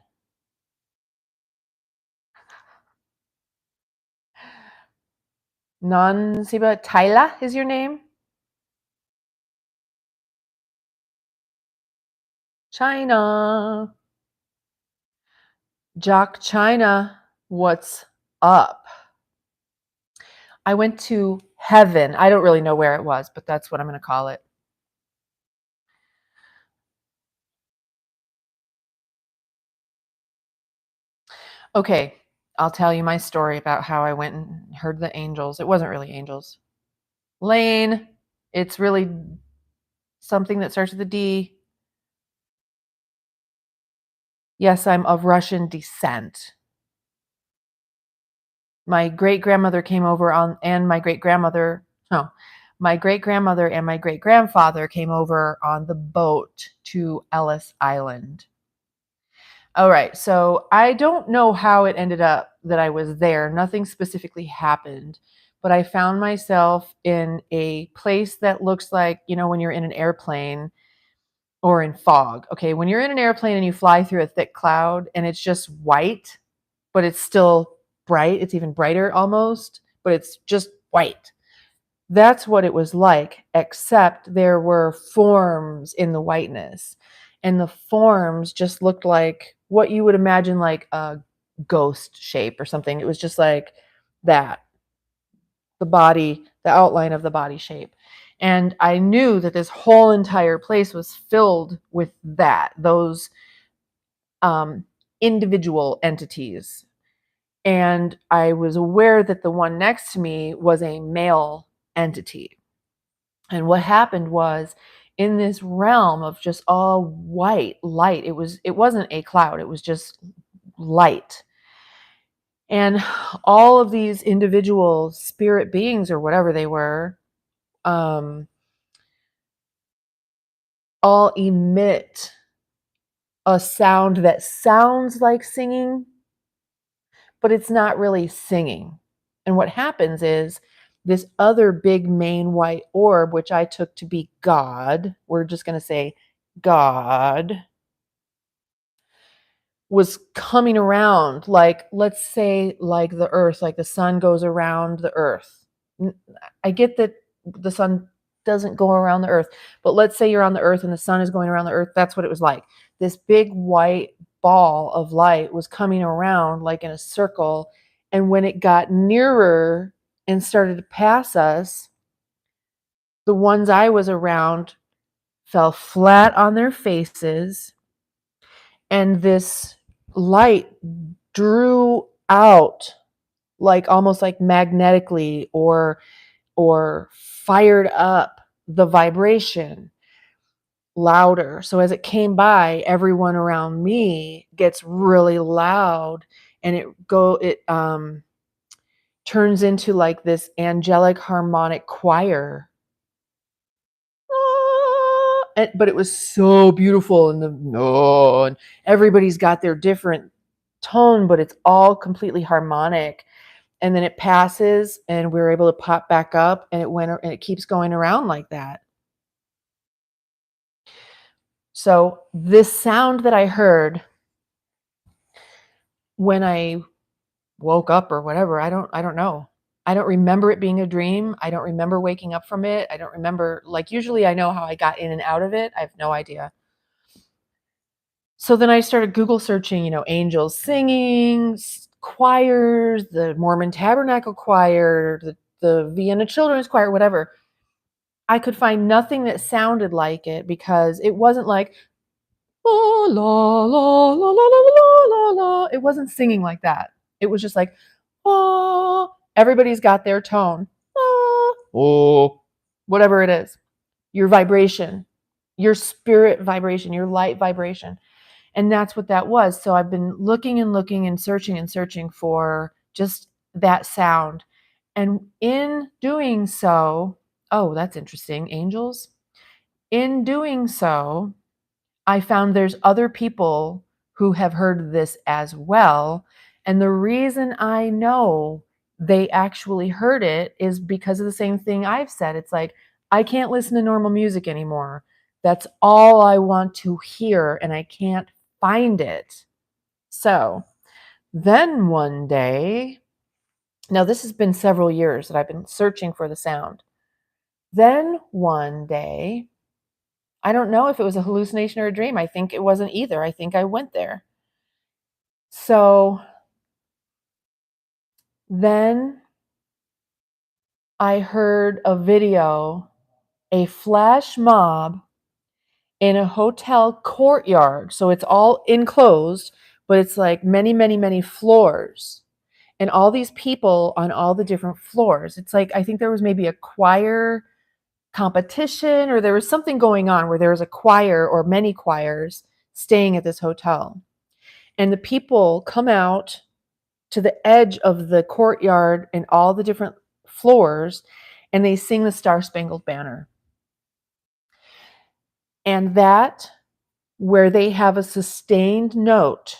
Nansiba Tyla is your name? China. Jock China, what's up? I went to heaven. I don't really know where it was, but that's what I'm going to call it. Okay, I'll tell you my story about how I went and heard the angels. It wasn't really angels. Lane, it's really something that starts with a D. Yes, I'm of Russian descent. My great grandmother came over on, and my great grandmother, no, my great grandmother and my great grandfather came over on the boat to Ellis Island. All right. So I don't know how it ended up that I was there. Nothing specifically happened, but I found myself in a place that looks like, when you're in an airplane or in fog. Okay. When you're in an airplane and you fly through a thick cloud and it's just white, but it's still bright, it's even brighter almost, but it's just white. That's what it was like, except there were forms in the whiteness. And the forms just looked like what you would imagine like a ghost shape or something. It was just like that, the body, the outline of the body shape. And I knew that this whole entire place was filled with those um, individual entities. And I was aware that the one next to me was a male entity. And what happened was, in this realm of just all white light, it wasn't a cloud, it was just light. And all of these individual spirit beings or whatever they were, um, all emit a sound that sounds like singing, but it's not really singing. And what happens is this other big main white orb, which I took to be God, we're just going to say God, was coming around, like, let's say, like the earth, like the sun goes around the earth. I get that the sun doesn't go around the earth, but let's say you're on the earth and the sun is going around the earth. That's what it was like. This big white ball of light was coming around like in a circle, and when it got nearer and started to pass us, the ones I was around fell flat on their faces, and this light drew out, like almost like magnetically, or fired up the vibration louder. So as it came by, everyone around me gets really loud, and it turns into like this angelic harmonic choir. but it was so beautiful, and and everybody's got their different tone, but it's all completely harmonic. And then it passes, and we were able to pop back up, and it keeps going around like that. So this sound that I heard when I woke up or whatever, I don't know. I don't remember it being a dream. I don't remember waking up from it. I don't remember, like, usually I know how I got in and out of it. I have no idea. So then I started Google searching, angels singing, choirs, the Mormon Tabernacle Choir, the Vienna Children's Choir, whatever. I could find nothing that sounded like it, because it wasn't like la la la la la la la la. It wasn't singing like that. It was just like, oh, everybody's got their tone. Oh, whatever it is, your vibration, your spirit vibration, your light vibration. And that's what that was. So I've been looking and looking and searching for just that sound. And in doing so, oh, that's interesting. Angels. In doing so, I found there's other people who have heard this as well. And the reason I know they actually heard it is because of the same thing I've said. It's like, I can't listen to normal music anymore. That's all I want to hear, and I can't find it. So then one day, now this has been several years that I've been searching for the sound. Then one day, I don't know if it was a hallucination or a dream. I think it wasn't either. I think I went there. So then I heard a video, a flash mob in a hotel courtyard. So it's all enclosed, but it's like many, many, many floors. And all these people on all the different floors. It's like, I think there was maybe a choir competition, or there was something going on where there was a choir or many choirs staying at this hotel. And the people come out to the edge of the courtyard and all the different floors, and they sing the Star Spangled Banner. And that, where they have a sustained note,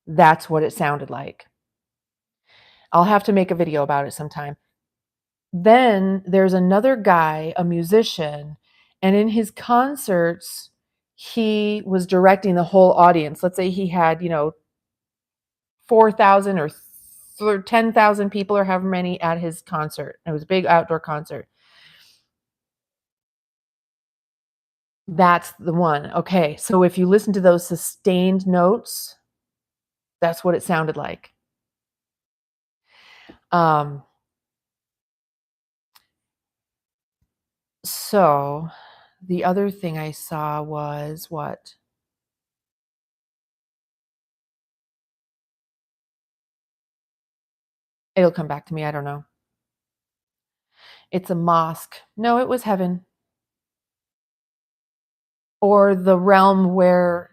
that's what it sounded like. I'll have to make a video about it sometime. Then there's another guy, a musician, and in his concerts, he was directing the whole audience. Let's say he had, 4,000 or 10,000 people, or however many, at his concert. It was a big outdoor concert. That's the one. Okay, so if you listen to those sustained notes, that's what it sounded like. So the other thing I saw was what? It'll come back to me. I don't know. It's a mosque. No, it was heaven. Or the realm where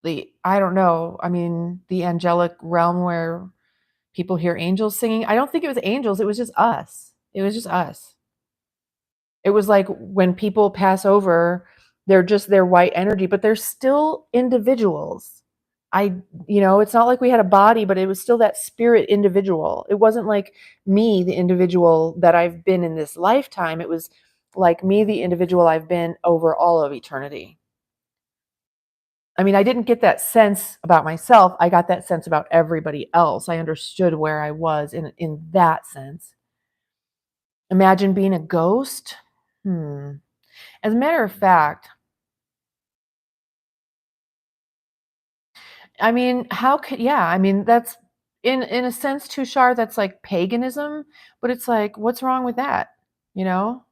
I don't know. I mean, the angelic realm where people hear angels singing. I don't think it was angels. It was just us. It was just us. It was like when people pass over, they're just their white energy, but they're still individuals. It's not like we had a body, but it was still that spirit individual. It wasn't like me, the individual that I've been in this lifetime. It was like me, the individual I've been over all of eternity. I mean, I didn't get that sense about myself. I got that sense about everybody else. I understood where I was in that sense. Imagine being a ghost. As a matter of fact, I mean, that's in a sense, Tushar, that's like paganism, but it's like, what's wrong with that? You know,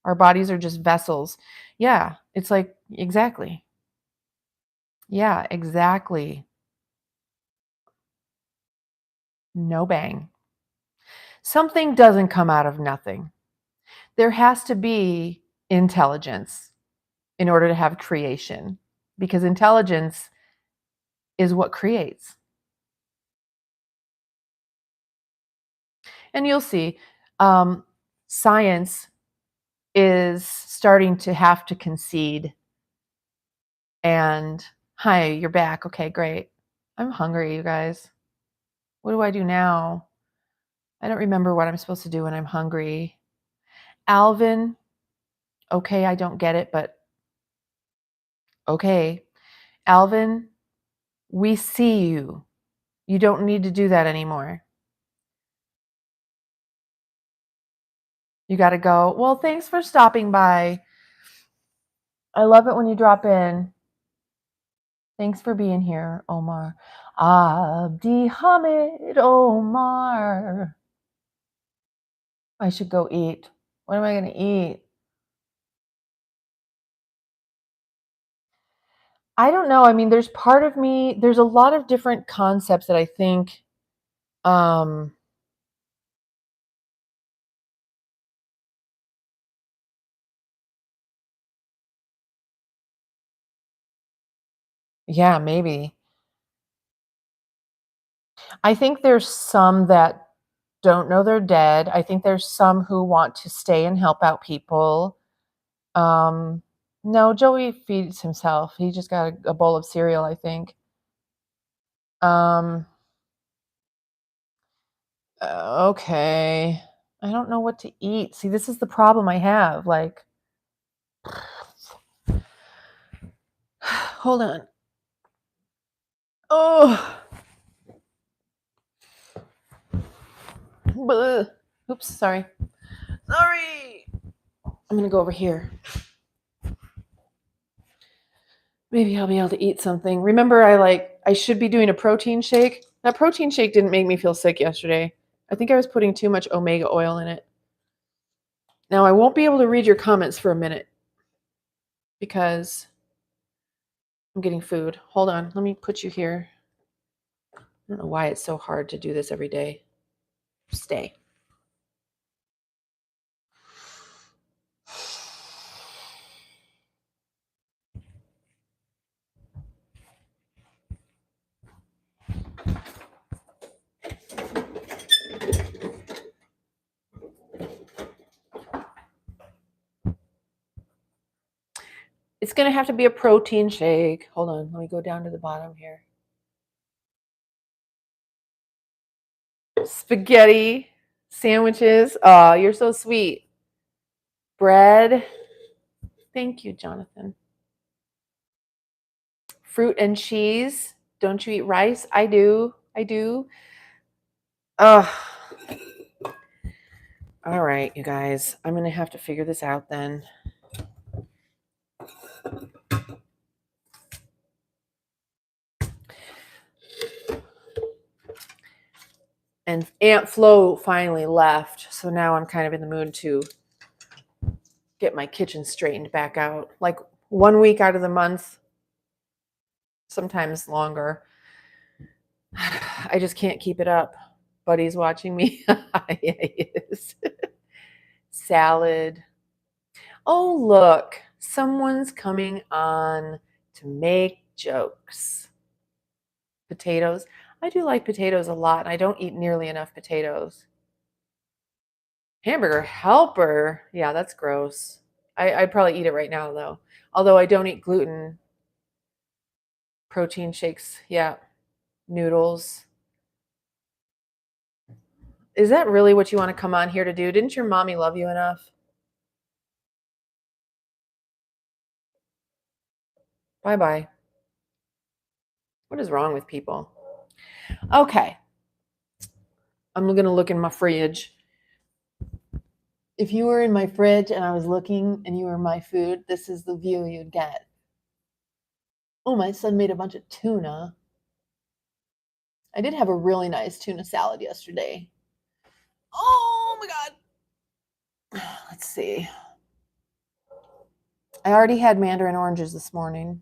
our bodies are just vessels. Yeah, it's like, exactly. Yeah, exactly. No bang. Something doesn't come out of nothing. There has to be intelligence in order to have creation, because intelligence is what creates. And you'll see, science is starting to have to concede. And hi, you're back. Okay, great. I'm hungry, you guys. What do I do now? I don't remember what I'm supposed to do when I'm hungry. Alvin, okay, I don't get it, but okay. Alvin, we see you. You don't need to do that anymore. You got to go. Well, thanks for stopping by. I love it when you drop in. Thanks for being here, Omar. Abdi Hamid Omar. I should go eat. What am I going to eat? I don't know. I mean, there's part of me, there's a lot of different concepts that I think um yeah, maybe. I think there's some that don't know they're dead. I think there's some who want to stay and help out people. No, Joey feeds himself. He just got a bowl of cereal, I think. Um, okay. I don't know what to eat. See, this is the problem I have. Like, hold on. Oh, bleh. Oops, sorry. Sorry. I'm gonna go over here. Maybe I'll be able to eat something. Remember, I should be doing a protein shake. That protein shake didn't make me feel sick yesterday. I think I was putting too much omega oil in it. Now I won't be able to read your comments for a minute because I'm getting food. Hold on, let me put you here. I don't know why it's so hard to do this every day. Stay. It's going to have to be a protein shake. Hold on, let me go down to the bottom here. Spaghetti, sandwiches. Oh, you're so sweet. Bread. Thank you, Jonathan. Fruit and cheese. Don't you eat rice? I do. I do. Ugh. All right, you guys. I'm going to have to figure this out then. And Aunt Flo finally left. So now I'm kind of in the mood to get my kitchen straightened back out. Like 1 week out of the month, sometimes longer. I just can't keep it up. Buddy's watching me. Yeah, he is. Salad. Oh, look. Someone's coming on to make jokes. Potatoes. I do like potatoes a lot, and I don't eat nearly enough potatoes. Hamburger helper. Yeah, that's gross. I'd probably eat it right now, though. Although I don't eat gluten. Protein shakes. Yeah. Noodles. Is that really what you want to come on here to do? Didn't your mommy love you enough? Bye-bye. What is wrong with people? Okay. I'm going to look in my fridge. If you were in my fridge and I was looking and you were my food, this is the view you'd get. Oh, my son made a bunch of tuna. I did have a really nice tuna salad yesterday. Oh my God. Let's see. I already had mandarin oranges this morning.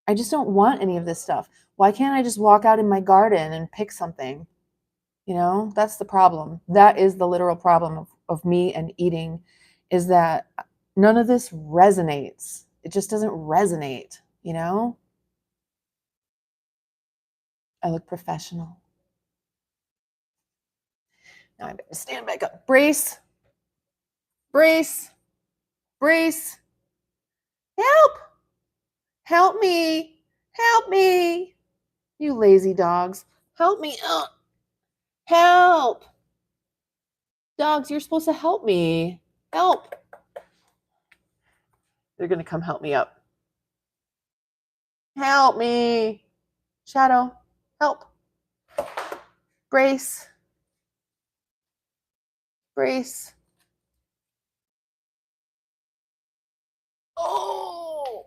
I just don't want any of this stuff. Why can't I just walk out in my garden and pick something? You know, that's the problem. That is the literal problem of me and eating, is that none of this resonates. It just doesn't resonate, you know? I look professional. Now I better stand back up. Brace. Brace. Brace. Help. Help me. Help me. You lazy dogs. Help me. Help. Dogs, you're supposed to help me. Help. They're going to come help me up. Help me. Shadow, help. Brace. Brace. Oh.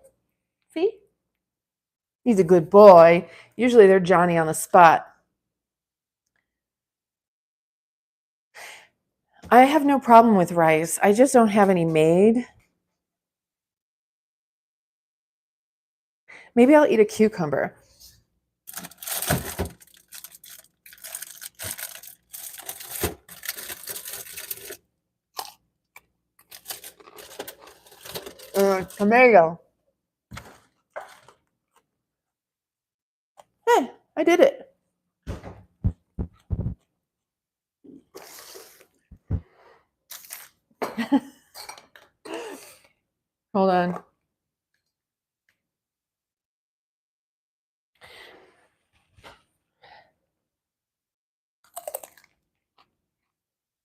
See? He's a good boy. Usually they're Johnny on the spot. I have no problem with rice. I just don't have any made. Maybe I'll eat a cucumber. Tomato. Hey, I did it. Hold on.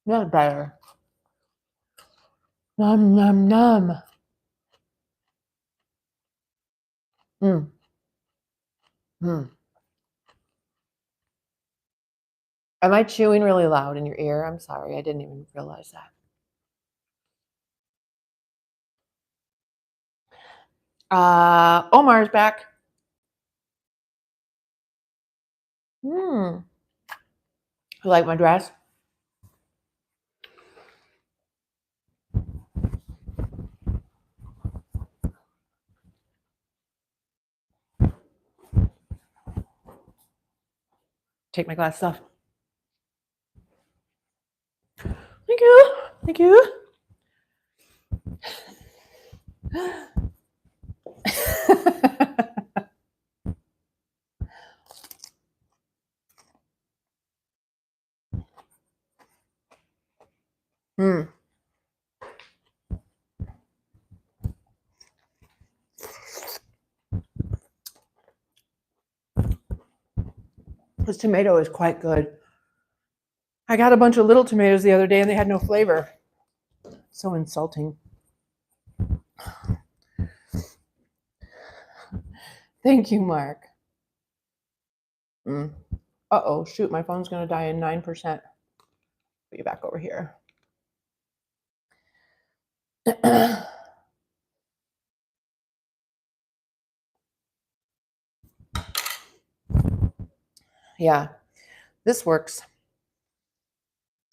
Not better. Nom, nom, nom. Mm. Mm. Am I chewing really loud in your ear? I'm sorry. I didn't even realize that. Omar's back. You like my dress? Take my glasses off. Thank you. Thank you. This tomato is quite good. I got a bunch of little tomatoes the other day and they had no flavor. So insulting. Thank you, Mark. Uh-oh, shoot, my phone's going to die in 9%. Put you back over here. Yeah, this works.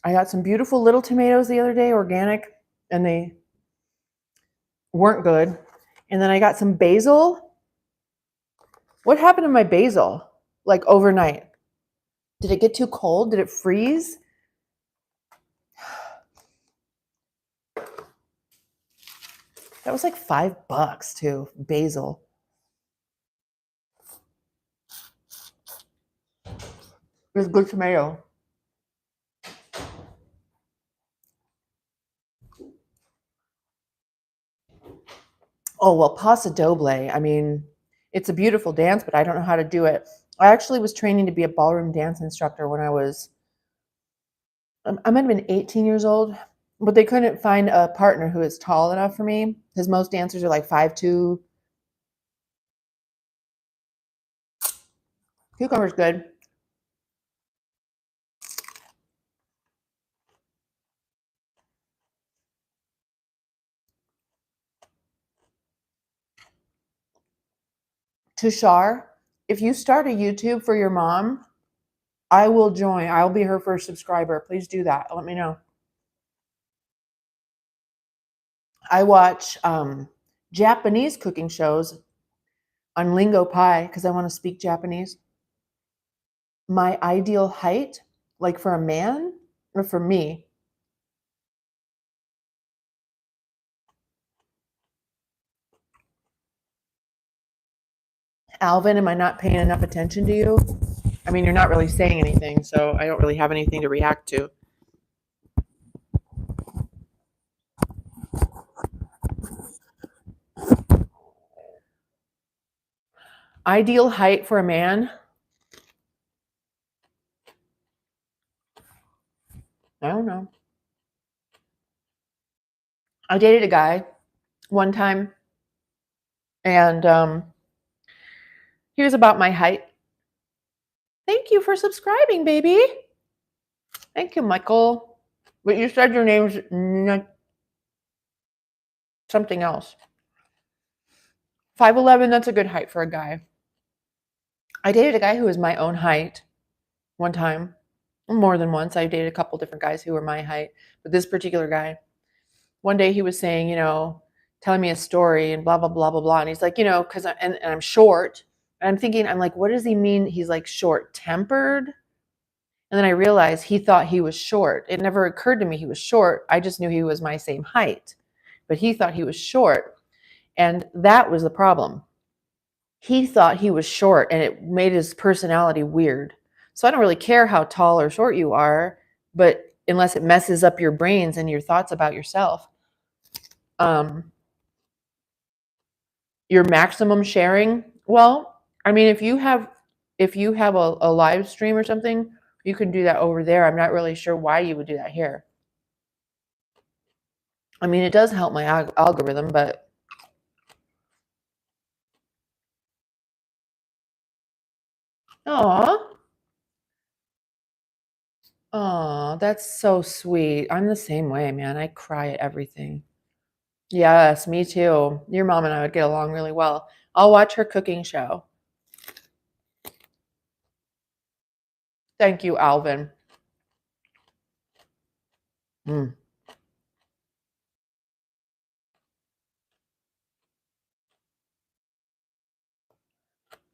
I got some beautiful little tomatoes the other day, organic, and they weren't good. And then I got some basil. What happened to my basil? Like overnight? Did it get too cold? Did it freeze? That was like $5 too, basil. It's good tomato. Oh, well, Paso Doble. I mean, it's a beautiful dance, but I don't know how to do it. I actually was training to be a ballroom dance instructor when I might have been 18 years old, but they couldn't find a partner who is tall enough for me because most dancers are like 5'2". Cucumber's good. Tushar, if you start a YouTube for your mom, I will join. I'll be her first subscriber. Please do that. Let me know. I watch Japanese cooking shows on LingoPie because I want to speak Japanese. My ideal height, like for a man or for me? Alvin, am I not paying enough attention to you? I mean, you're not really saying anything, so I don't really have anything to react to. Ideal height for a man? I don't know. I dated a guy one time, and he was about my height. Thank you for subscribing, baby. Thank you, Michael. But you said your name's something else. 5'11", that's a good height for a guy. I dated a guy who was my own height one time. More than once. I dated a couple different guys who were my height. But this particular guy, one day he was saying, telling me a story and blah, blah, blah, blah, blah. And he's like, because and I'm short. And I'm thinking, I'm like, what does he mean? He's like short-tempered. And then I realized he thought he was short. It never occurred to me he was short. I just knew he was my same height. But he thought he was short. And that was the problem. He thought he was short, and it made his personality weird. So I don't really care how tall or short you are, but unless it messes up your brains and your thoughts about yourself. Your maximum sharing, well, I mean, if you have a live stream or something, you can do that over there. I'm not really sure why you would do that here. I mean, it does help my algorithm, but oh, that's so sweet. I'm the same way, man. I cry at everything. Yes, me too. Your mom and I would get along really well. I'll watch her cooking show. Thank you, Alvin. Mm.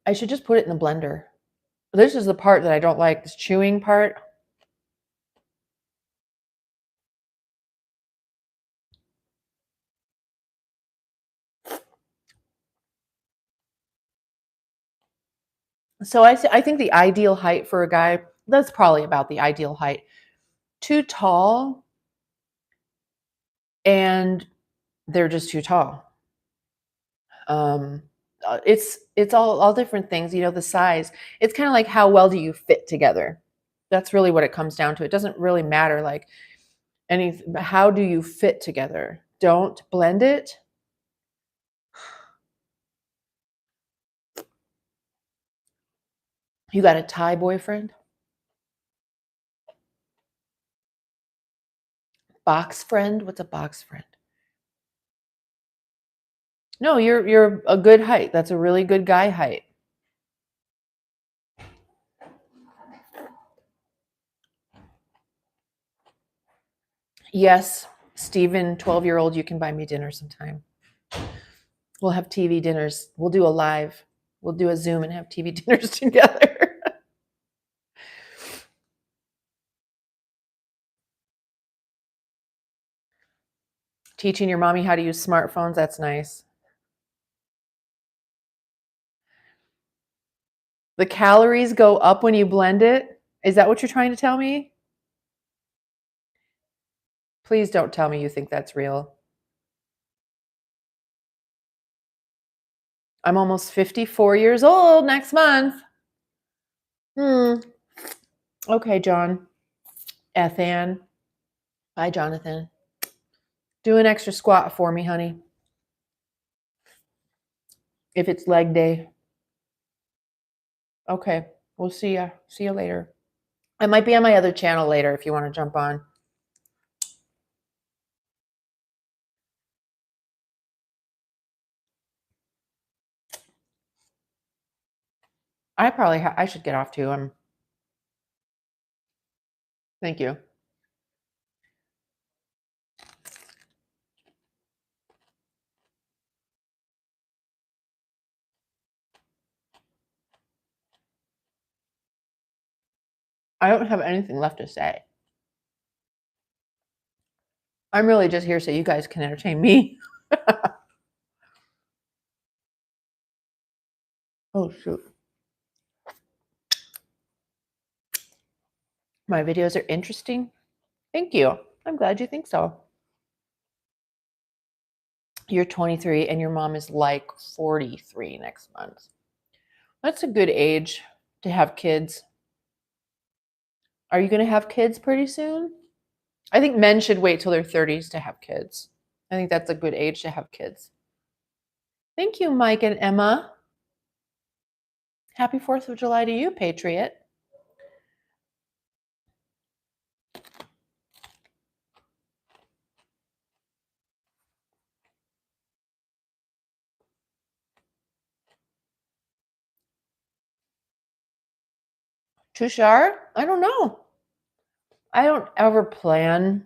I should just put it in the blender. This is the part that I don't like, this chewing part. So I think the ideal height for a guy, that's probably about the ideal height. Too tall, and they're just too tall. It's all different things, the size. It's kind of like how well do you fit together. That's really what it comes down to. It doesn't really matter like how do you fit together? Don't blend it. You got a Thai boyfriend? Box friend? What's a box friend? No, you're a good height. That's a really good guy height. Yes, Steven, 12-year-old, you can buy me dinner sometime. We'll have TV dinners. We'll do a live. We'll do a Zoom and have TV dinners together. Teaching your mommy how to use smartphones, that's nice. The calories go up when you blend it? Is that what you're trying to tell me? Please don't tell me you think that's real. I'm almost 54 years old next month. Okay, John. Ethan. Bye, Jonathan. Do an extra squat for me, honey. If it's leg day. Okay, we'll see ya. See you later. I might be on my other channel later if you want to jump on. I should get off too. Thank you. I don't have anything left to say. I'm really just here so you guys can entertain me. Oh, shoot. My videos are interesting. Thank you. I'm glad you think so. You're 23 and your mom is like 43 next month. That's a good age to have kids. Are you going to have kids pretty soon? I think men should wait till their 30s to have kids. I think that's a good age to have kids. Thank you, Mike and Emma. Happy 4th of July to you, Patriot. Tushar? I don't know. I don't ever plan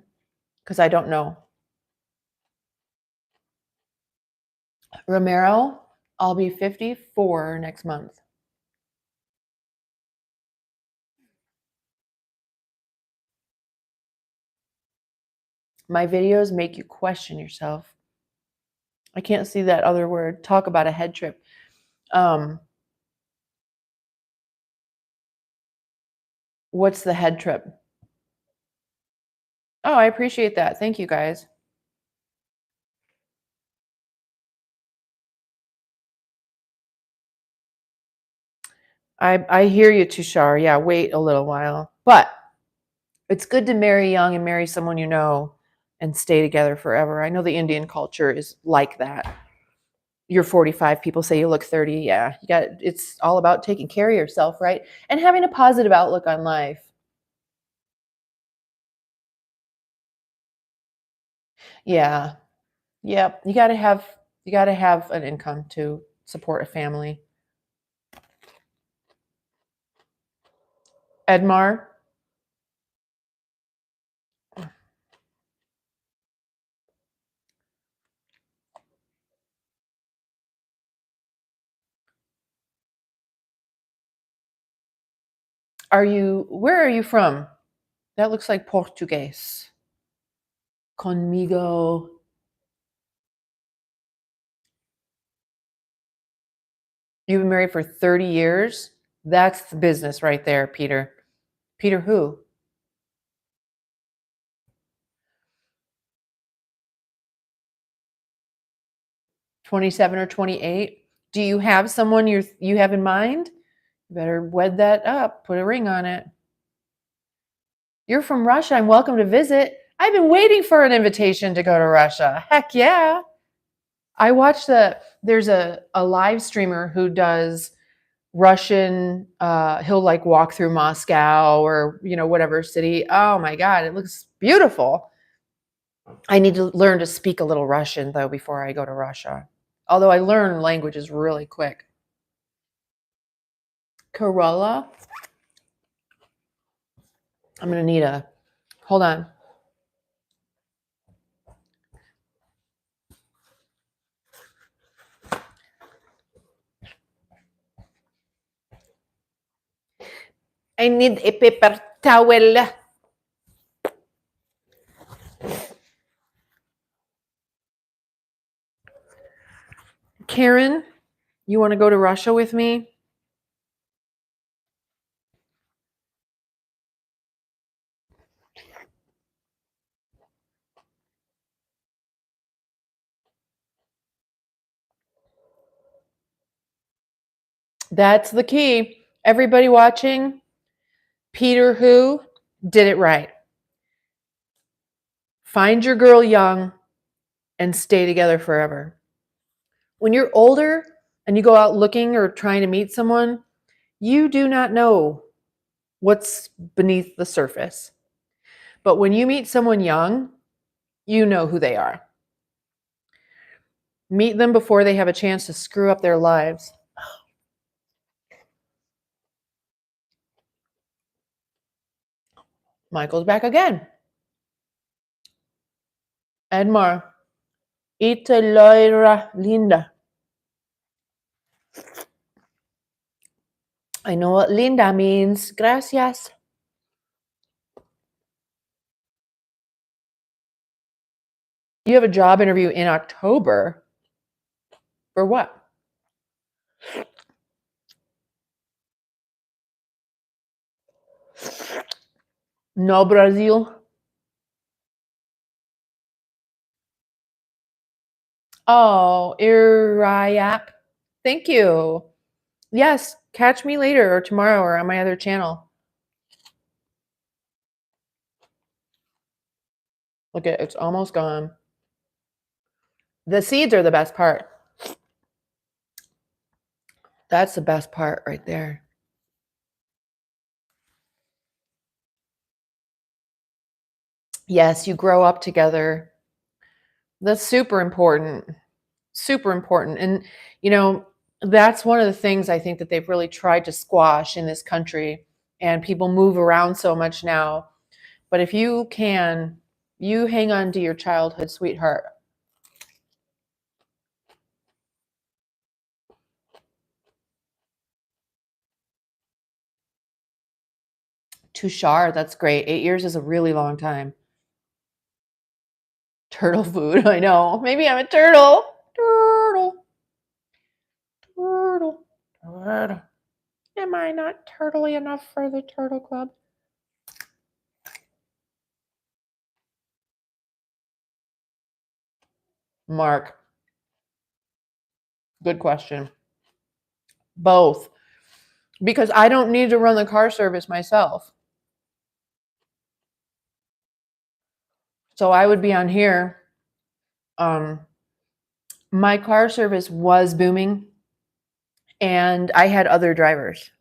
because I don't know. Romero, I'll be 54 next month. My videos make you question yourself. I can't see that other word. Talk about a head trip. What's the head trip? Oh, I appreciate that. Thank you, guys. I hear you, Tushar. Yeah, wait a little while. But it's good to marry young and marry someone you know and stay together forever. I know the Indian culture is like that. You're 45, people say you look 30. Yeah, it's all about taking care of yourself, right? And having a positive outlook on life. Yeah. Yep. You got to have an income to support a family. Edmar, where are you from? That looks like Portuguese. Conmigo. You've been married for 30 years? That's the business right there, Peter. Peter who? 27 or 28? Do you have someone you have in mind? You better wed that up, put a ring on it. You're from Russia. I'm welcome to visit. I've been waiting for an invitation to go to Russia. Heck yeah. I watched there's a live streamer who does Russian, he'll like walk through Moscow or, whatever city. Oh my God, it looks beautiful. I need to learn to speak a little Russian though before I go to Russia. Although I learn languages really quick. Corolla. I'm going to need hold on. I need a paper towel. Karen, you want to go to Russia with me? That's the key. Everybody watching, Peter who did it right. Find your girl young and stay together forever. When you're older and you go out looking or trying to meet someone, you do not know what's beneath the surface. But when you meet someone young, you know who they are. Meet them before they have a chance to screw up their lives. Michael's back again. Edmar. Ita Loira Linda. I know what Linda means. Gracias. You have a job interview in October. For what? No, Brazil. Oh, Iriap. Thank you. Yes, catch me later or tomorrow or on my other channel. Look at it's almost gone. The seeds are the best part. That's the best part right there. Yes, you grow up together. That's super important. Super important. And, you know, that's one of the things I think that they've really tried to squash in this country. And people move around so much now. But if you can, you hang on to your childhood sweetheart. Tushar, that's great. 8 years is a really long time. Turtle food, I know. Maybe I'm a turtle. Turtle. Turtle. Turtle. Am I not turtly enough for the Turtle Club? Mark, good question. Both. Because I don't need to run the car service myself. So I would be on here. My car service was booming and I had other drivers.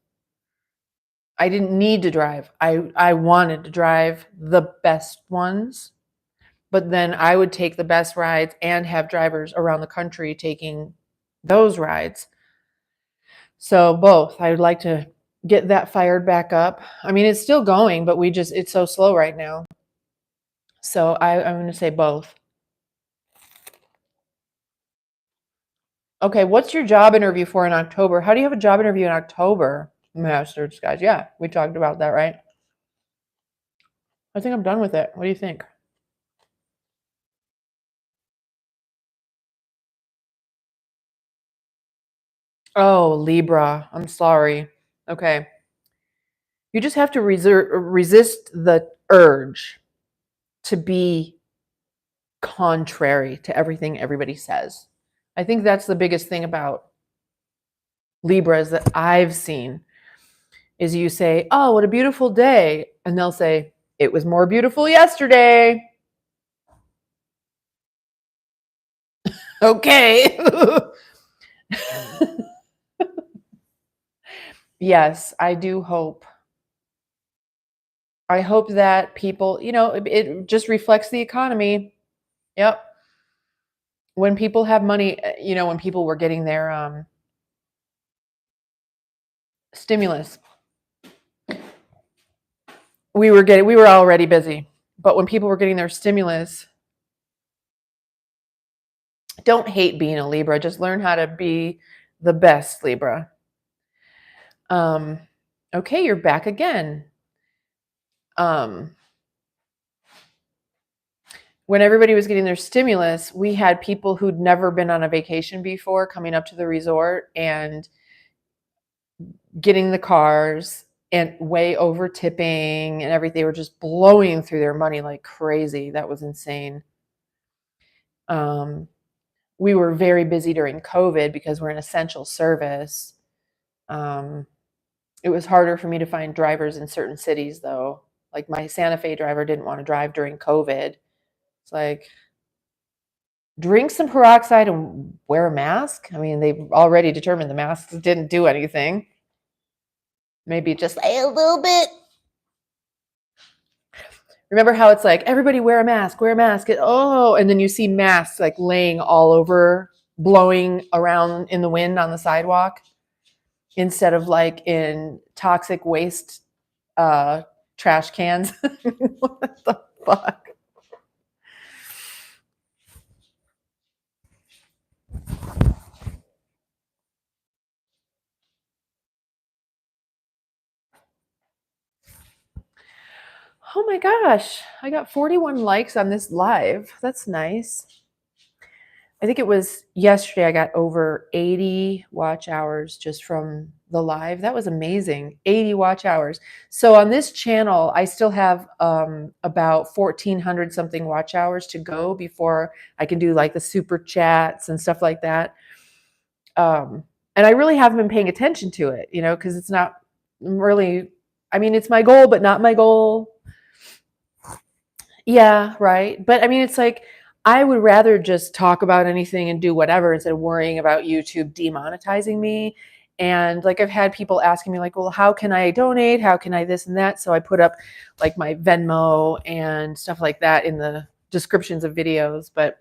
I didn't need to drive. I wanted to drive the best ones, but then I would take the best rides and have drivers around the country taking those rides. So both. I would like to get that fired back up. I mean, it's still going, but it's so slow right now. So I'm going to say both. Okay, what's your job interview for in October? How do you have a job interview in October? Masters, guys. Yeah, we talked about that, right? I think I'm done with it. What do you think? Oh, Libra. I'm sorry. Okay. You just have to resist the urge to be contrary to everything everybody says. I think that's the biggest thing about Libras that I've seen is you say, "Oh, what a beautiful day." And they'll say, "It was more beautiful yesterday." Okay. Yes, I do hope. I hope that people, it just reflects the economy. Yep. When people have money, when people were getting their stimulus, we were already busy. But when people were getting their stimulus, don't hate being a Libra, just learn how to be the best Libra. Okay, you're back again. When everybody was getting their stimulus, we had people who'd never been on a vacation before coming up to the resort and getting the cars and way over tipping and everything. They were just blowing through their money like crazy. That was insane. We were very busy during COVID because we're an essential service. It was harder for me to find drivers in certain cities, though. Like my Santa Fe driver didn't want to drive during COVID. It's like, drink some peroxide and wear a mask. I mean, they've already determined the masks didn't do anything. Maybe just a little bit. Remember how it's like, everybody wear a mask, wear a mask. And then you see masks like laying all over, blowing around in the wind on the sidewalk instead of like in toxic waste trash cans. What the fuck? Oh my gosh, I got 41 likes on this live. That's nice. I think it was yesterday I got over 80 watch hours just from the live. That was amazing. 80 watch hours. So on this channel, I still have about 1,400 something watch hours to go before I can do like the super chats and stuff like that. And I really haven't been paying attention to it, you know, because it's not really, I mean, it's my goal, but not my goal. Yeah, right. But I mean, it's like I would rather just talk about anything and do whatever instead of worrying about YouTube demonetizing me. And like I've had people asking me like, well, how can I donate? How can I this and that? So I put up like my Venmo and stuff like that in the descriptions of videos. But